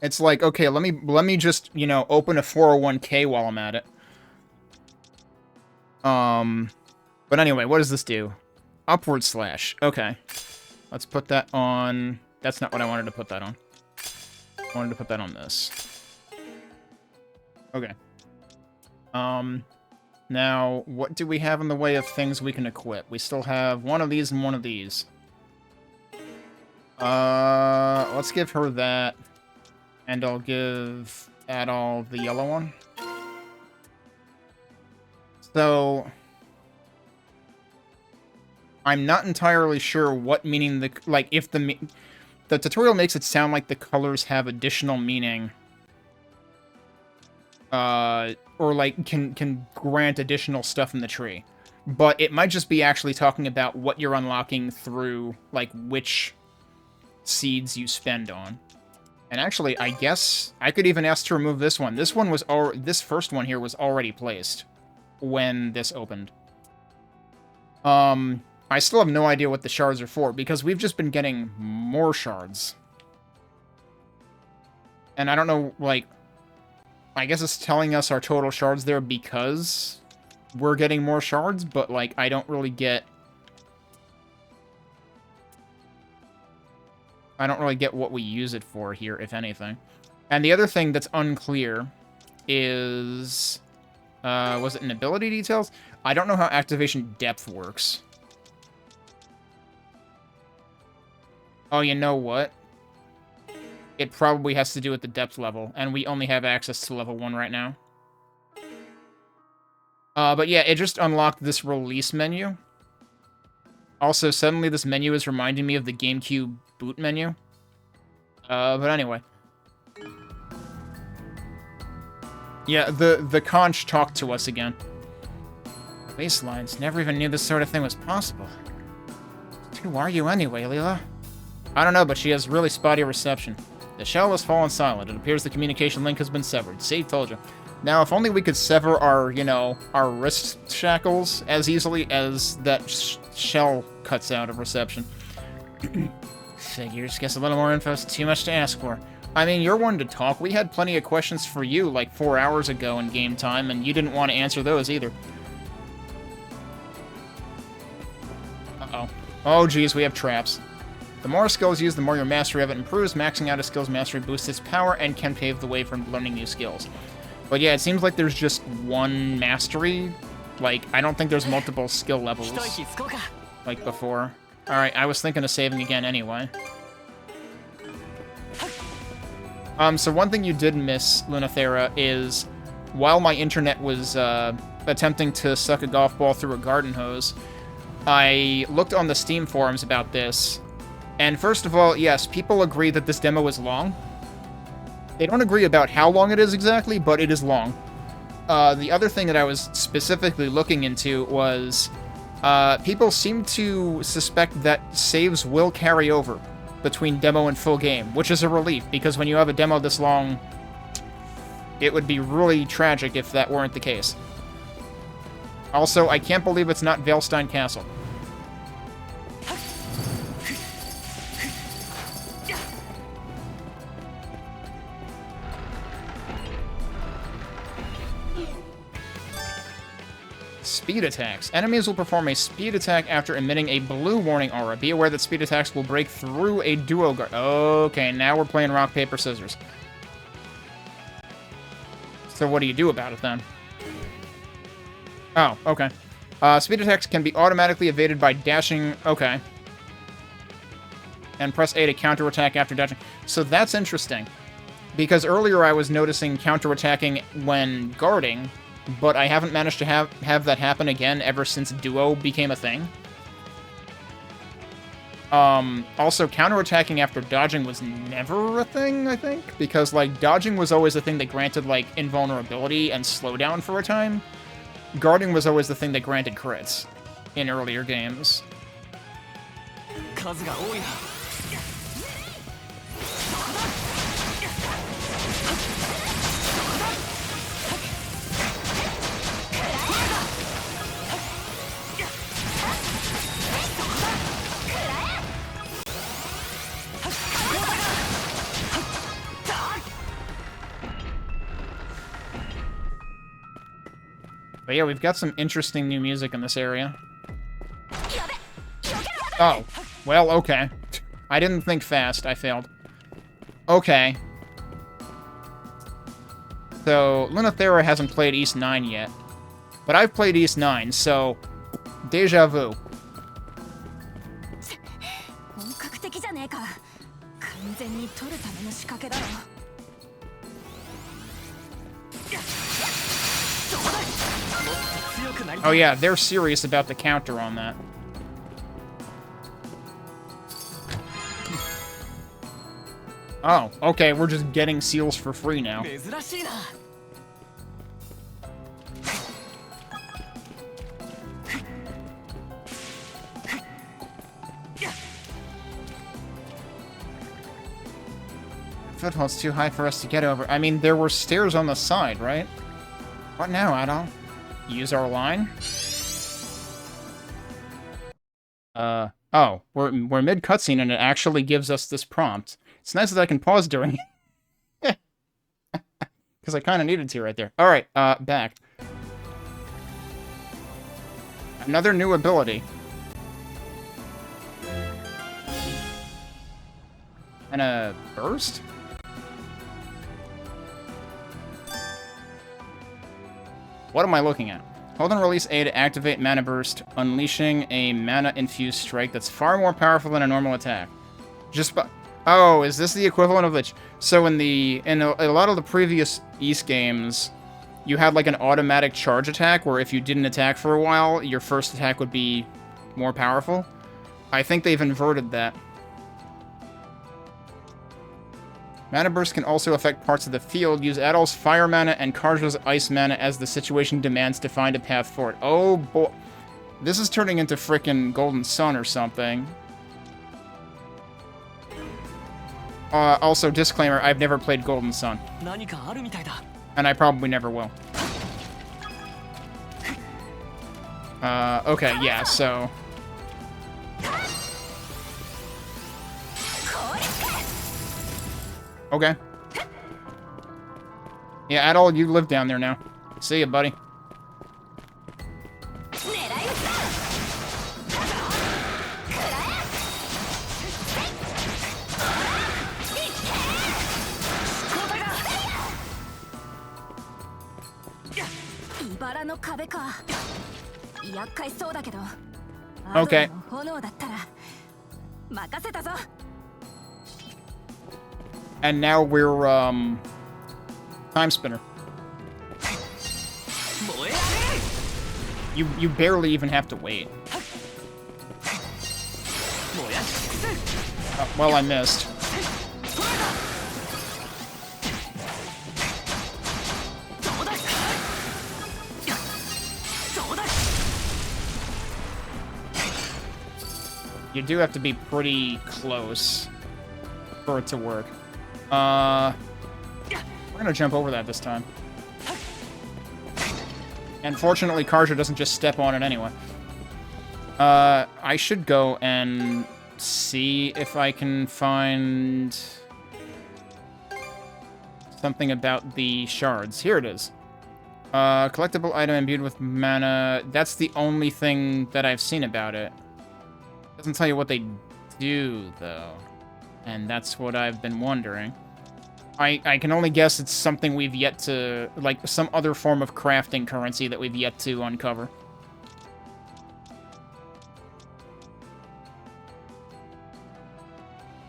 It's like, okay, let me just, you know, open a 401k while I'm at it. But anyway, what does this do? Upward slash. Okay. Let's put that on... That's not what I wanted to put that on. I wanted to put that on this. Okay. Now, what do we have in the way of things we can equip? We still have one of these and one of these. Let's give her that. And I'll give Adol the yellow one. So... I'm not entirely sure what meaning the... Like, if the tutorial makes it sound like the colors have additional meaning. Or, like, can grant additional stuff in the tree. But it might just be actually talking about what you're unlocking through, like, which seeds you spend on. And actually, I guess I could even ask to remove this one. This one was this first one here was already placed when this opened. I still have no idea what the shards are for, because we've just been getting more shards. And I don't know, like... I guess it's telling us our total shards there because we're getting more shards, but, like, I don't really get... I don't really get what we use it for here, if anything. And the other thing that's unclear is... was it in ability details? I don't know how activation depth works. Oh, you know what? It probably has to do with the depth level, and we only have access to level 1 right now. But yeah, it just unlocked this release menu. Also, suddenly this menu is reminding me of the GameCube boot menu. But anyway. Yeah, the conch talked to us again. Wastelands. Never even knew this sort of thing was possible. Who are you anyway, Leela? I don't know, but she has really spotty reception. The shell has fallen silent. It appears the communication link has been severed. See, told you. Now, if only we could sever our, you know, our wrist shackles as easily as that shell cuts out of reception. Figures. Guess a little more info is too much to ask for. I mean, you're one to talk. We had plenty of questions for you like 4 hours ago in game time, and you didn't want to answer those either. Uh-oh. Oh, geez, we have traps. The more skills used, the more your mastery of it improves. Maxing out a skill's mastery boosts its power and can pave the way for learning new skills. But yeah, it seems like there's just one mastery. Like, I don't think there's multiple skill levels like before. Alright, I was thinking of saving again anyway. So one thing you did miss, Lunathera, is while my internet was attempting to suck a golf ball through a garden hose, I looked on the Steam forums about this, and first of all, yes, people agree that this demo is long. They don't agree about how long it is exactly, but it is long. The other thing that I was specifically looking into was people seem to suspect that saves will carry over between demo and full game, which is a relief, because when you have a demo this long, it would be really tragic if that weren't the case. Also, I can't believe it's not Veilstein Castle. Speed attacks. Enemies will perform a speed attack after emitting a blue warning aura. Be aware that speed attacks will break through a duo guard. Okay, now we're playing rock, paper, scissors. So what do you do about it then? Oh, okay. Speed attacks can be automatically evaded by dashing... Okay. And press A to counterattack after dashing. So that's interesting. Because earlier I was noticing counterattacking when guarding, but I haven't managed to have that happen again ever since Duo became a thing. Also, counterattacking after dodging was never a thing, I think. Because, like, dodging was always the thing that granted, like, invulnerability and slowdown for a time. Guarding was always the thing that granted crits in earlier games. But yeah, we've got some interesting new music in this area. Oh, well, okay. I didn't think fast. I failed. Okay. So, Lunathera hasn't played Ys IX yet. But I've played Ys IX, so... Deja vu. Oh yeah, they're serious about the counter on that. Oh, okay, we're just getting seals for free now. Foothold's too high for us to get over. I mean, there were stairs on the side, right? What now, Adol? Use our line? Oh, we're mid-cutscene and it actually gives us this prompt. It's nice that I can pause during it. Because I kind of needed to right there. Alright, back. Another new ability. And a burst? What am I looking at? Hold and release A to activate Mana Burst, unleashing a mana-infused strike that's far more powerful than a normal attack. Oh, is this the equivalent of the... So in a lot of the previous Ys games, you had like an automatic charge attack, where if you didn't attack for a while, your first attack would be more powerful. I think they've inverted that. Mana burst can also affect parts of the field. Use Adol's fire mana and Karja's ice mana as the situation demands to find a path forward. Oh boy. This is turning into frickin' Golden Sun or something. Also, disclaimer, I've never played Golden Sun. And I probably never will. Okay, yeah, so... Okay. Yeah, Adol, you live down there now. See ya, buddy. Okay. And now we're, Time Spinner. You barely even have to wait. Well, I missed. You do have to be pretty close for it to work. We're gonna jump over that this time. And fortunately, Karja doesn't just step on it anyway. I should go and see if I can find something about the shards. Here it is. Collectible item imbued with mana. That's the only thing that I've seen about it. Doesn't tell you what they do, though. And that's what I've been wondering. I can only guess it's something we've yet to... like, some other form of crafting currency that we've yet to uncover.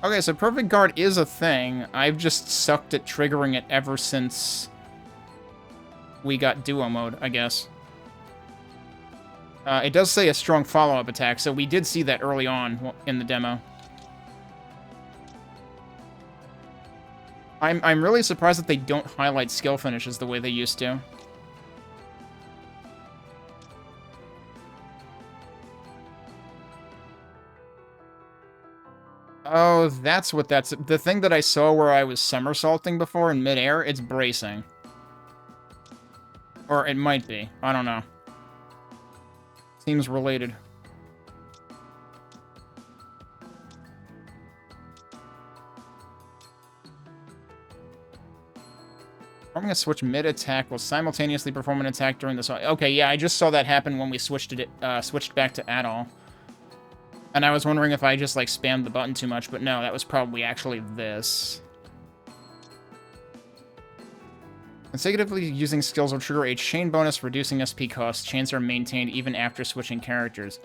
Okay, so Perfect Guard is a thing. I've just sucked at triggering it ever since we got Duo Mode, I guess. It does say a strong follow-up attack, so we did see that early on in the demo. I'm really surprised that they don't highlight skill finishes the way they used to. Oh, that's what that's... The thing that I saw where I was somersaulting before in midair, it's bracing. Or it might be. I don't know. Seems related. I'm gonna switch mid-attack while simultaneously perform an attack during this. Okay, yeah, I just saw that happen when we switched back to Adol. And I was wondering if I just, like, spammed the button too much, but no, that was probably actually this. Consecutively using skills will trigger a chain bonus, reducing SP costs. Chains are maintained even after switching characters.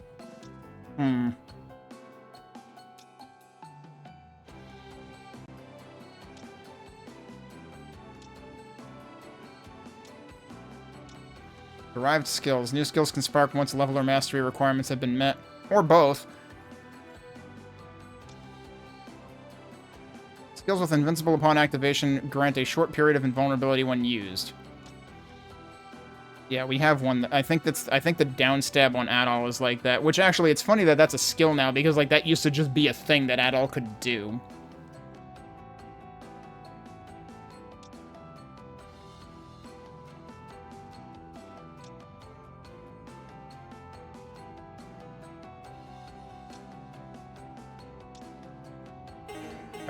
Derived skills. New skills can spark once level or mastery requirements have been met. Or both. Skills with invincible upon activation grant a short period of invulnerability when used. Yeah, we have one. I think the downstab on Adol is like that. Which actually, it's funny that that's a skill now, because like that used to just be a thing that Adol could do.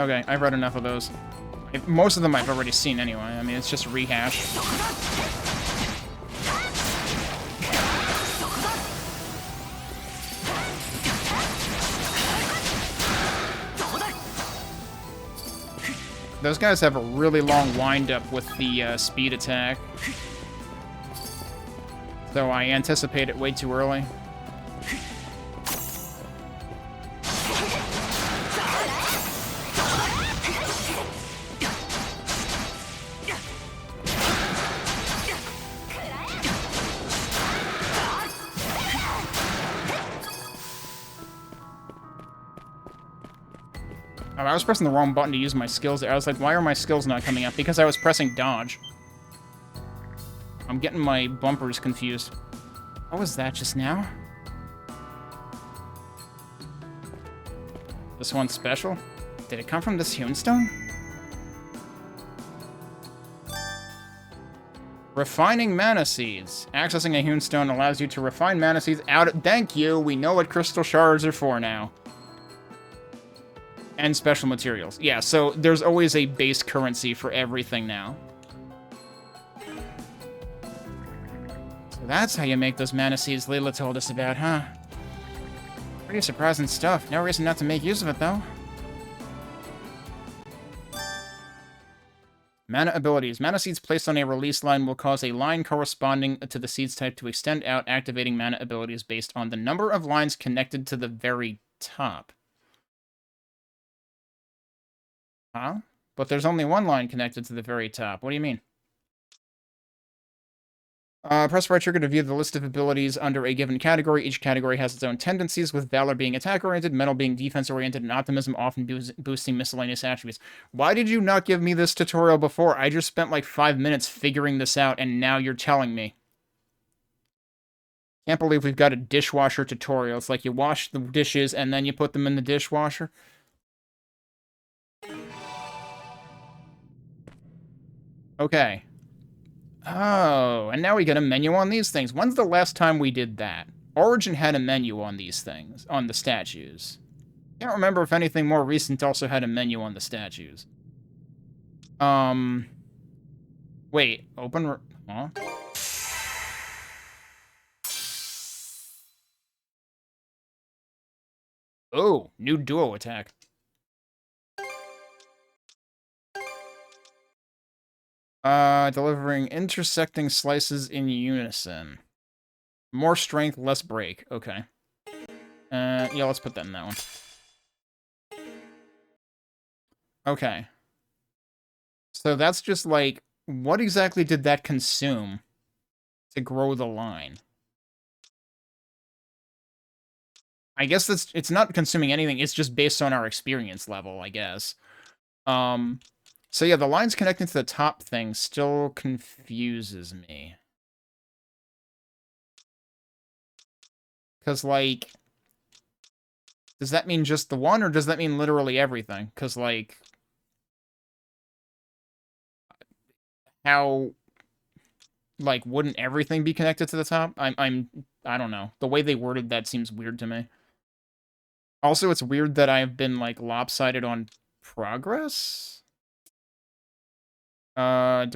Okay, I've read enough of those. Most of them I've already seen anyway. I mean, it's just rehash. Those guys have a really long wind-up with the speed attack. So I anticipate it way too early. I was pressing the wrong button to use my skills there. I was like, why are my skills not coming up? Because I was pressing dodge. I'm getting my bumpers confused. What was that just now? This one's special? Did it come from this hewn stone? Refining mana seeds. Accessing a hewn stone allows you to refine mana seeds out of... Thank you! We know what crystal shards are for now. And special materials. Yeah, so there's always a base currency for everything now. So that's how you make those mana seeds Layla told us about, huh? Pretty surprising stuff. No reason not to make use of it, though. Mana abilities. Mana seeds placed on a release line will cause a line corresponding to the seed's type to extend out, activating mana abilities based on the number of lines connected to the very top. Huh? But there's only one line connected to the very top. What do you mean? Press right trigger to view the list of abilities under a given category. Each category has its own tendencies, with Valor being attack-oriented, Metal being defense-oriented, and Optimism often boosting miscellaneous attributes. Why did you not give me this tutorial before? I just spent like 5 minutes figuring this out, and now you're telling me. Can't believe we've got a dishwasher tutorial. It's like you wash the dishes, and then you put them in the dishwasher. Okay. Oh, and now we get a menu on these things. When's the last time we did that? Origin had a menu on these things, on the statues. Can't remember if anything more recent also had a menu on the statues. Wait, open... Huh? Oh, new duo attack. Delivering intersecting slices in unison. More strength, less break. Okay. Yeah, let's put that in that one. Okay. So that's just like, what exactly did that consume to grow the line? I guess it's not consuming anything, it's just based on our experience level, I guess. So yeah, the lines connecting to the top thing still confuses me. Because, like, does that mean just the one, or does that mean literally everything? Because, like, how, like, wouldn't everything be connected to the top? I don't know. The way they worded that seems weird to me. Also, it's weird that I've been, like, lopsided on progress? Do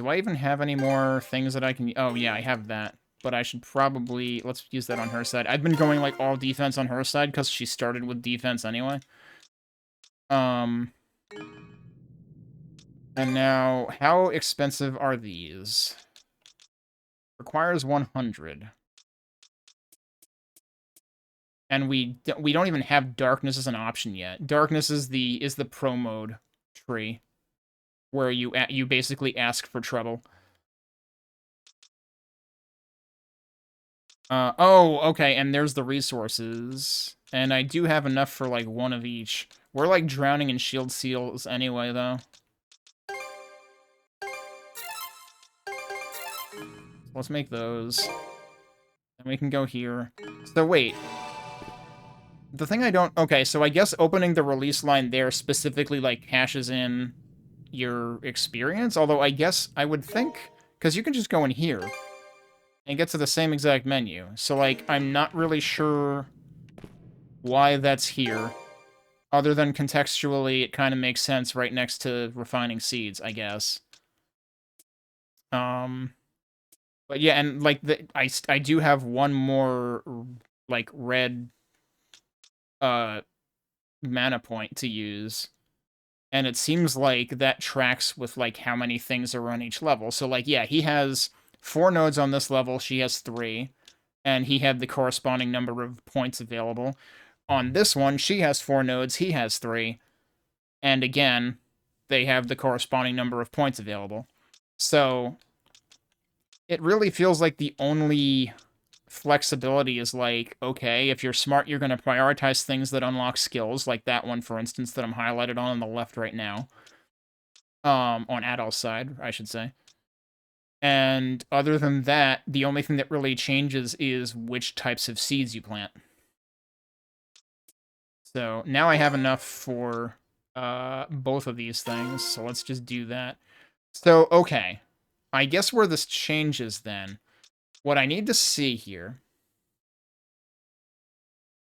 I even have any more things that I can... Oh, yeah, I have that. But I should probably... Let's use that on her side. I've been going, like, all defense on her side, because she started with defense anyway. And now, how expensive are these? Requires 100. And we don't even have darkness as an option yet. Darkness is the pro mode tree, where you basically ask for trouble. Oh, okay, and there's the resources. And I do have enough for, like, one of each. We're, like, drowning in shield seals anyway, though. Let's make those. And we can go here. So, wait. The thing I don't... Okay, so I guess opening the release line there specifically, like, cashes in your experience, although I guess I would think, because you can just go in here and get to the same exact menu. So, like, I'm not really sure why that's here, other than contextually it kind of makes sense right next to refining seeds, I guess. But yeah, and, like, I do have one more, like, red mana point to use. And it seems like that tracks with, like, how many things are on each level. So, like, yeah, he has 4 nodes on this level, she has 3. And he had the corresponding number of points available. On this one, she has 4 nodes, he has 3. And again, they have the corresponding number of points available. So, it really feels like the only flexibility is like, okay, if you're smart, you're going to prioritize things that unlock skills, like that one, for instance, that I'm highlighted on the left right now. On Adol's side, I should say. And other than that, the only thing that really changes is which types of seeds you plant. So now I have enough for both of these things, so let's just do that. So, okay. I guess where this changes then, what I need to see here,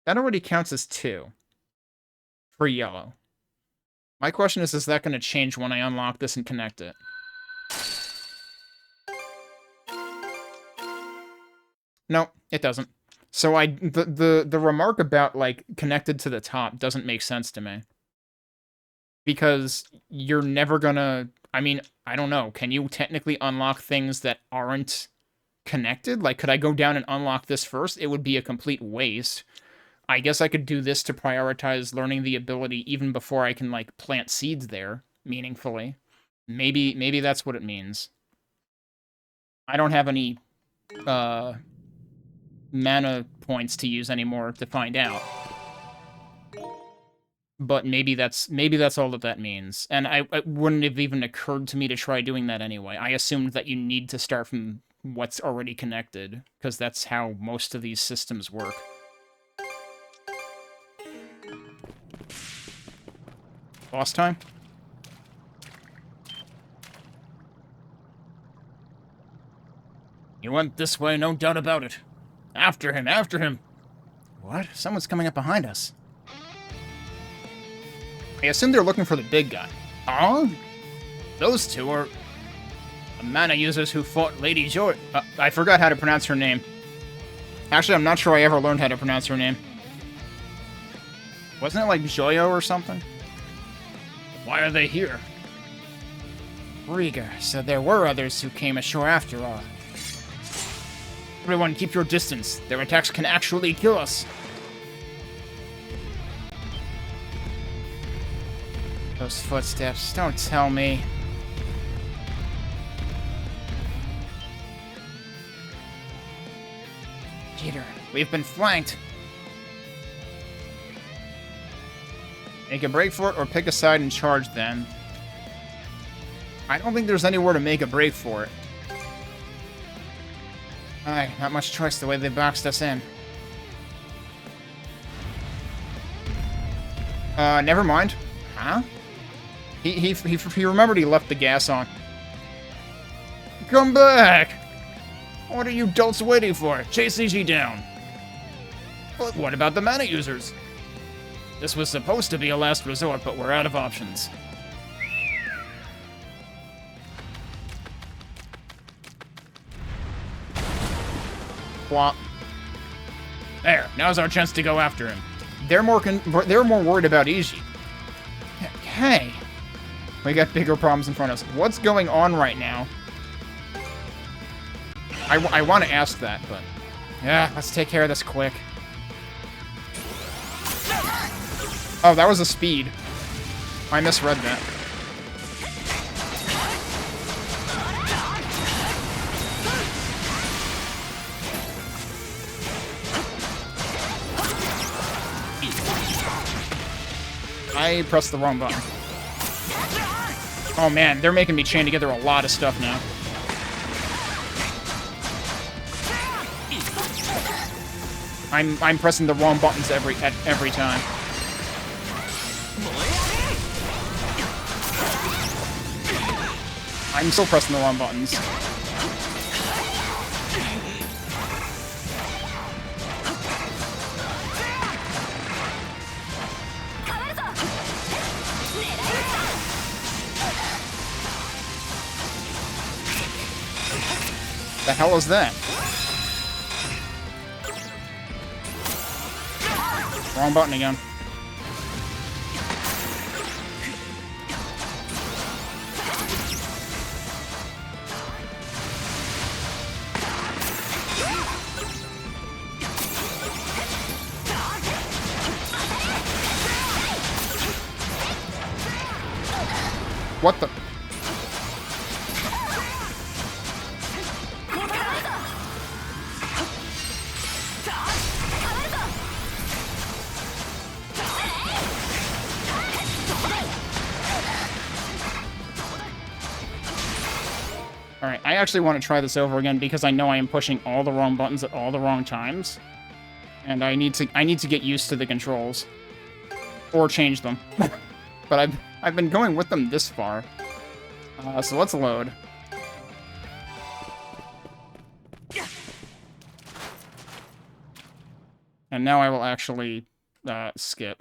that already counts as 2 for yellow. My question is that going to change when I unlock this and connect it? No, it doesn't. So the remark about, like, connected to the top doesn't make sense to me. Because you're never gonna... I mean, I don't know. Can you technically unlock things that aren't connected? Like, could I go down and unlock this first? It would be a complete waste. I guess I could do this to prioritize learning the ability even before I can, like, plant seeds there meaningfully. Maybe that's what it means. I don't have any mana points to use anymore to find out. But maybe that's all that means. And it wouldn't have even occurred to me to try doing that anyway. I assumed that you need to start from what's already connected, because that's how most of these systems work. Boss time? You went this way, no doubt about it. After him, after him! What? Someone's coming up behind us. I assume they're looking for the big guy. Oh? Those two are the mana users who fought Lady Joy. I forgot how to pronounce her name. Actually, I'm not sure I ever learned how to pronounce her name. Wasn't it like Joyo or something? Why are they here? Riga said there were others who came ashore after all. Everyone, keep your distance. Their attacks can actually kill us. Those footsteps, don't tell me. Peter, we've been flanked. Make a break for it or pick a side and charge then. I don't think there's anywhere to make a break for it. Alright, not much choice the way they boxed us in. Never mind. Huh? He remembered he left the gas on. Come back! What are you dolts waiting for? Chase EG down. But what about the mana users? This was supposed to be a last resort, but we're out of options. Plop. There, now's our chance to go after him. They're more worried about Iji. Hey, we got bigger problems in front of us. What's going on right now? I want to ask that, but yeah, let's take care of this quick. Oh, that was a speed. I misread that. I pressed the wrong button. Oh man, they're making me chain together a lot of stuff now. I'm pressing the wrong buttons every time. I'm still pressing the wrong buttons. The hell is that? Wrong button again. What the? actually want to try this over again because I know I am pushing all the wrong buttons at all the wrong times. And I need to get used to the controls. Or change them. But I've been going with them this far. So let's load. And now I will actually skip.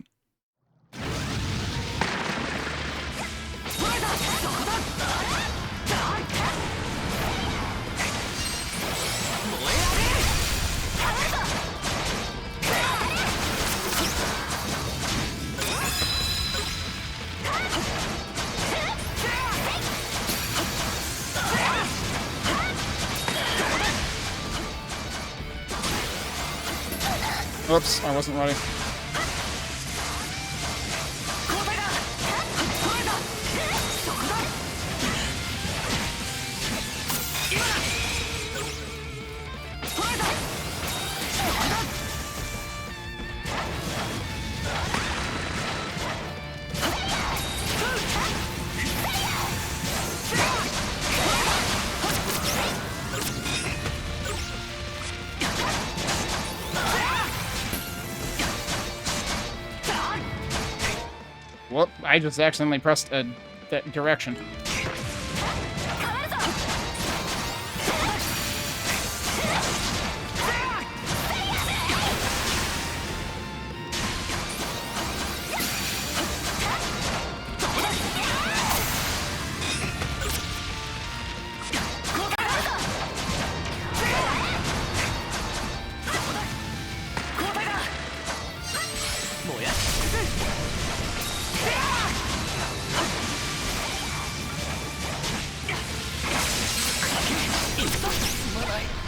Oops, I wasn't ready. Whoop, I just accidentally pressed that direction.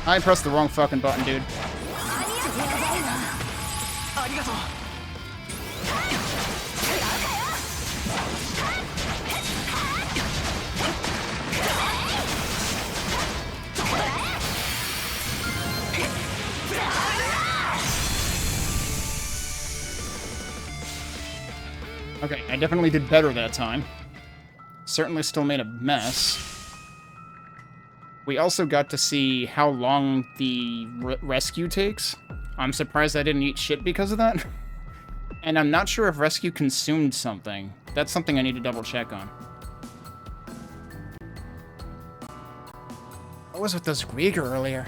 I pressed the wrong fucking button, dude. Okay, I definitely did better that time. Certainly still made a mess. We also got to see how long the rescue takes. I'm surprised I didn't eat shit because of that. And I'm not sure if rescue consumed something. That's something I need to double check on. What was with those Grieger earlier?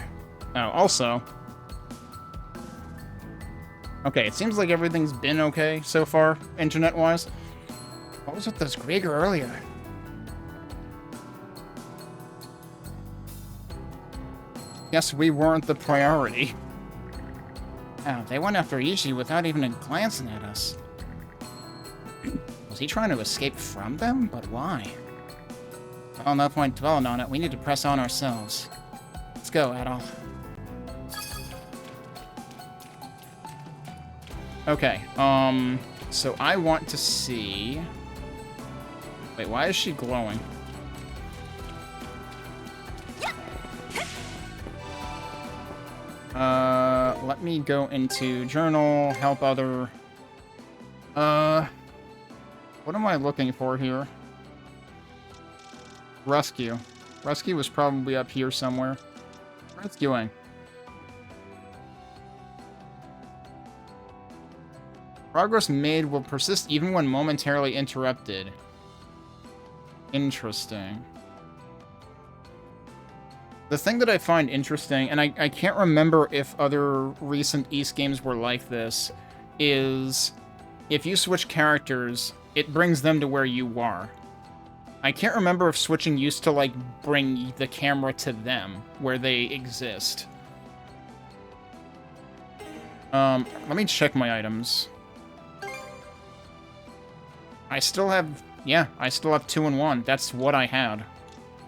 Oh, also... Okay, it seems like everything's been okay so far, internet-wise. What was with those Grieger earlier? Guess we weren't the priority. Oh, they went after Ishi without even glancing at us. Was he trying to escape from them? But why? Well, no point dwelling on it. We need to press on ourselves. Let's go, Adolf. Okay, so I want to see... Wait, why is she glowing? Let me go into journal, help other... What am I looking for here? Rescue. Rescue was probably up here somewhere. Rescuing. Progress made will persist even when momentarily interrupted. Interesting. The thing that I find interesting, and I can't remember if other recent Ys games were like this, is if you switch characters, it brings them to where you are. I can't remember if switching used to, like, bring the camera to them, where they exist. Let me check my items. I still have... Yeah, I still have 2 and 1. That's what I had.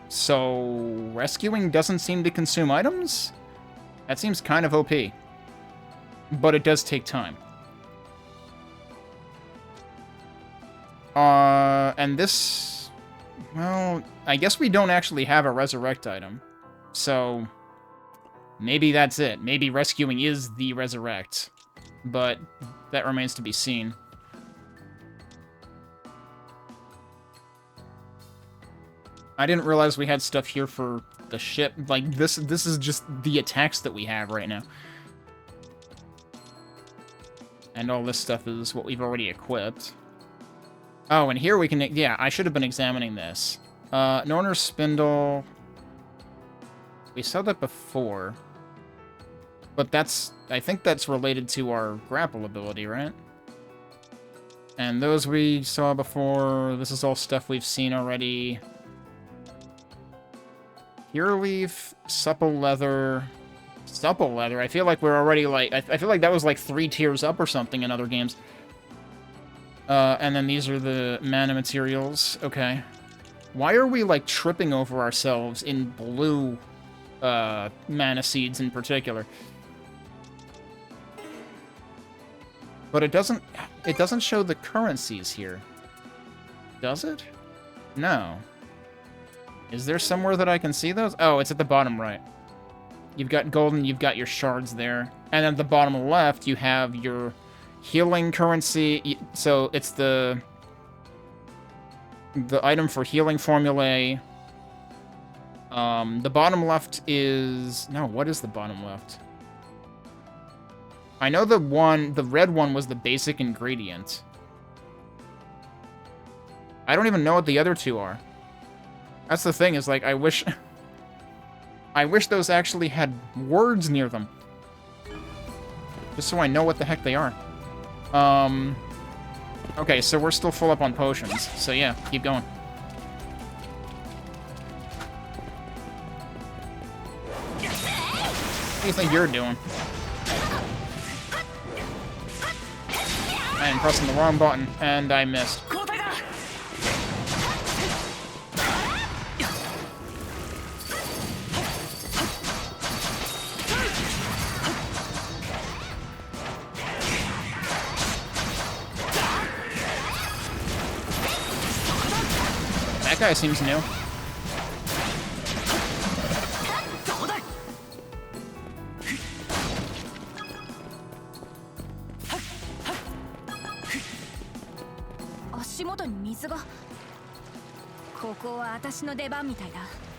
So, rescuing doesn't seem to consume items? That seems kind of OP. But it does take time. And this... Well, I guess we don't actually have a resurrect item. So, maybe that's it. Maybe rescuing is the resurrect. But that remains to be seen. I didn't realize we had stuff here for the ship. Like, this is just the attacks that we have right now. And all this stuff is what we've already equipped. Oh, and here we can... Yeah, I should have been examining this. Norner's Spindle... We saw that before. But that's... I think that's related to our grapple ability, right? And those we saw before. This is all stuff we've seen already. Pure Leaf, Supple Leather... Supple Leather. I feel like we're already, like... I feel like that was, like, 3 tiers up or something in other games. And then these are the mana materials. Okay. Why are we, like, tripping over ourselves in blue mana seeds in particular? But it doesn't show the currencies here. Does it? No. Is there somewhere that I can see those? Oh, it's at the bottom right. You've got golden, you've got your shards there. And at the bottom left, you have your healing currency. So it's the item for healing formulae. The bottom left is... No, what is the bottom left? I know the red one was the basic ingredient. I don't even know what the other two are. That's the thing, is like, I wish those actually had words near them. Just so I know what the heck they are. Okay, so we're still full up on potions. So yeah, keep going. What do you think you're doing? I am pressing the wrong button, and I missed. That guy seems new.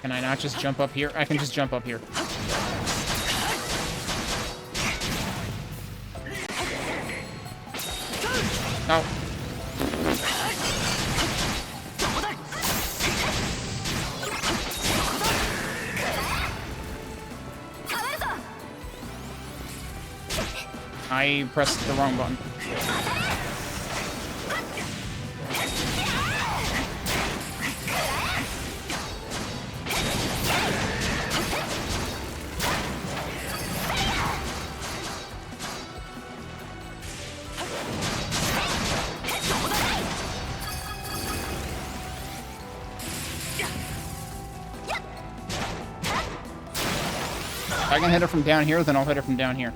Can I not just jump up here? I can just jump up here. No. I pressed the wrong button. If I can hit it from down here, then I'll hit it from down here.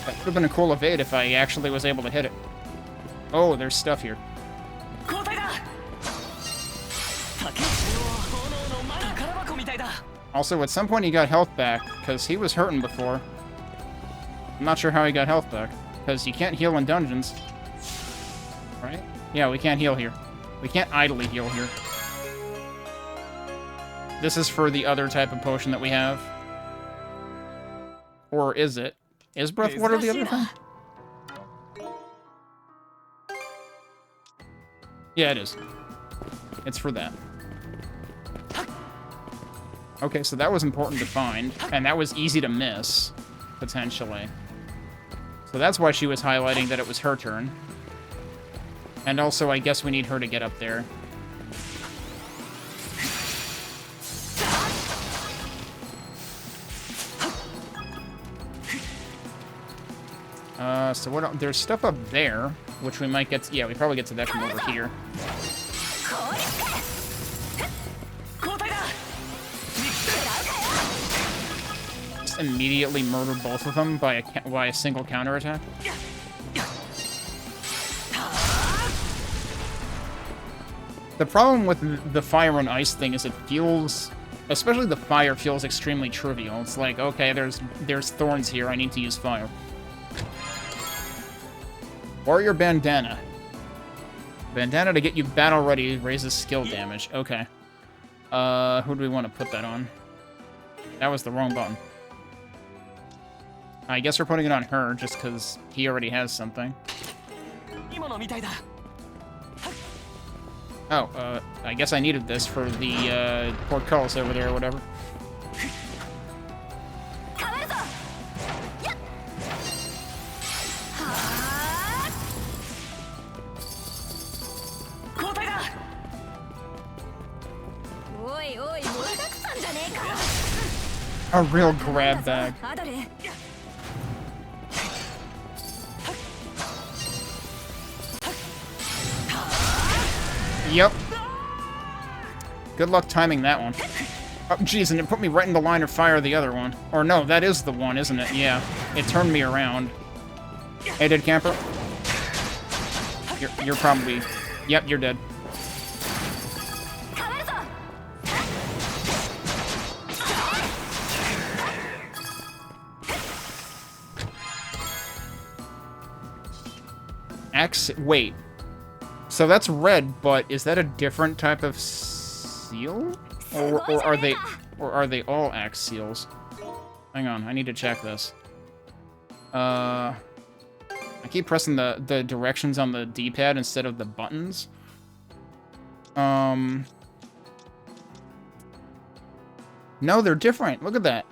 That would have been a cool evade if I actually was able to hit it. Oh, there's stuff here. Also, at some point he got health back, because he was hurting before. I'm not sure how he got health back, because you can't heal in dungeons. Right? Yeah, we can't heal here. We can't idly heal here. This is for the other type of potion that we have. Or is it? Is Breath Water the other thing? Yeah, it is. It's for that. Okay, so that was important to find, and that was easy to miss, potentially. So that's why she was highlighting that it was her turn. And also, I guess we need her to get up there. So what else? There's stuff up there, which we might get to, yeah, we probably get to that from over here. Just immediately murder both of them by a single counterattack. The problem with the fire and ice thing is it feels, especially the fire feels extremely trivial. It's like, okay, there's thorns here, I need to use fire. Warrior bandana. Bandana to get you battle ready, raises skill damage. Okay. Who do we want to put that on? That was the wrong button. I guess we're putting it on her, just because he already has something. Oh, I guess I needed this for the, portcullis over there or whatever. A real grab bag. Yep. Good luck timing that one. Oh, jeez, and it put me right in the line of fire the other one. Or no, that is the one, isn't it? Yeah. It turned me around. Hey, dead camper. You're probably... Yep, you're dead. Wait. So that's red, but is that a different type of seal? Or are they all axe seals? Hang on, I need to check this. I keep pressing the directions on the D-pad instead of the buttons. No, they're different. Look at that.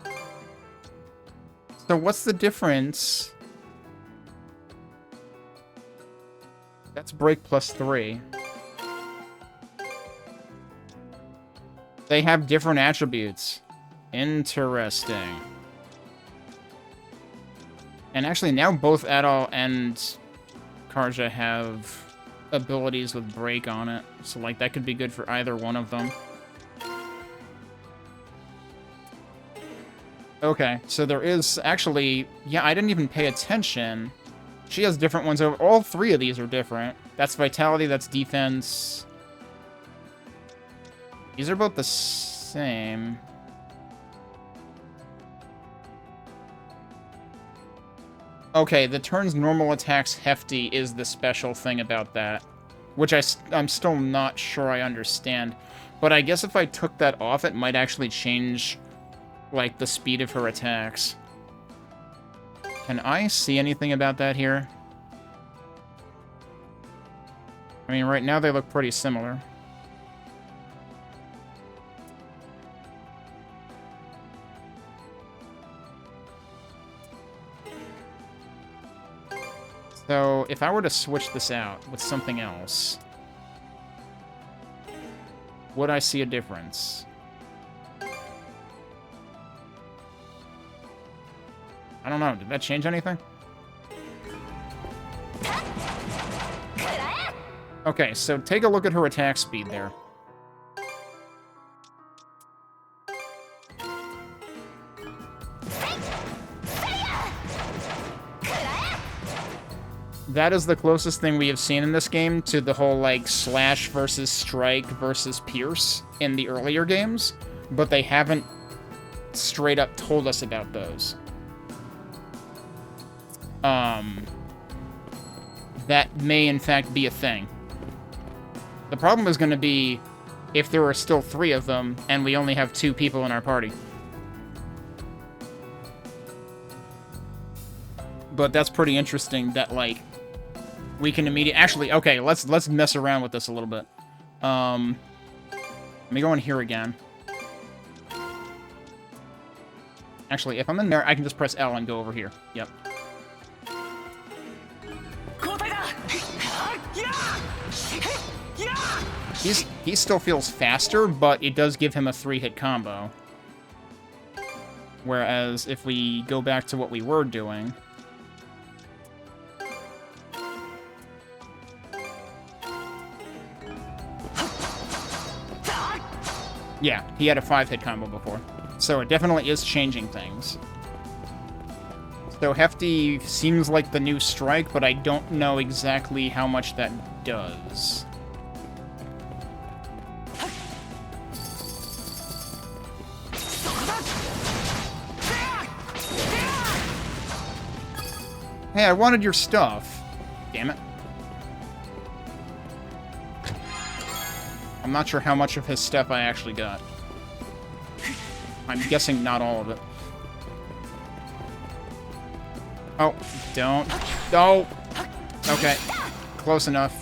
So what's the difference? That's break +3. They have different attributes. Interesting. And actually, now both Adol and Karja have abilities with break on it. So, like, that could be good for either one of them. Okay, so there is actually... Yeah, I didn't even pay attention. She has different ones over. All three of these are different. That's vitality, that's defense. These are both the same. Okay, the turn's normal attacks hefty is the special thing about that. Which I'm still not sure I understand. But I guess if I took that off, it might actually change, like, the speed of her attacks. Can I see anything about that here? I mean, right now they look pretty similar. So, if I were to switch this out with something else, would I see a difference? I don't know. Did that change anything? Okay, so take a look at her attack speed there. That is the closest thing we have seen in this game to the whole, like, slash versus strike versus pierce in the earlier games, but they haven't straight up told us about those. That may, in fact, be a thing. The problem is going to be if there are still 3 of them, and we only have 2 people in our party. But that's pretty interesting that, like, we can immediately... Actually, okay, let's mess around with this a little bit. Let me go in here again. Actually, if I'm in there, I can just press L and go over here. Yep. He still feels faster, but it does give him a 3-hit combo. Whereas if we go back to what we were doing... Yeah, he had a 5-hit combo before. So it definitely is changing things. So Hefty seems like the new strike, but I don't know exactly how much that does. Hey, I wanted your stuff. Damn it. I'm not sure how much of his stuff I actually got. I'm guessing not all of it. Oh, don't. Oh! Okay. Close enough.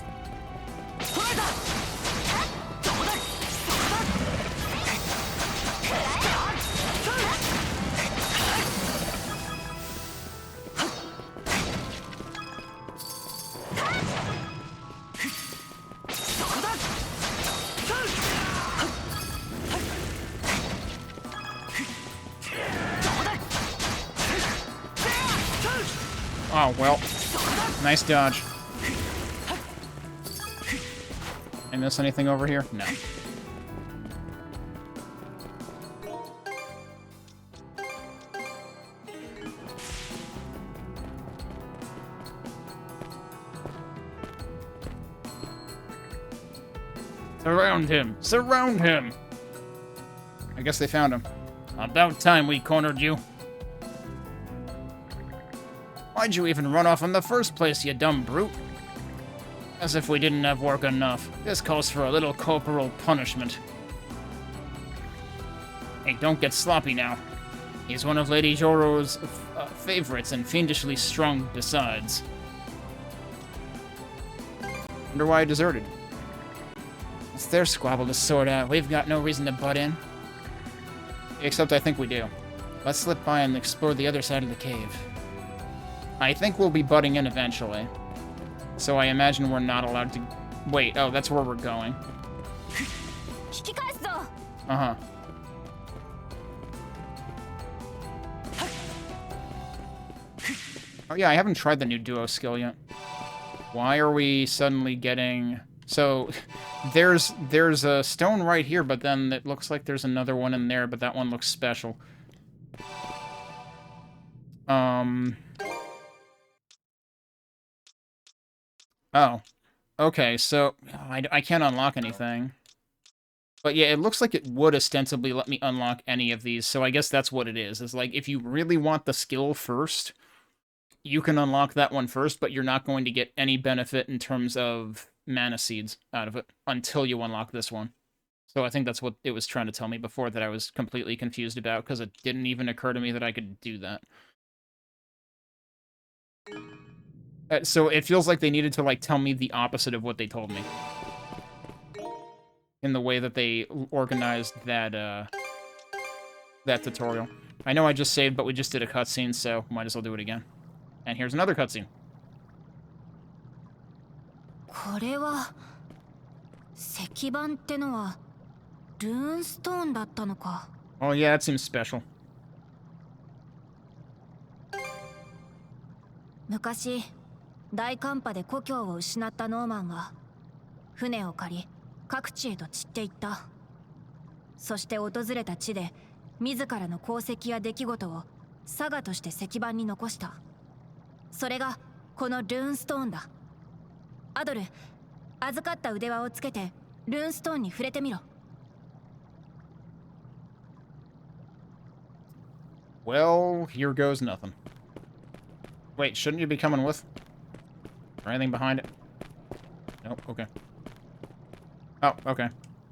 Oh, well. Nice dodge. I miss anything over here? No. Surround him! Surround him! I guess they found him. About time we cornered you. Why'd you even run off in the first place, you dumb brute? As if we didn't have work enough. This calls for a little corporal punishment. Hey, don't get sloppy now. He's one of Lady Joro's favorites and fiendishly strong besides. Wonder why I deserted. It's their squabble to sort out. We've got no reason to butt in. Except I think we do. Let's slip by and explore the other side of the cave. I think we'll be butting in eventually. So I imagine we're not allowed to... Wait, oh, that's where we're going. Uh-huh. Oh yeah, I haven't tried the new duo skill yet. Why are we suddenly getting... So, there's a stone right here, but then it looks like there's another one in there, but that one looks special. Oh. Okay, so I can't unlock anything. But yeah, it looks like it would ostensibly let me unlock any of these, so I guess that's what it is. It's like, if you really want the skill first, you can unlock that one first, but you're not going to get any benefit in terms of mana seeds out of it until you unlock this one. So I think that's what it was trying to tell me before that I was completely confused about, because it didn't even occur to me that I could do that. So it feels like they needed to, like, tell me the opposite of what they told me. In the way that they organized that, that tutorial. I know I just saved, but we just did a cutscene, so might as well do it again. And here's another cutscene. Oh yeah, that seems special. 昔大寒波で故郷を失ったノーマンは船を借り各地へと散っていった。そして訪れた地で自らの功績や出来事をサガとして石板に残した。それがこのルーンストーンだ。アドル、預かった腕輪をつけてルーンストーンに触れてみろ。Well, here goes nothing. Wait, shouldn't you be coming with? Or anything behind it? Nope, okay. Oh, okay.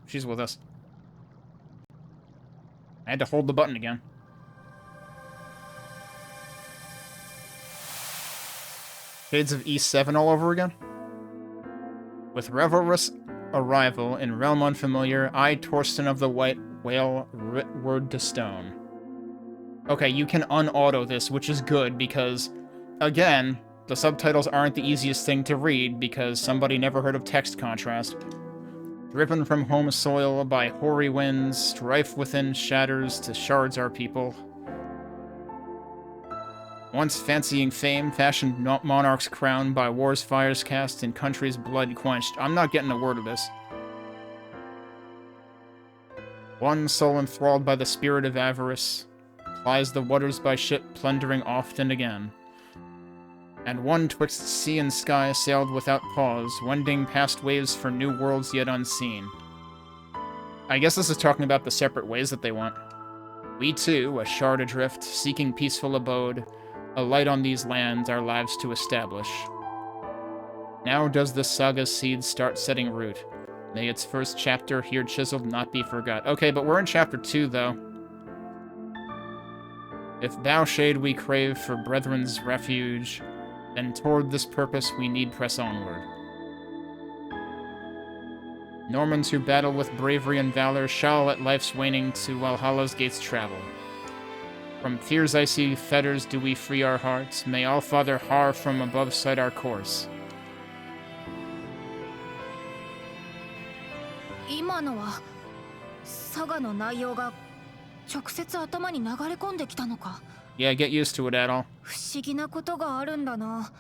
She's with us. I had to hold the button again. Shades of Ys VII all over again? With revelrous arrival in realm unfamiliar, I, Torsten of the White Whale, writ word to stone. Okay, you can unauto this, which is good, because, again, the subtitles aren't the easiest thing to read, because somebody never heard of text contrast. Driven from home soil by hoary winds, strife within shatters to shards our people. Once fancying fame, fashioned monarch's crown by war's fires cast and country's blood quenched. I'm not getting a word of this. One soul enthralled by the spirit of avarice, plies the waters by ship, plundering oft and again. And one twixt sea and sky sailed without pause, wending past waves for new worlds yet unseen. I guess this is talking about the separate ways that they went. We too, a shard adrift, seeking peaceful abode, A light on these lands, our lives to establish. Now does the saga's seed start setting root. May its first chapter, here chiseled, not be forgot. Okay, but we're in chapter 2, though. If thou shade we crave for brethren's refuge, then toward this purpose we need press onward. Normans who battle with bravery and valor shall at life's waning to Valhalla's gates travel. From fear's icy fetters do we free our hearts. May All-Father Har from above sight our course. 今のはサガの内容が直接頭に流れ込んできたのか。 Yeah, get used to it, Adol. 不思議なことがあるんだな。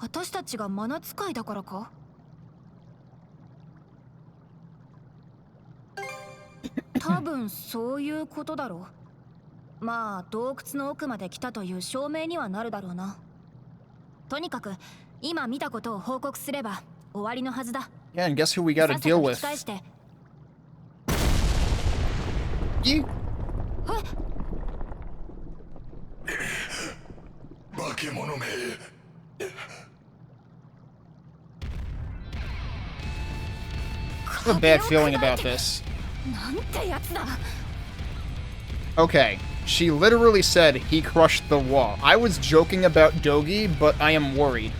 私たちが魔ナ使いだからか。多分そういうことだろう。まあ洞窟の奥まで来たという証明にはなるだろうな。とにかく今見たことを報告すれば終わりのはずだ。 Yeah, and guess who we gotta deal with? You? I have a bad feeling about this. Okay, she literally said he crushed the wall. I was joking about Dogi, but I am worried.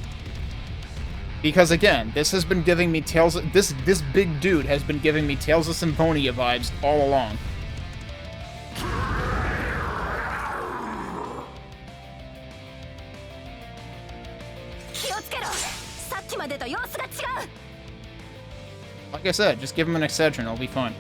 Because again, this has been giving me Tales of, this big dude has been giving me Tales of Symphonia vibes all along. Like I said, just give him an Excedrin, it'll be fine.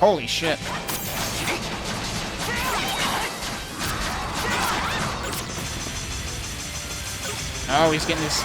Holy shit. Oh, he's getting this.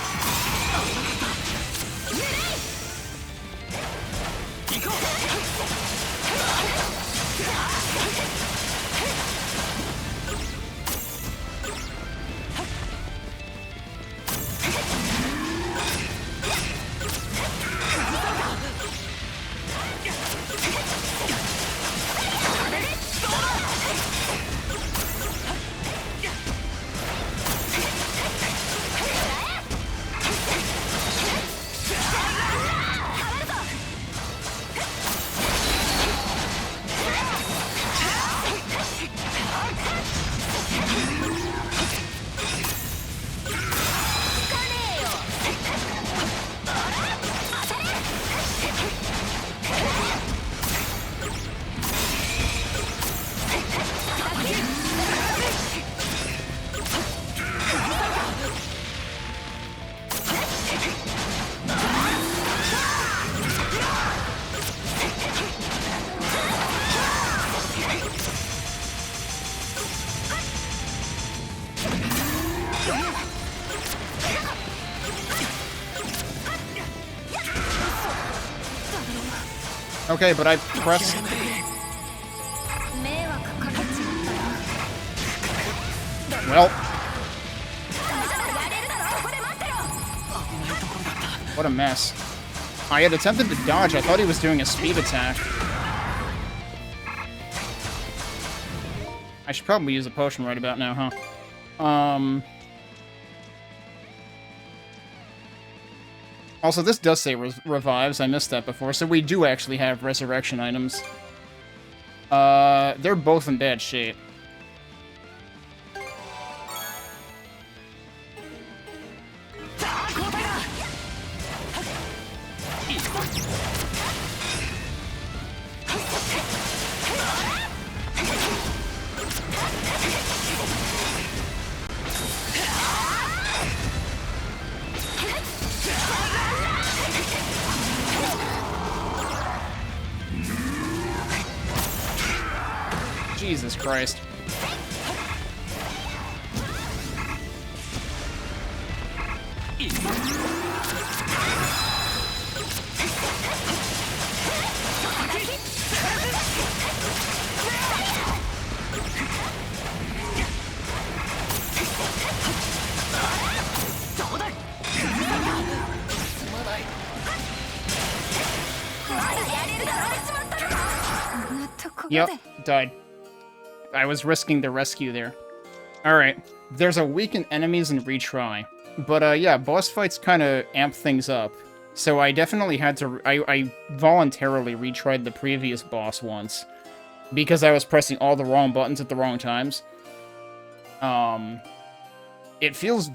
Okay, but I pressed... Well... What a mess. I had attempted to dodge. I thought he was doing a speed attack. I should probably use a potion right about now, huh? Also, this does say revives. I missed that before, so we do actually have resurrection items. They're both in bad shape. Jesus Christ. Yep, died. I was risking the rescue there. Alright, there's a weaken enemies and retry. But yeah, boss fights kind of amp things up. So I definitely had to... I voluntarily retried the previous boss once. Because I was pressing all the wrong buttons at the wrong times. It feels...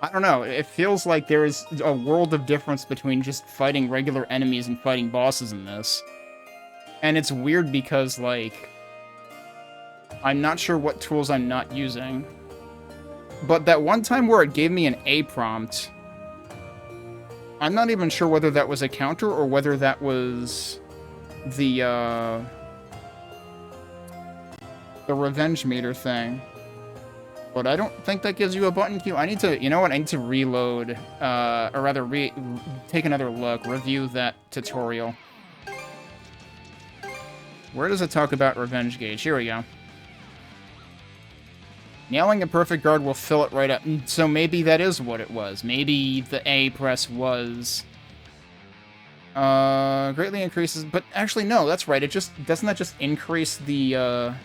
I don't know, it feels like there is a world of difference between just fighting regular enemies and fighting bosses in this. And it's weird because, like... I'm not sure what tools I'm not using. But that one time where it gave me an A prompt... I'm not even sure whether that was a counter or whether that was... the revenge meter thing. But I don't think that gives you a button queue. I need to... You know what? I need to reload, or rather, take another look, review that tutorial. Where does it talk about revenge gauge? Here we go. Nailing a perfect guard will fill it right up. So maybe that is what it was. Maybe the A press was... greatly increases... But actually, no, that's right. It just... Doesn't that just increase the, That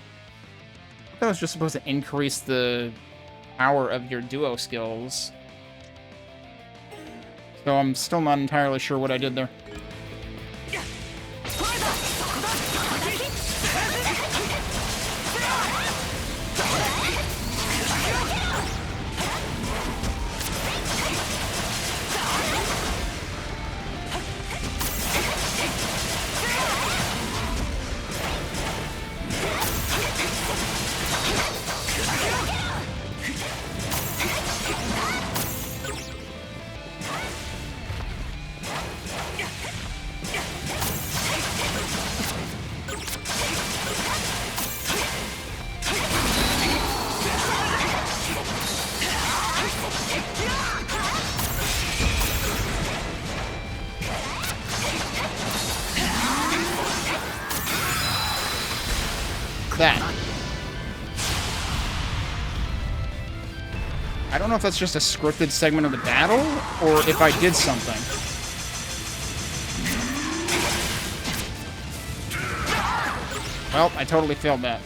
was just supposed to increase the power of your duo skills. So I'm still not entirely sure what I did there. That. I don't know if that's just a scripted segment of the battle, or if I did something. Well, I totally failed that.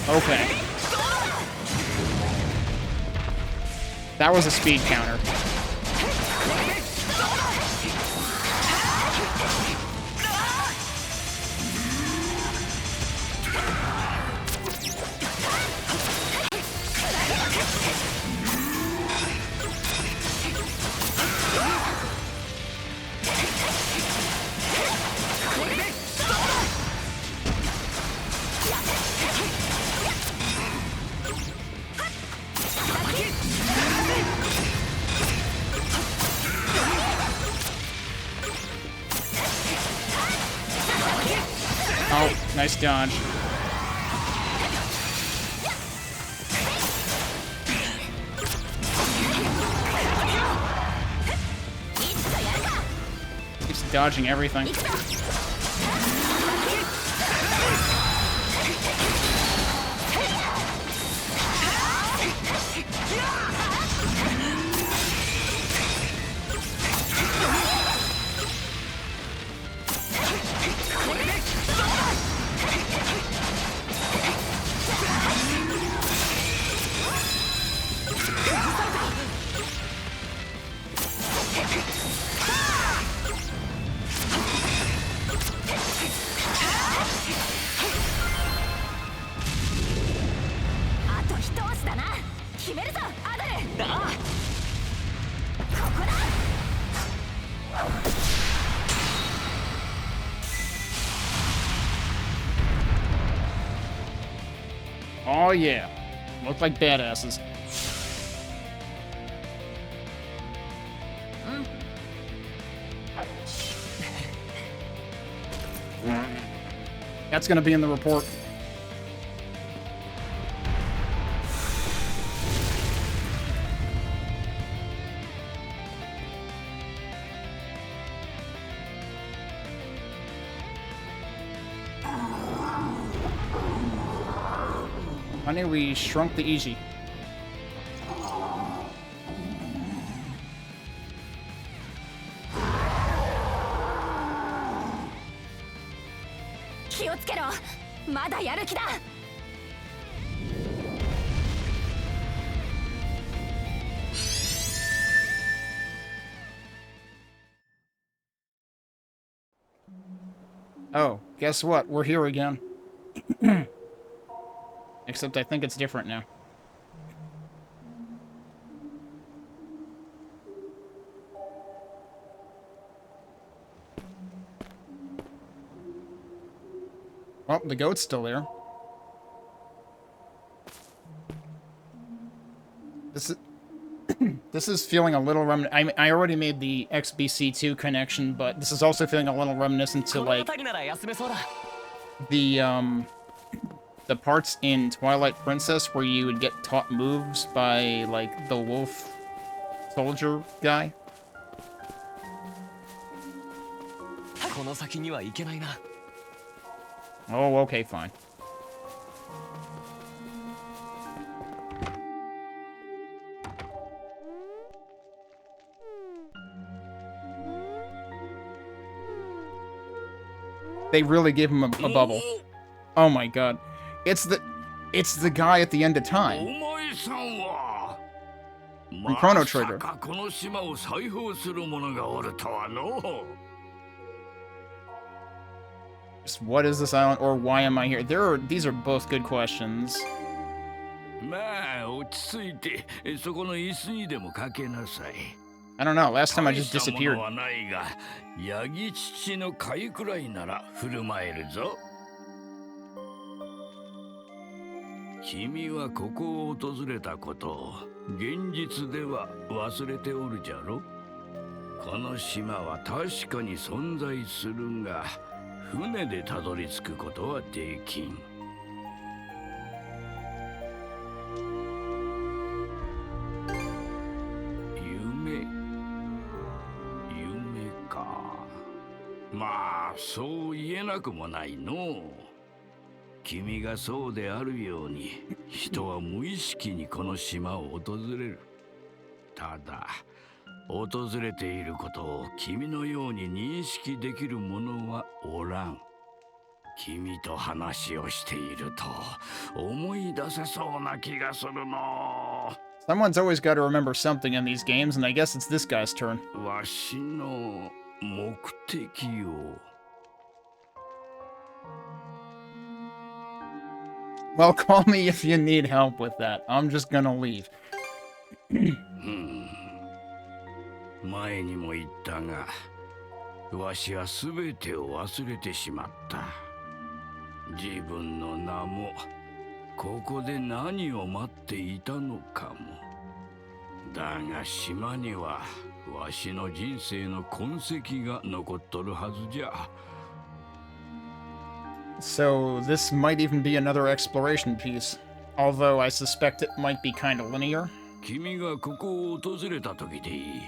Okay. That was a speed counter. Oh, nice dodge. Keeps dodging everything. Oh yeah. Look like badasses. That's gonna be in the report. Honey, we shrunk the Ys. 気をつけろ。まだやる気だ。Oh, guess what? We're here again. Except I think it's different now. Well, the goat's still there. This is feeling a little I already made the XBC2 connection, but this is also feeling a little reminiscent to like the parts in Twilight Princess where you would get taught moves by like the wolf soldier guy. Oh, okay, fine. They really gave him a bubble. Oh my god. It's the guy at the end of time. From Chrono Trigger. Just what is this island, or why am I here? These are both good questions. I don't know, last time I just disappeared. Someone's always got to remember something in these games, and I guess it's this guy's turn. Well, call me if you need help with that. I'm just gonna leave. 前にも言ったが、わしはすべてを忘れてしまった。自分の名も、ここで何を待っていたのかも。だが島には、わしの人生の痕跡が残っとるはずじゃ。So this might even be another exploration piece, although I suspect it might be kind of linear. 君がここを訪れた時でいい。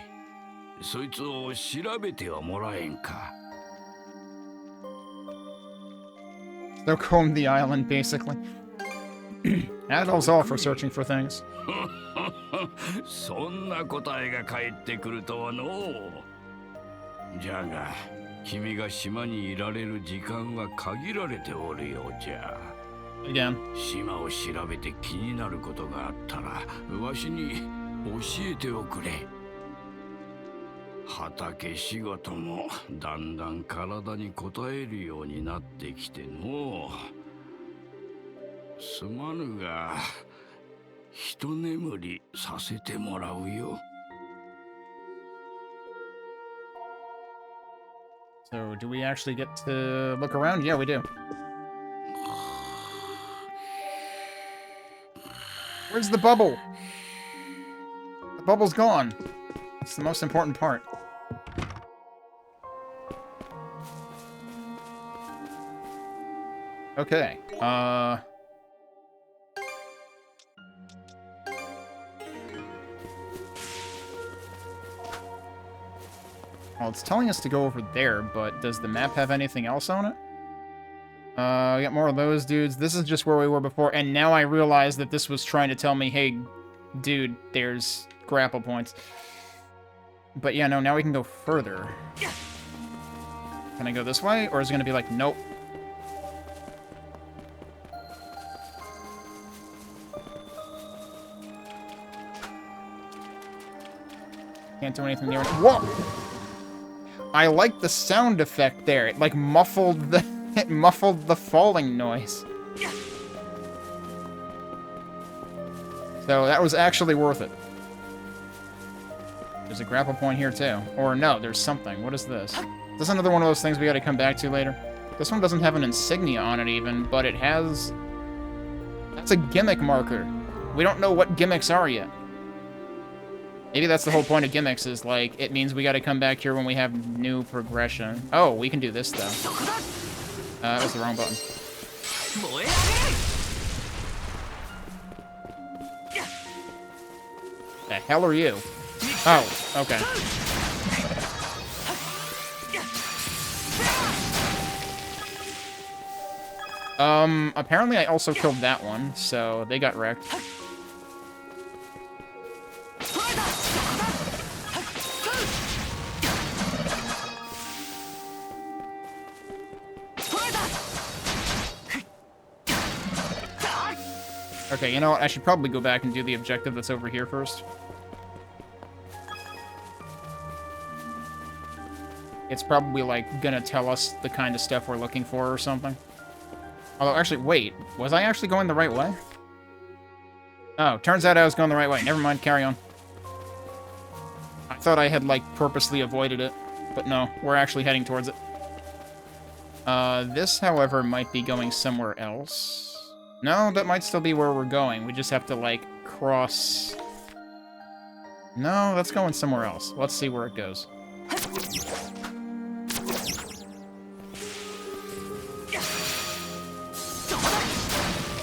そいつを調べてはもらえんか。So comb the island, basically. Adults all for searching for things. そんな答えが返ってくるとはのう。じゃが、君が島にいられる時間は限られておるようじゃ。Again. 島を調べて気になることがあったら、わしに教えておくれ。畑仕事もだんだん体に応えるようになってきての。すまぬが、一眠りさせてもらうよ。So, do we actually get to look around? Yeah, we do. Where's the bubble? The bubble's gone. It's the most important part. Okay. Well, it's telling us to go over there, but does the map have anything else on it? We got more of those dudes. This is just where we were before, and now I realize that this was trying to tell me, hey, dude, there's grapple points. But yeah, no, now we can go further. Can I go this way, or is it going to be like, nope? Can't do anything there. Whoa! I like the sound effect there. It like muffled the it muffled the falling noise. So that was actually worth it. There's a grapple point here too. Or no, there's something. What is this? This is another one of those things we gotta come back to later. This one doesn't have an insignia on it even, but it has... That's a gimmick marker. We don't know what gimmicks are yet. Maybe that's the whole point of gimmicks, is like, it means we gotta come back here when we have new progression. Oh, we can do this though. That was the wrong button. The hell are you? Oh, okay. Apparently I also killed that one, so they got wrecked. Okay, you know what? I should probably go back and do the objective that's over here first. It's probably, like, gonna tell us the kind of stuff we're looking for or something. Although, actually, wait. Was I actually going the right way? Oh, turns out I was going the right way. Never mind, carry on. I thought I had, like, purposely avoided it. But no, we're actually heading towards it. This, however, might be going somewhere else. No, that might still be where we're going. We just have to, like, cross... No, that's going somewhere else. Let's see where it goes.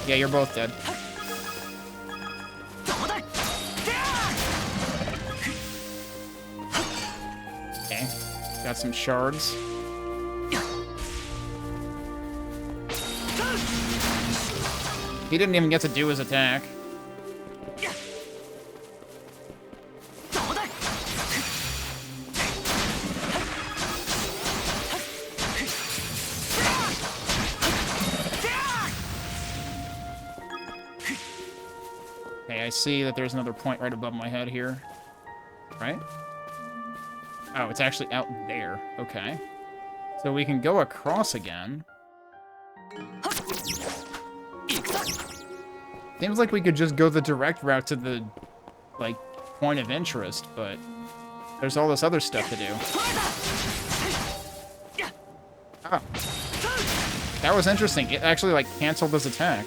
Yeah, you're both dead. Okay. Got some shards. He didn't even get to do his attack. Okay, I see that there's another point right above my head here. Right? Oh, it's actually out there. Okay. So we can go across again. Seems like we could just go the direct route to the, like, point of interest, but there's all this other stuff to do. Oh. That was interesting. It actually, like, canceled his attack.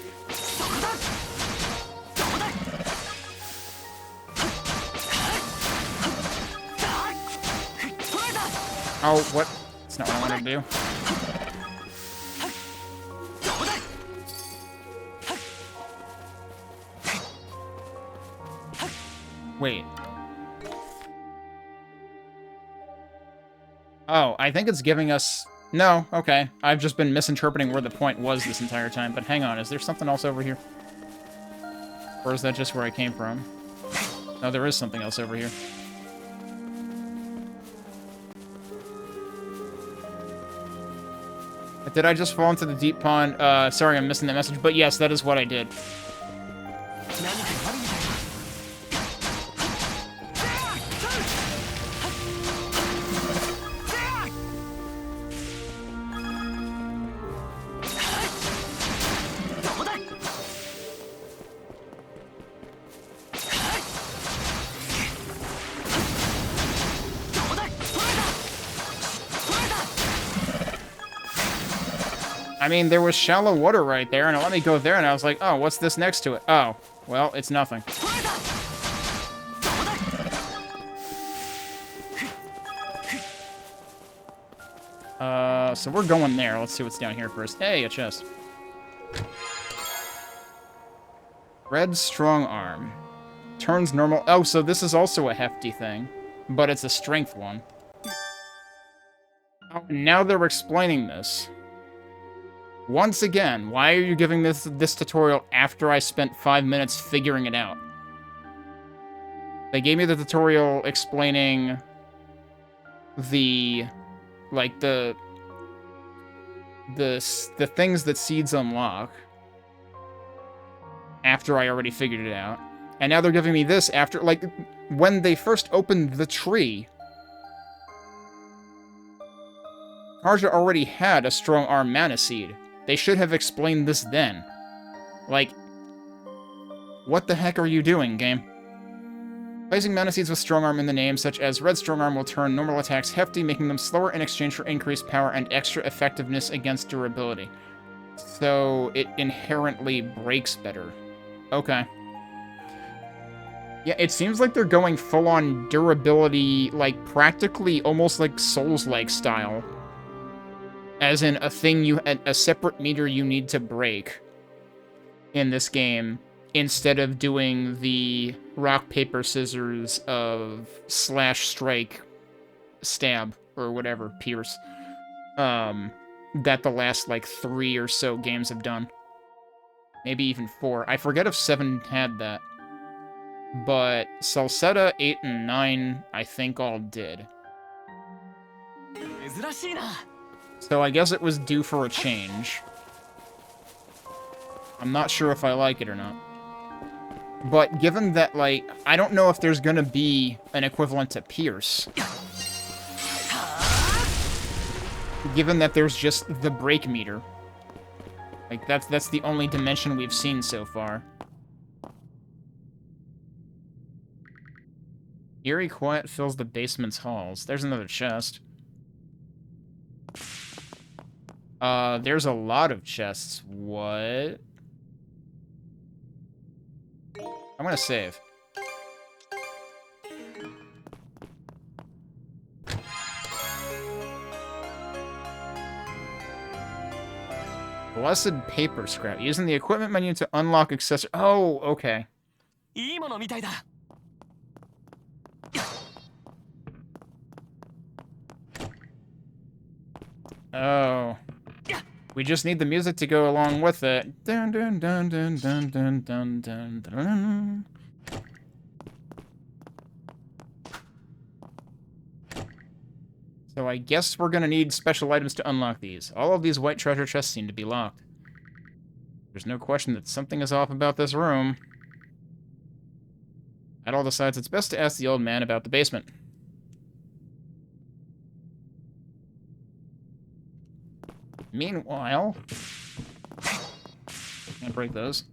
Oh, what? That's not what I wanted to do. Wait. Oh, I think it's giving us... No, okay. I've just been misinterpreting where the point was this entire time, but hang on, is there something else over here? Or is that just where I came from? No, there is something else over here. Did I just fall into the deep pond? Sorry, I'm missing that message, but yes, that is what I did. I mean, there was shallow water right there, and it let me go there, and I was like, oh, what's this next to it? Oh, Well, it's nothing. So we're going there. Let's see what's down here first. Hey, a chest. Red strong arm. Turns normal. Oh, so this is also a hefty thing, but it's a strength one. Oh, now they're explaining this. Once again, why are you giving this tutorial after I spent 5 minutes figuring it out? They gave me the tutorial explaining the, like, the things that seeds unlock after I already figured it out. And now they're giving me this after, like, when they first opened the tree, Karja already had a strong arm mana seed. They should have explained this then. Like, what the heck are you doing, game? Placing mana seeds with strong arm in the name, such as red strong arm, will turn normal attacks hefty, making them slower in exchange for increased power and extra effectiveness against durability. So it inherently breaks better. Okay. Yeah, it seems like they're going full-on durability, like, practically almost like Souls-like style. As in, a separate meter you need to break in this game, instead of doing the rock, paper, scissors of slash, strike, stab, or whatever, pierce, that the last, like, 3 or so games have done. Maybe even 4. I forget if 7 had that. But Salsetta 8 and 9, I think all did. So I guess it was due for a change. I'm not sure if I like it or not. But given that, like, I don't know if there's gonna be an equivalent to Pierce. Given that there's just the break meter. Like, that's the only dimension we've seen so far. Eerie quiet fills the basement's halls. There's another chest. There's a lot of chests. What? I'm gonna save. Blessed paper scrap. Using the equipment menu to unlock accessories. Oh, okay. Oh. We just need the music to go along with it. Dun dun dun dun dun dun dun dun dun. So I guess we're gonna need special items to unlock these. All of these white treasure chests seem to be locked. There's no question that something is off about this room. Adol decides it's best to ask the old man about the basement. Meanwhile... Can't break those.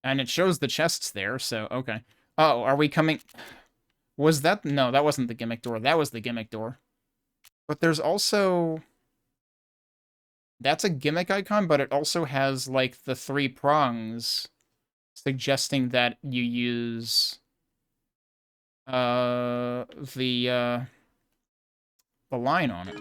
And it shows the chests there, so okay. Oh, are we coming... Was that... No, that wasn't the gimmick door. That was the gimmick door. But there's also... That's a gimmick icon, but it also has, like, the 3 prongs, suggesting that you use... the line on it.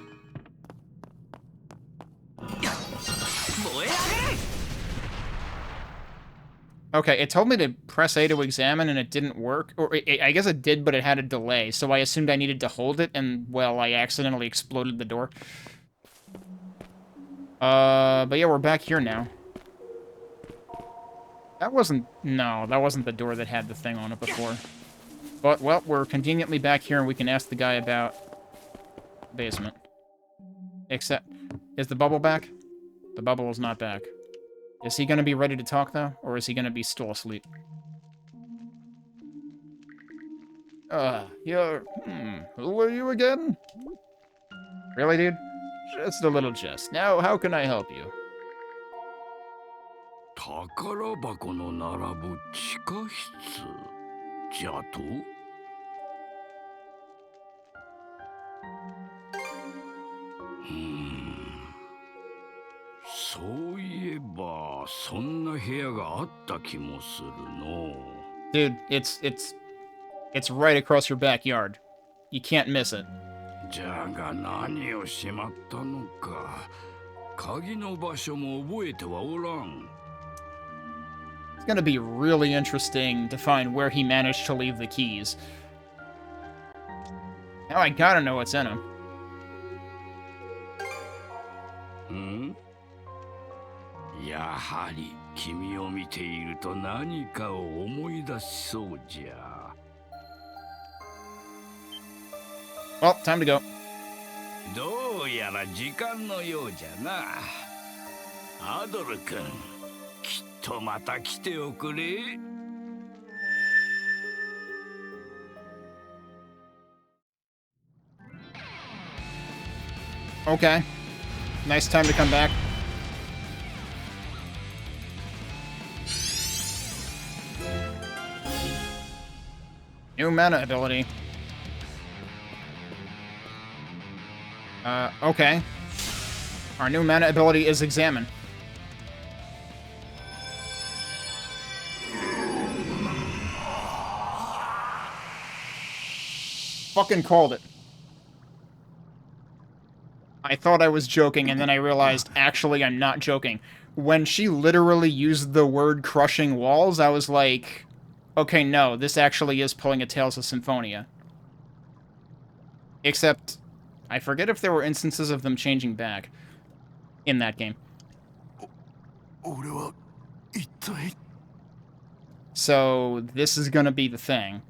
Okay, it told me to press A to examine, and it didn't work. Or, I guess it did, but it had a delay, so I assumed I needed to hold it, and, well, I accidentally exploded the door. But yeah, we're back here now. That wasn't... No, that wasn't the door that had the thing on it before. But, well, we're conveniently back here, and we can ask the guy about... basement. Except... Is the bubble back? The bubble is not back. Is he gonna be ready to talk, though? Or is he gonna be still asleep? You're... Who are you again? Really, dude? Just a little jest. Now, how can I help you? 宝箱の並ぶ地下室じゃと? そういえばそんな部屋があった気もするの。 Dude, it's right across your backyard. You can't miss it. じゃが何をしまったのか。鍵の場所も覚えてはおらん。 It's gonna be really interesting to find where he managed to leave the keys. Now I gotta know what's in him. ん？やはり君を見ていると何かを思い出しそうじゃ。 Well, time to go. どうやら時間のようじゃな。アドル君、きっとまた来ておくれ。 Okay. Nice time to come back. New mana ability. Okay. Our new mana ability is Examine. Fucking called it. I thought I was joking, and then I realized, actually, I'm not joking. When she literally used the word crushing walls, I was like, okay, no, this actually is pulling a Tales of Symphonia. Except, I forget if there were instances of them changing back in that game. So, this is gonna be the thing.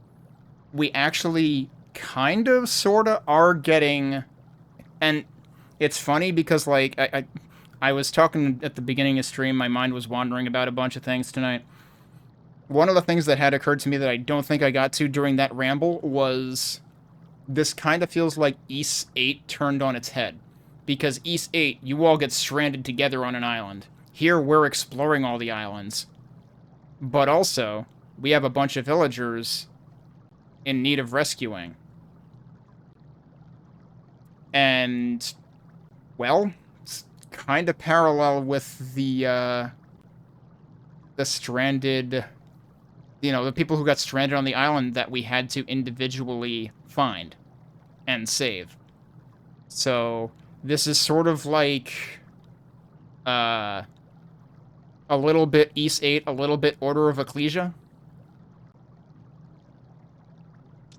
We actually kind of, sorta, are getting... And it's funny because, like, I was talking at the beginning of stream, my mind was wandering about a bunch of things tonight. One of the things that had occurred to me that I don't think I got to during that ramble was... This kind of feels like Ys VIII turned on its head. Because Ys VIII, you all get stranded together on an island. Here, we're exploring all the islands. But also, we have a bunch of villagers in need of rescuing. And, well, it's kind of parallel with the stranded... You know, the people who got stranded on the island that we had to individually find and save. So, this is sort of like... a little bit Ys VIII, a little bit Order of Ecclesia.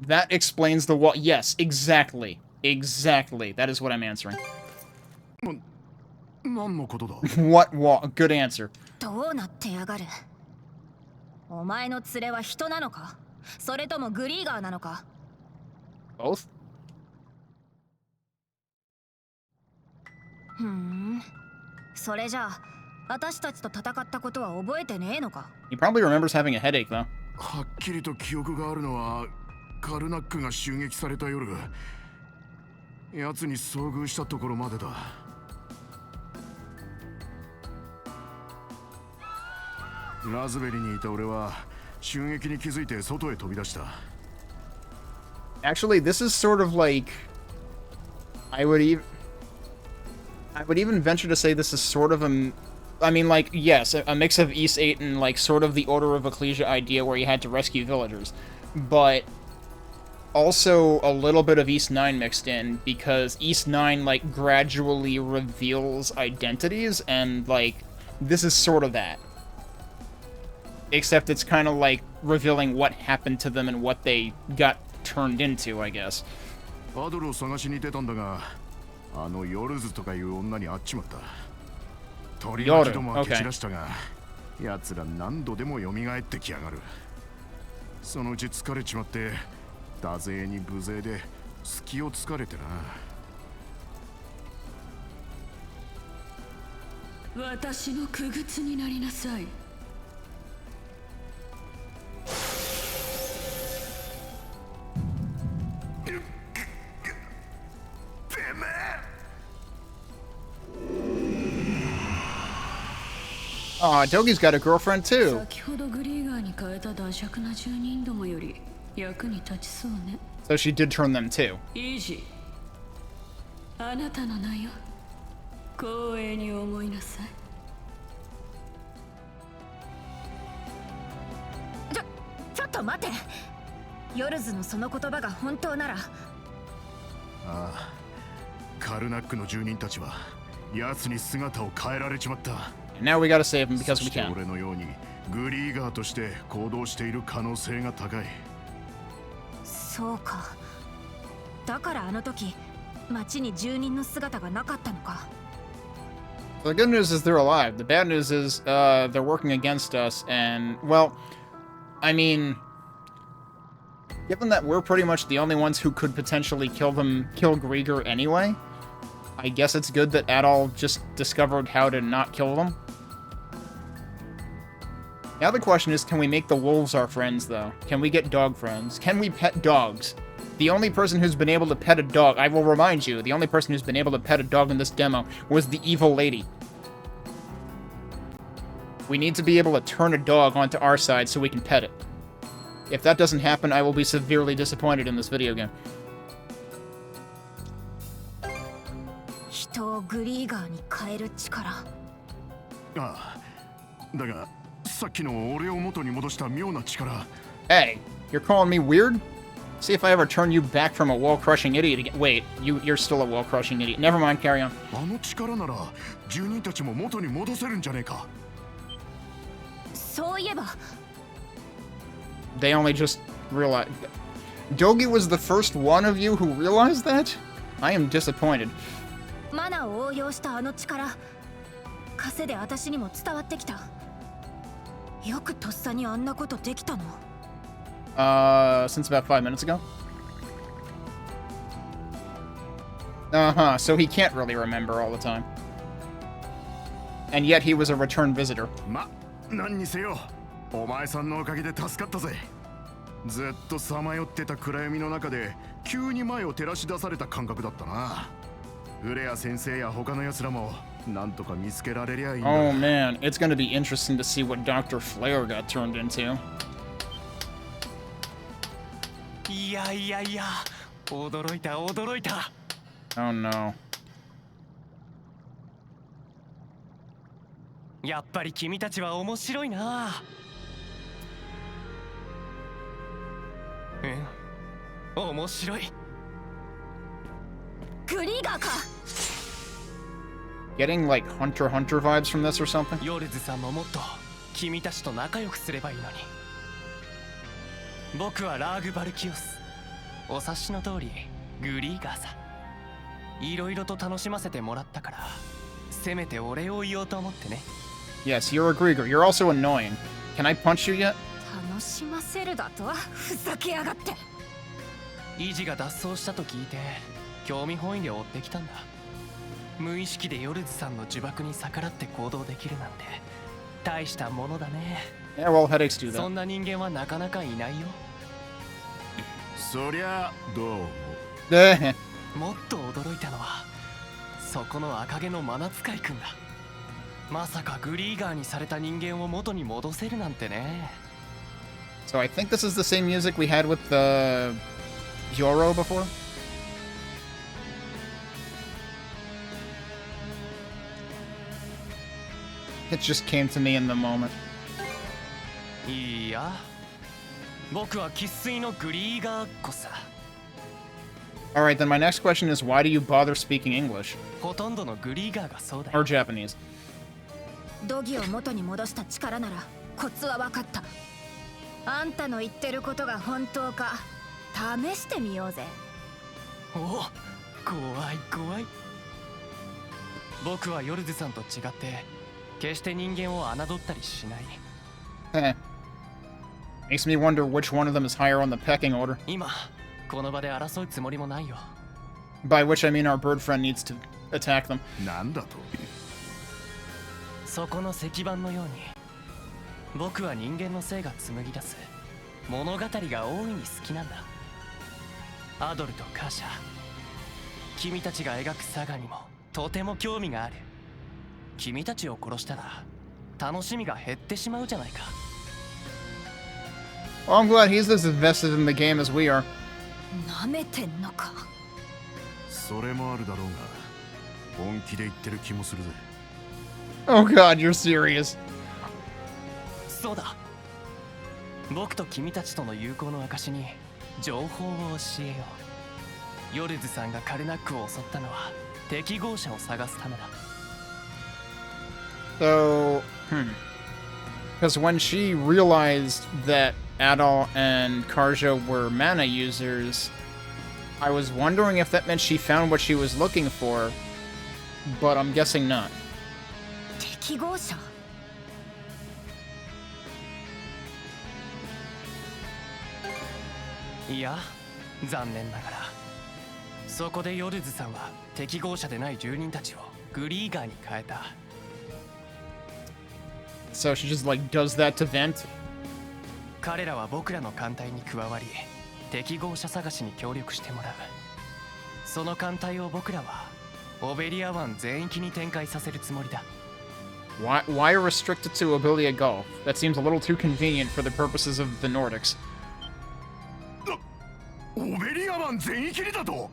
That explains the what. Yes, exactly. Exactly. That is what I'm answering. What wall? Good answer. どうなってやがる。お前の連れは人なのか、それともグリーガーなのか。Both? ふん。それじゃあ、私たちと戦ったことは覚えてねえのか。He probably remembers having a headache, though. はっきりと記憶があるのはカルナックが襲撃された夜、奴に遭遇したところまでだ。ラズベリにいた俺は襲撃に気づいて外へ飛び出した。Actually, this is sort of like... I would even venture to say this is sort of a... I mean, like, yes, a mix of Ys VIII and, like, sort of the Order of Ecclesia idea where you had to rescue villagers. But also a little bit of Ys IX mixed in, because Ys IX, like, gradually reveals identities, and, like, this is sort of that. Except it's kind of like revealing what happened to them and what they got turned into, I guess. アドルを探しに出たんだが、あのヨルズとかいう女に会っちまった。取り巻きどもは蹴散らしたが、奴ら何度でも蘇ってきやがる。そのうち疲れちまって、多勢に無勢で隙を突かれてな。私の傀儡になりなさい。Aw, Dogi's got a girlfriend too. 先ほどグリーガーに変えた惰弱な住人どもより役に立ちそうね。So she did turn them too. イージー、あなたの名よ。光栄に思いなさい。と待て。ヨルズのその言葉が本当なら。ああ、カルナックの住人たちは奴に姿を変えられちまった。 Now we gotta save him because そ we して can. 俺のようにグリーガーとして行動している可能性が高い。そうか。だからあの時町に住人の姿がなかったのか。 The good news is they're alive. The bad news is they're working against us, and, well, I mean, given that we're pretty much the only ones who could potentially kill Grieger anyway, I guess it's good that Adol just discovered how to not kill them. Now the question is, can we make the wolves our friends, though? Can we get dog friends? Can we pet dogs? The only person who's been able to pet a dog, I will remind you, the only person who's been able to pet a dog in this demo was the evil lady. We need to be able to turn a dog onto our side so we can pet it. If that doesn't happen, I will be severely disappointed in this video game. 人をグリーガーに変える力。ああ、だがさっきの俺を元に戻した妙な力。 Hey, you're calling me weird? See if I ever turn you back from a wall-crushing idiot again. Wait, you're still a wall-crushing idiot. Never mind, carry on. あの力なら住人たちも元に戻せるんじゃねえか。そういえば。They only just realized... Dogi was the first one of you who realized that? I am disappointed. マナを応用したあの力、カセで私にも伝わってきた。よくとっさにあんなことできたの。Since about 5 minutes ago? Uh-huh, so he can't really remember all the time. And yet he was a return visitor. ま、何にせよ、お前さんのおかげで助かったぜ。ずっとさまよってた暗闇の中で急に前を照らし出された感覚だったな。ウレア先生や他の奴らもなんとか見つけられりゃいいんだ。 Oh man, it's gonna be interesting to see what Dr. Flare got turned into. いやいやいや、驚いた驚いた。 Oh no. やっぱり君たちは面白いな。うん、面白い。グリーガーか。 Getting like Hunter x Hunter vibes from this or something? ヨルズさんももっと君たちと仲良くすればいいのに。僕はラーグ・バルキオス。お察しの通りグリーガーさ。いろいろと楽しませてもらったから、せめてお礼を言おうと思ってね。 Yes, you're a Grieger. You're also annoying. Can I punch you yet? 楽しませるだとはふざけやがって。イジが脱走したと聞いて興味本位で追ってきたんだ。無意識でヨルズさんの呪縛に逆らって行動できるなんて大したものだね。 Yeah, well, headaches do そ that. んな人間はなかなかいないよ。そりゃどうも。もっと驚いたのはそこの赤毛のマナ使いくんだ。まさかグリーガーにされた人間を元に戻せるなんてね。 So I think this is the same music we had with the Yoro before? It just came to me in the moment. いや、僕は生粋のグリーガーっ子さ。 Alright, then my next question is why do you bother speaking English? ほとんどのグリーガーがそうだよ。 Or Japanese? ドギを元に戻した力ならコツは分かった。あんたの言ってることが本当か試してみようぜ。お、怖い怖い。僕はヨルズさんと違って決して人間を侮ったりしない。Eh. Makes me wonder which one of them is higher on the pecking order. 今この場で争うつもりもないよ。 By which I mean our bird friend needs to attack them. なんだと。そこの石板のように僕は人間の性が紡ぎ出す物語が大いに好きなんだ。アドルとカーシャ、君たちが描くサガにもとても興味がある。君たちを殺したら楽しみが減ってしまうじゃないか。 Well, I'm glad he's as invested in the game as we are. なめてんのか。それもあるだろうが本気で言ってる気もするぜ。 Oh god, you're serious. そうだ。僕と君たちとの友好の証に情報を教えよう。ヨルズさんがカルナックを襲ったのは適合者を探すためだ。 So, because when she realized that Adal and Karja were mana users, I was wondering if that meant she found what she was looking for, but I'm guessing not. 適合者？いや、残念ながらそこでヨルズさんは適合者でない住人たちをグリーガーに変えた。 So she just like does that to vent? 彼らは僕らの艦隊に加わり適合者探しに協力してもらう。その艦隊を僕らはオベリア湾全域に展開させるつもりだ。 Why restricted to Obelia Gulf? That seems a little too convenient for the purposes of the Nordics. オベリア湾全域にだと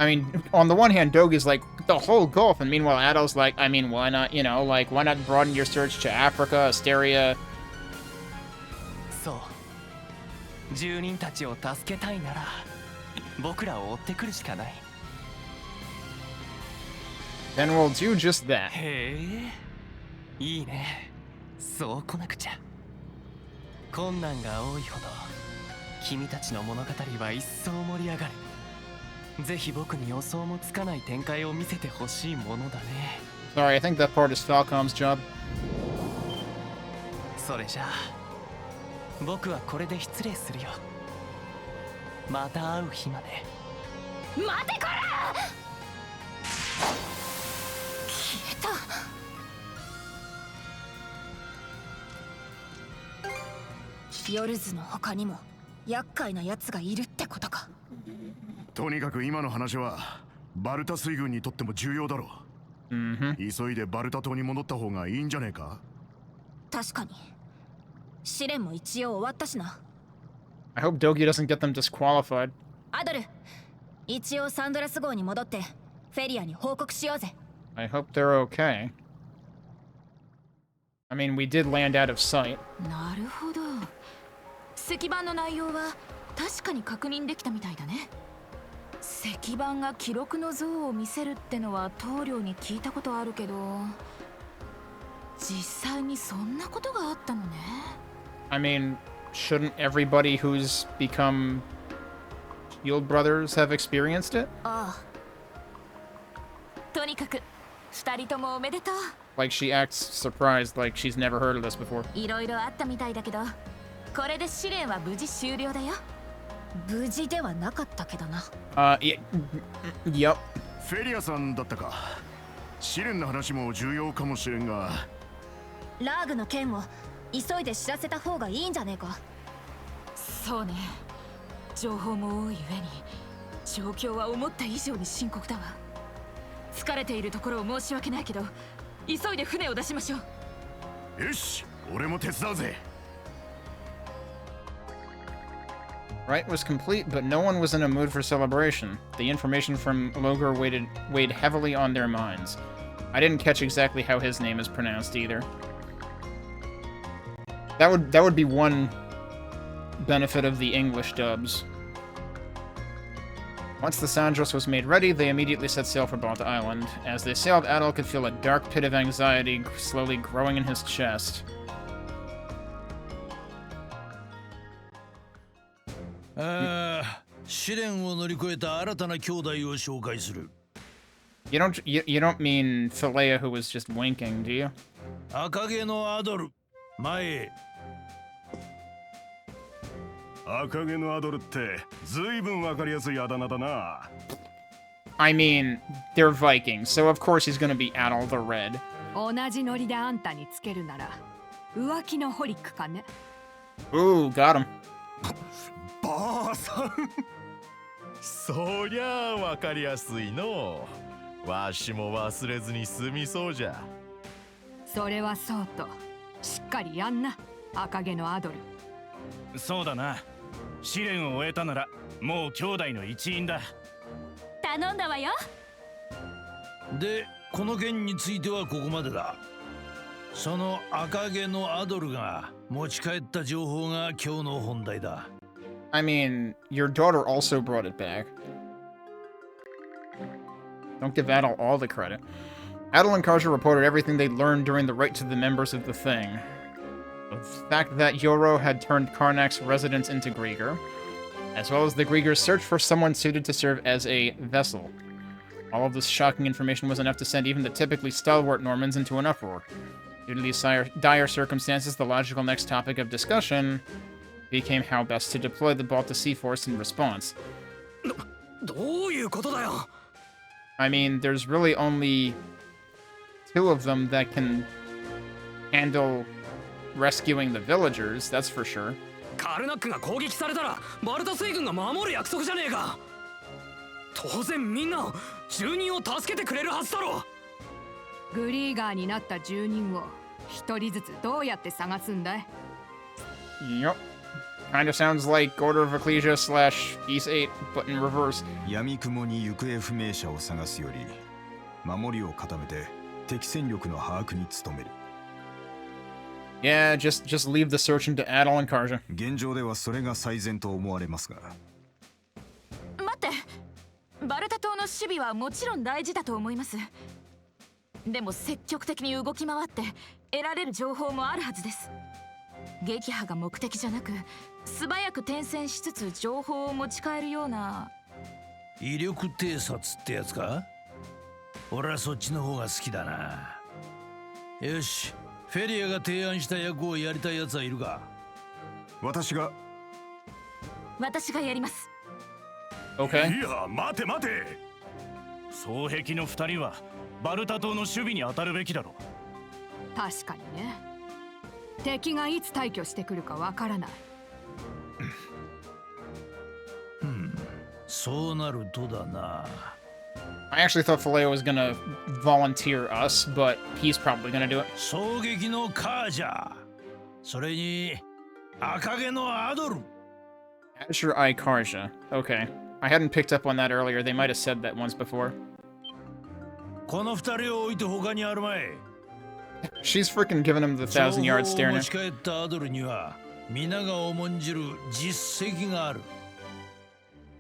I mean, on the one hand, Dogi's like, the whole Gulf, and meanwhile, Adol's like, I mean, why not, you know, like, why not broaden your search to Africa, Asteria? そう。住人たちを助けたいなら、僕らを追ってくるしかない。Then we'll do just that. へえ、いいね。そう来なくちゃ。困難が多いほど、君たちの物語は一層盛り上がる。ぜひ僕に予想もつかない展開を見せてほしいものだね。 Sorry, I think that part is Falcom's job. それじゃあ、僕はこれで失礼するよ。また会う日まで。待てこら！消えた。ヨルズの他にも厄介な奴がいるってことか。とにかく今の話はバルタ水軍にとっても重要だろう。急いでバルタ島に戻った方がいいんじゃねえか。確かに試練も一応終わったしな。 I hope Dogi doesn't get them disqualified. アドル、一応サンドラス号に戻ってフェリアに報告しようぜ。 I hope they're okay. I mean, we did land out of sight. なるほど。石板の内容は確かに確認できたみたいだね。石板が記録の像を見せるってのは棟梁に聞いたことあるけど、実際にそんなことがあったのね。 I mean, shouldn't everybody who's become Shield Brothers have experienced it? ああ。とにかく二人ともおめでとう。 Like she acts surprised, like she's never heard of this before. いろいろあったみたいだけど、これで試練は無事終了だよ。無事ではなかったけどな。Yep. フェリアさんだったか。試練の話も重要かもしれんが。ラーグの件を急いで知らせた方がいいんじゃねえか。そうね。情報も多い上に状況は思った以上に深刻だわ。疲れているところを申し訳ないけど、急いで船を出しましょう。よし、俺も手伝うぜ。Rite was complete, but no one was in a mood for celebration. The information from Logar weighed heavily on their minds. I didn't catch exactly how his name is pronounced either. That would be one benefit of the English dubs. Once the Sandros was made ready, they immediately set sail for Balta Island. As they sailed, Adol could feel a dark pit of anxiety slowly growing in his chest. 試練を乗り越えた新たな兄弟を紹介する。You don't mean Philea who was just winking, do you? 赤毛のアドル、前へ。赤毛のアドルってずいぶんわかりやすいあだ名だな。I mean, they're Vikings, so of course he's gonna be Adol the Red. 同じノリであんたにつけるなら浮気のホリックかね。 Ooh, got him. ばあさんそりゃあわかりやすいの。わしも忘れずに済みそうじゃ。それはそうとしっかりやんな、赤毛のアドル。そうだな。試練を終えたならもう兄弟の一員だ。頼んだわよ。で、この件についてはここまでだ。その赤毛のアドルが持ち帰った情報が今日の本題だ。I mean, your daughter also brought it back. Don't give Adel all the credit. Adel and Karja reported everything they'd learned during the right to the members of the Thing. The fact that Yoro had turned Karnak's residence into Grieger, as well as the Grieger's search for someone suited to serve as a vessel. All of this shocking information was enough to send even the typically stalwart Normans into an uproar. Due to these dire circumstances, the logical next topic of discussion became how best to deploy the Balta Sea Force in response. I mean, there's really only 2 of them that can handle rescuing the villagers, that's for sure. カルナックが攻撃されたらバルタ水軍が守る約束じゃねえか。当然みんな住人を助けてくれるはずだろ。グリーガーになった住人を1人ずつどうやって探すんだい？ Yep. Kinda sounds like Order of Ecclesia slash Ys VIII, but in reverse. 闇雲に行方不明者を探すより、守りを固めて敵戦力の把握に努める。Yeah, just leave the searching to Adel and Karja. 現状ではそれが最善と思われますが。待って、バルタ島の守備はもちろん大事だと思います。でも積極的に動き回って得られる情報もあるはずです。撃破が目的じゃなく、素早く転戦しつつ情報を持ち帰るような。威力偵察ってやつか？俺はそっちの方が好きだな。よし、フェリアが提案した役をやりたいやつはいるか？私がやります。Okay. いや、待て待て。双璧の2人はバルタ島の守備に当たるべきだろう。確かにね。敵がいつ退去してくるかわからない。そうなるとだな。I actually thought Faleo was gonna volunteer us, but he's probably gonna do it. 衝撃のカージャー。それに赤毛のアドル。Azure Eye Karja. Okay. I hadn't picked up on that earlier. They might have said that once before. この2人を置いて他にあるまい。She's freaking giving him the 1,000-yard stare 持ち帰ったアドルには皆が重んじる実績がある。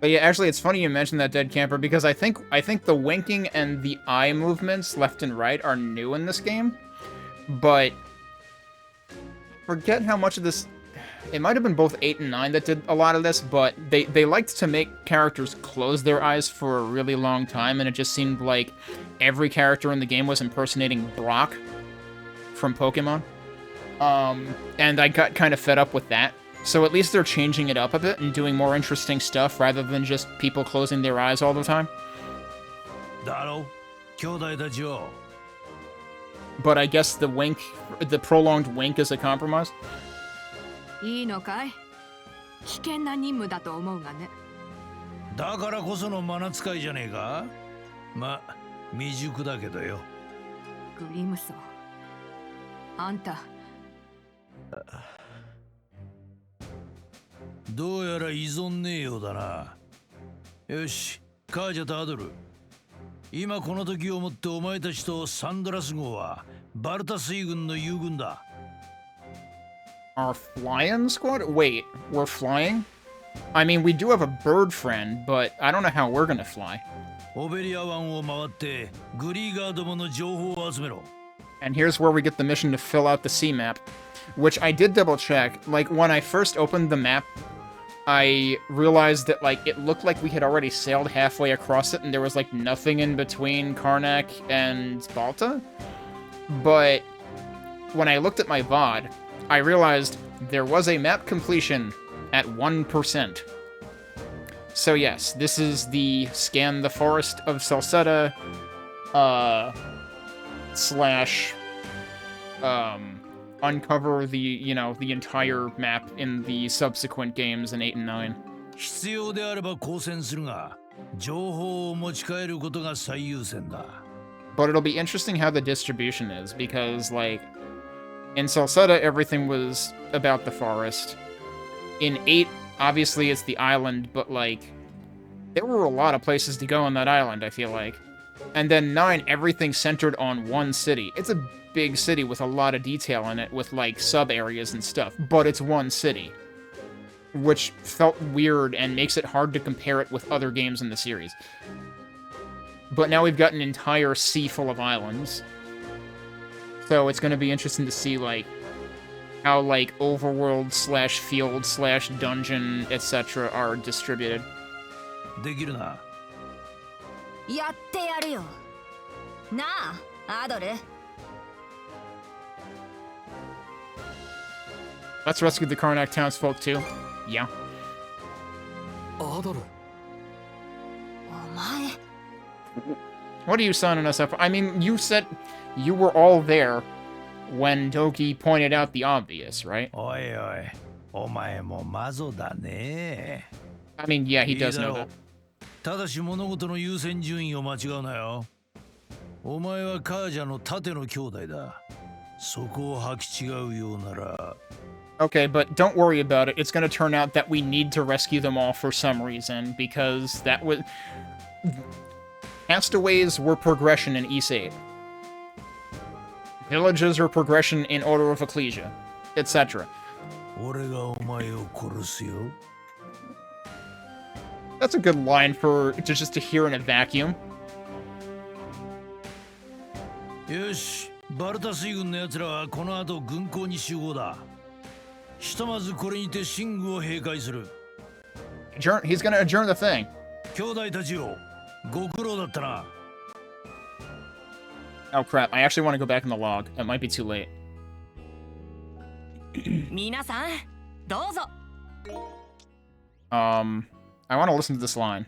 But yeah, actually, it's funny you mentioned that, Dead Camper, because I think the winking and the eye movements left and right are new in this game. But forget how much of this. It might have been both 8 and 9 that did a lot of this, but they liked to make characters close their eyes for a really long time, and it just seemed like every character in the game was impersonating Brock from Pokemon. And I got kind of fed up with that. So at least they're changing it up a bit and doing more interesting stuff rather than just people closing their eyes all the time. But I guess the prolonged wink is a compromise. いいのかい？危険な任務だと思うがね。だからこそのマナ使いじゃねえか？ま、未熟だけどよ。グリムソン、あんた。どうやら依存ねえようだな。よし、カージャとアドル。今この時をもってお前たちとサンドラス号はバルタ水軍の友軍だ。Our flying squad? Wait, we're flying? I mean, we do have a bird friend, but I don't know how we're gonna fly. オベリア湾を回ってグリーガーどもの情報を集めろ。And here's where we get the mission to fill out the sea map, which I did double check. Like, when I first opened the map, I realized that, like, it looked like we had already sailed halfway across it and there was, like, nothing in between Karnak and Balta. But when I looked at my VOD, I realized there was a map completion at 1%. So yes, this is the scan the forest of Salsetta, slash, uncover the, the entire map in the subsequent games in 8 and 9. 必要であれば交戦するが、情報を持ち帰ることが最優先だ。But it'll be interesting how the distribution is, because, like, in Salsetta, everything was about the forest. In 8, obviously it's the island, but, like, there were a lot of places to go on that island, I feel like. And then 9, everything centered on one city. It's a big city with a lot of detail in it, with, like, sub-areas and stuff. But it's one city. Which felt weird and makes it hard to compare it with other games in the series. But now we've got an entire sea full of islands. So it's going to be interesting to see, like, how, like, overworld slash field slash dungeon, etc. are distributed. できるな。やってやるよ。なあ、アドル。Let's rescue the Karnak townsfolk too. Yeah. アドル。お前。 What are you signing us up for? I mean, you said you were all there when Doki pointed out the obvious, right? おいおい、お前もマゾだね。I mean, yeah, he does know that. ただし物事の優先順位を間違うなよ。お前はカージャの盾の兄弟だ。そこを履き違うようなら。Okay, but don't worry about it. It's going to turn out that we need to rescue them all for some reason, because that was... Castaways were progression in Ys VIII. Villages were progression in Order of Ecclesia, etc. That's a good line for just to hear in a vacuum. よし、バルタ水軍の奴らはこの後軍港に集合だ。ひとまずこれにて寝具を閉会する。He's gonna adjourn the thing. 兄弟たちよ、ご苦労だったな。Oh crap, I actually want to go back in the log. It might be too late. 皆さん、どうぞ。I want to listen to this line.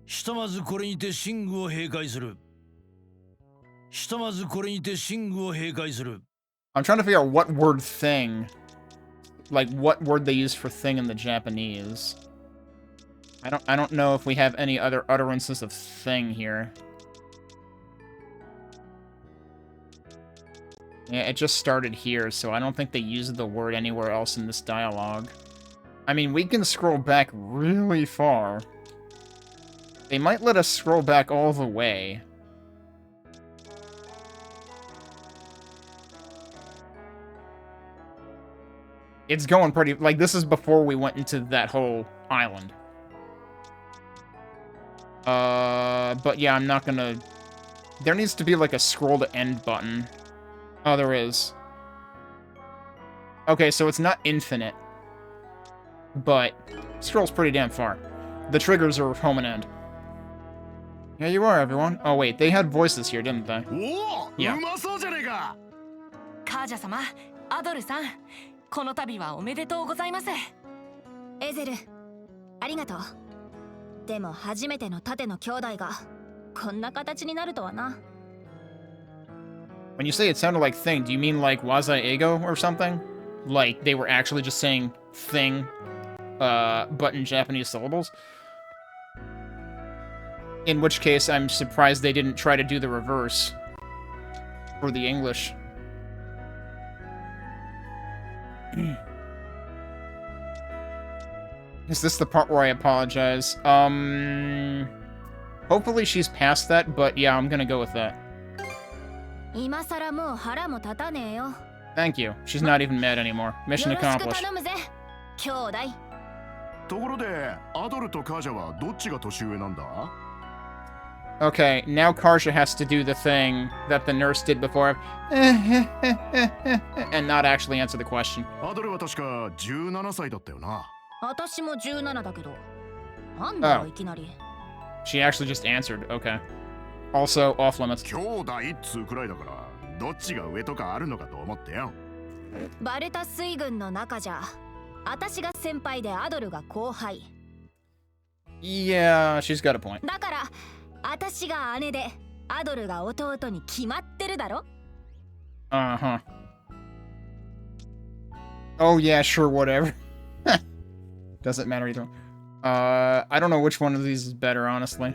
ひとまずこれにて寝具を閉会する。ひとまずこれにて寝具を閉会する。I'm trying to figure out what word thing, like what word they use for thing in the Japanese. I don't know if we have any other utterances of thing here. Yeah, it just started here, so I don't think they used the word anywhere else in this dialogue. I mean, we can scroll back really far. They might let us scroll back all the way. It's going pretty... Like, this is before we went into that whole island. But yeah, I'm not gonna... There needs to be, like, a scroll to end button. Oh, there is. Okay, so it's not infinite. But scrolls pretty damn far. The triggers are home and end. Yeah, you are, everyone. Oh, wait, they had voices here, didn't they? Yeah. カージャ様、アドルさん、この度はおめでとうございます。エゼル、ありがとう。でも初めての盾の兄弟がこんな形になるとはな。When you say it sounded like thing, do you mean like waza-ego or something? Like they were actually just saying thing, but in Japanese syllables? In which case, I'm surprised they didn't try to do the reverse for the English. Is this the part where I apologize? Hopefully she's past that, but yeah, I'm gonna go with that. Thank you. She's not even mad anymore. Mission accomplished. ところで、アドルとカージャはどっちが年上なんだ? Okay, now Karja has to do the thing that the nurse did before and not actually answer the question. アドルは確か17歳だったよな。私も17だけど。なんだよ、いきなり。She actually just answered. Okay. Also, off limits. 兄弟っつうくらいだから、どっちが上とかあるのかと思ってよ。バルタ水軍の中じゃ、私が先輩でアドルが後輩。Yeah, she's got a point. だから、私が姉で、アドルが弟に決まってるだろ? Uh-huh. Oh yeah, sure, whatever. Doesn't matter either. I don't know which one of these is better, honestly.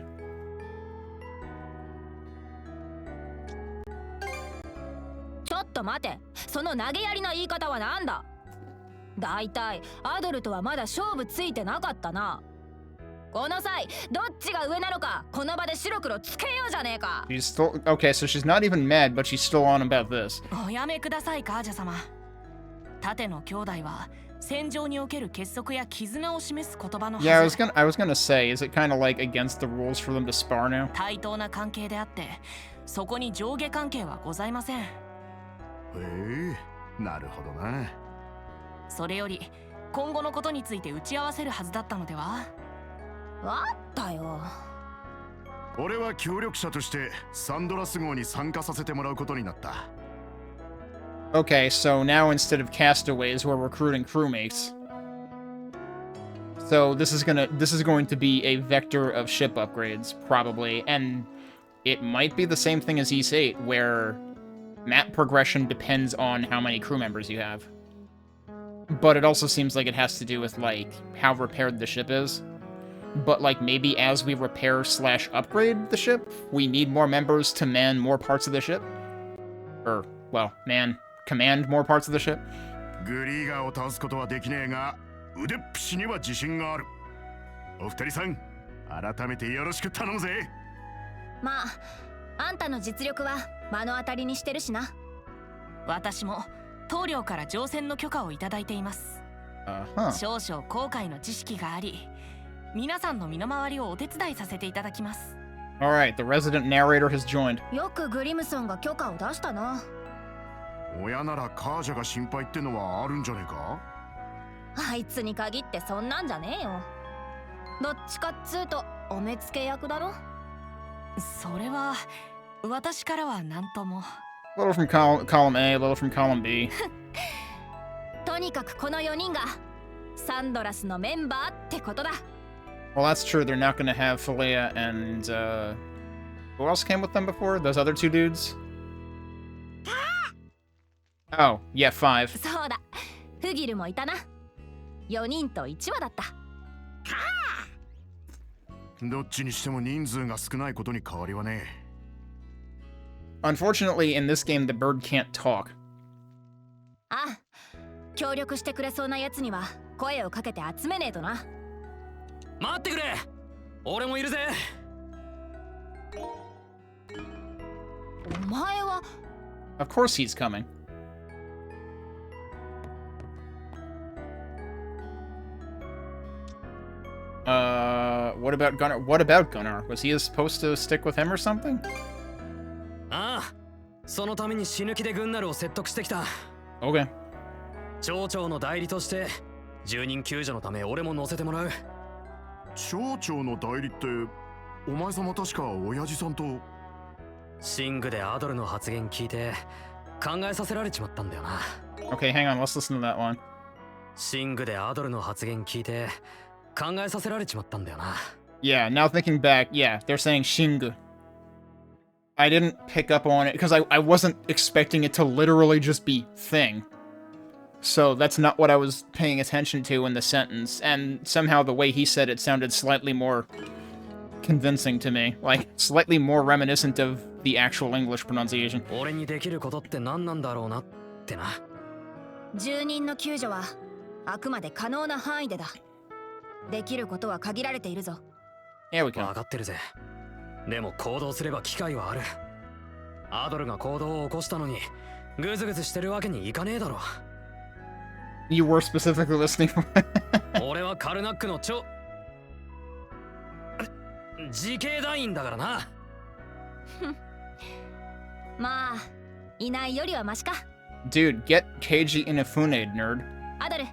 この際どっちが上なのかこの場で白黒つけようじゃねえか。 She's still okay, so she's not even mad, but she's still on about this. おやめくださいカージャ様。盾の兄弟は戦場における結束や絆を示す言葉のはず。 Yeah, I was gonna say, is it kind of like against the rules for them to spar now? 対等な関係であってそこに上下関係はございません。なるほどな。それより今後のことについて打ち合わせるはずだったのでは。あったよ。俺は協力者としてサンドラス号に参加させてもらうことになった。Okay, so now instead of castaways, we're recruiting crewmates. So this is going to be a vector of ship upgrades, probably, and it might be the same thing as Ys VIII, where map progression depends on how many crew members you have. But it also seems like it has to do with, like, how repaired the ship is. But, like, maybe as we repair/upgrade the ship, we need more members to man more parts of the ship? Or, well, command more parts of the ship? グリーガーを倒すことはできねえが、腕っぷしには自信がある。お二人さん、改めてよろしく頼むぜ。まあ、あんたの実力は目の当たりにしてるしな。私も棟梁から乗船の許可をいただいています。少々航海の知識があり、皆さんの身の回りをお手伝いさせていただきます。Alright, the resident narrator has joined. よくグリムソンが許可を出したな。親ならカージャが心配ってのはあるんじゃねえか？あいつに限ってそんなんじゃねえよ。どっちかっつうとお目付け役だろ。それは私からは何とも。A little from column A, a little from column B. とにかくこの4人がサンドラスのメンバーってことだ。Well, that's true. They're not going to have Philea and, who else came with them before? Those other two dudes? Oh, yeah, 5. そうだ。フギルもいたな。4人と1羽だった。どっちにしても人数が少ないことに変わりはねえ。Unfortunately, in this game, the bird can't talk. ああ、協力してくれそうなやつには声をかけて集めねえとな。待ってくれ、俺もいるぜ。お前は Of course he's coming. What about Gunnar? What about Gunnar? Was he supposed to stick with him or something? ああ、そのために死ぬ気でグンナルを説得してきた。Okay. 町長の代理として住人救助のため俺も乗せてもらう。町長の代理ってお前様確か親父さんと。シングでアドルの発言聞いて考えさせられちまったんだよな。Okay, hang on. Let's listen to that one. シングでアドルの発言聞いて考えさせられちまったんだよな。Yeah, now thinking back, yeah, they're saying Shingu. I didn't pick up on it because I wasn't expecting it to literally just be thing. So that's not what I was paying attention to in the sentence, and somehow the way he said it sounded slightly more convincing to me, like slightly more reminiscent of the actual English pronunciation. 俺にできることって何なんだろうなってな。住人の救助はあくまで可能な範囲でだ。できることは限られているぞ。Here we go. 分かってるぜ。でも行動すれば機会はある。アドルが行動を起こしたのにグズグズしてるわけにいかねえだろ。You were specifically listening. 俺はカルナックの自警団員だからな。まあ、いないよりはマシか。Dude, get Keiji Inafune, nerd. アドル、今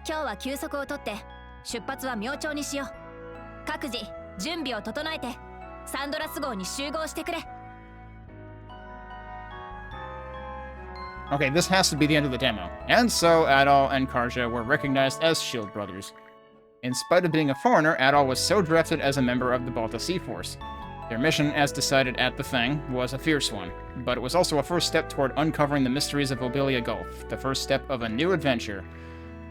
日は休息をとって出発は明朝にしよう。各自準備を整えてサンドラス号に集合してくれ。Okay, this has to be the end of the demo. And so, Adol and Karja were recognized as Shield Brothers. In spite of being a foreigner, Adol was so drafted as a member of the Balta Sea Force. Their mission, as decided at the Thing, was a fierce one, but it was also a first step toward uncovering the mysteries of Obelia Gulf, the first step of a new adventure.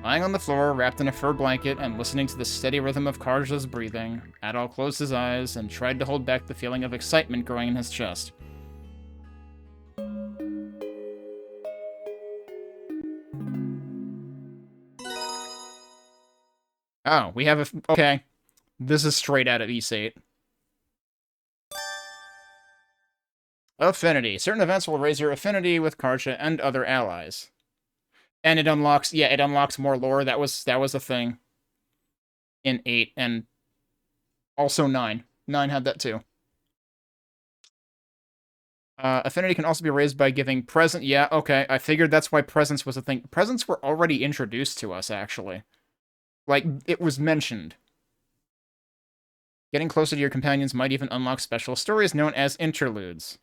Lying on the floor, wrapped in a fur blanket, and listening to the steady rhythm of Karja's breathing, Adol closed his eyes and tried to hold back the feeling of excitement growing in his chest. Oh, we have a... Okay. This is straight out of Ys VIII. Affinity. Certain events will raise your affinity with Karcha and other allies. And it unlocks, yeah, it unlocks more lore. That was a thing in 8, and also 9. 9 had that too. Affinity can also be raised by giving present. Yeah, okay. I figured that's why presents was a thing. Presents were already introduced to us, actually. Like, it was mentioned. Getting closer to your companions might even unlock special stories known as interludes.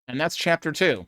And that's chapter 2.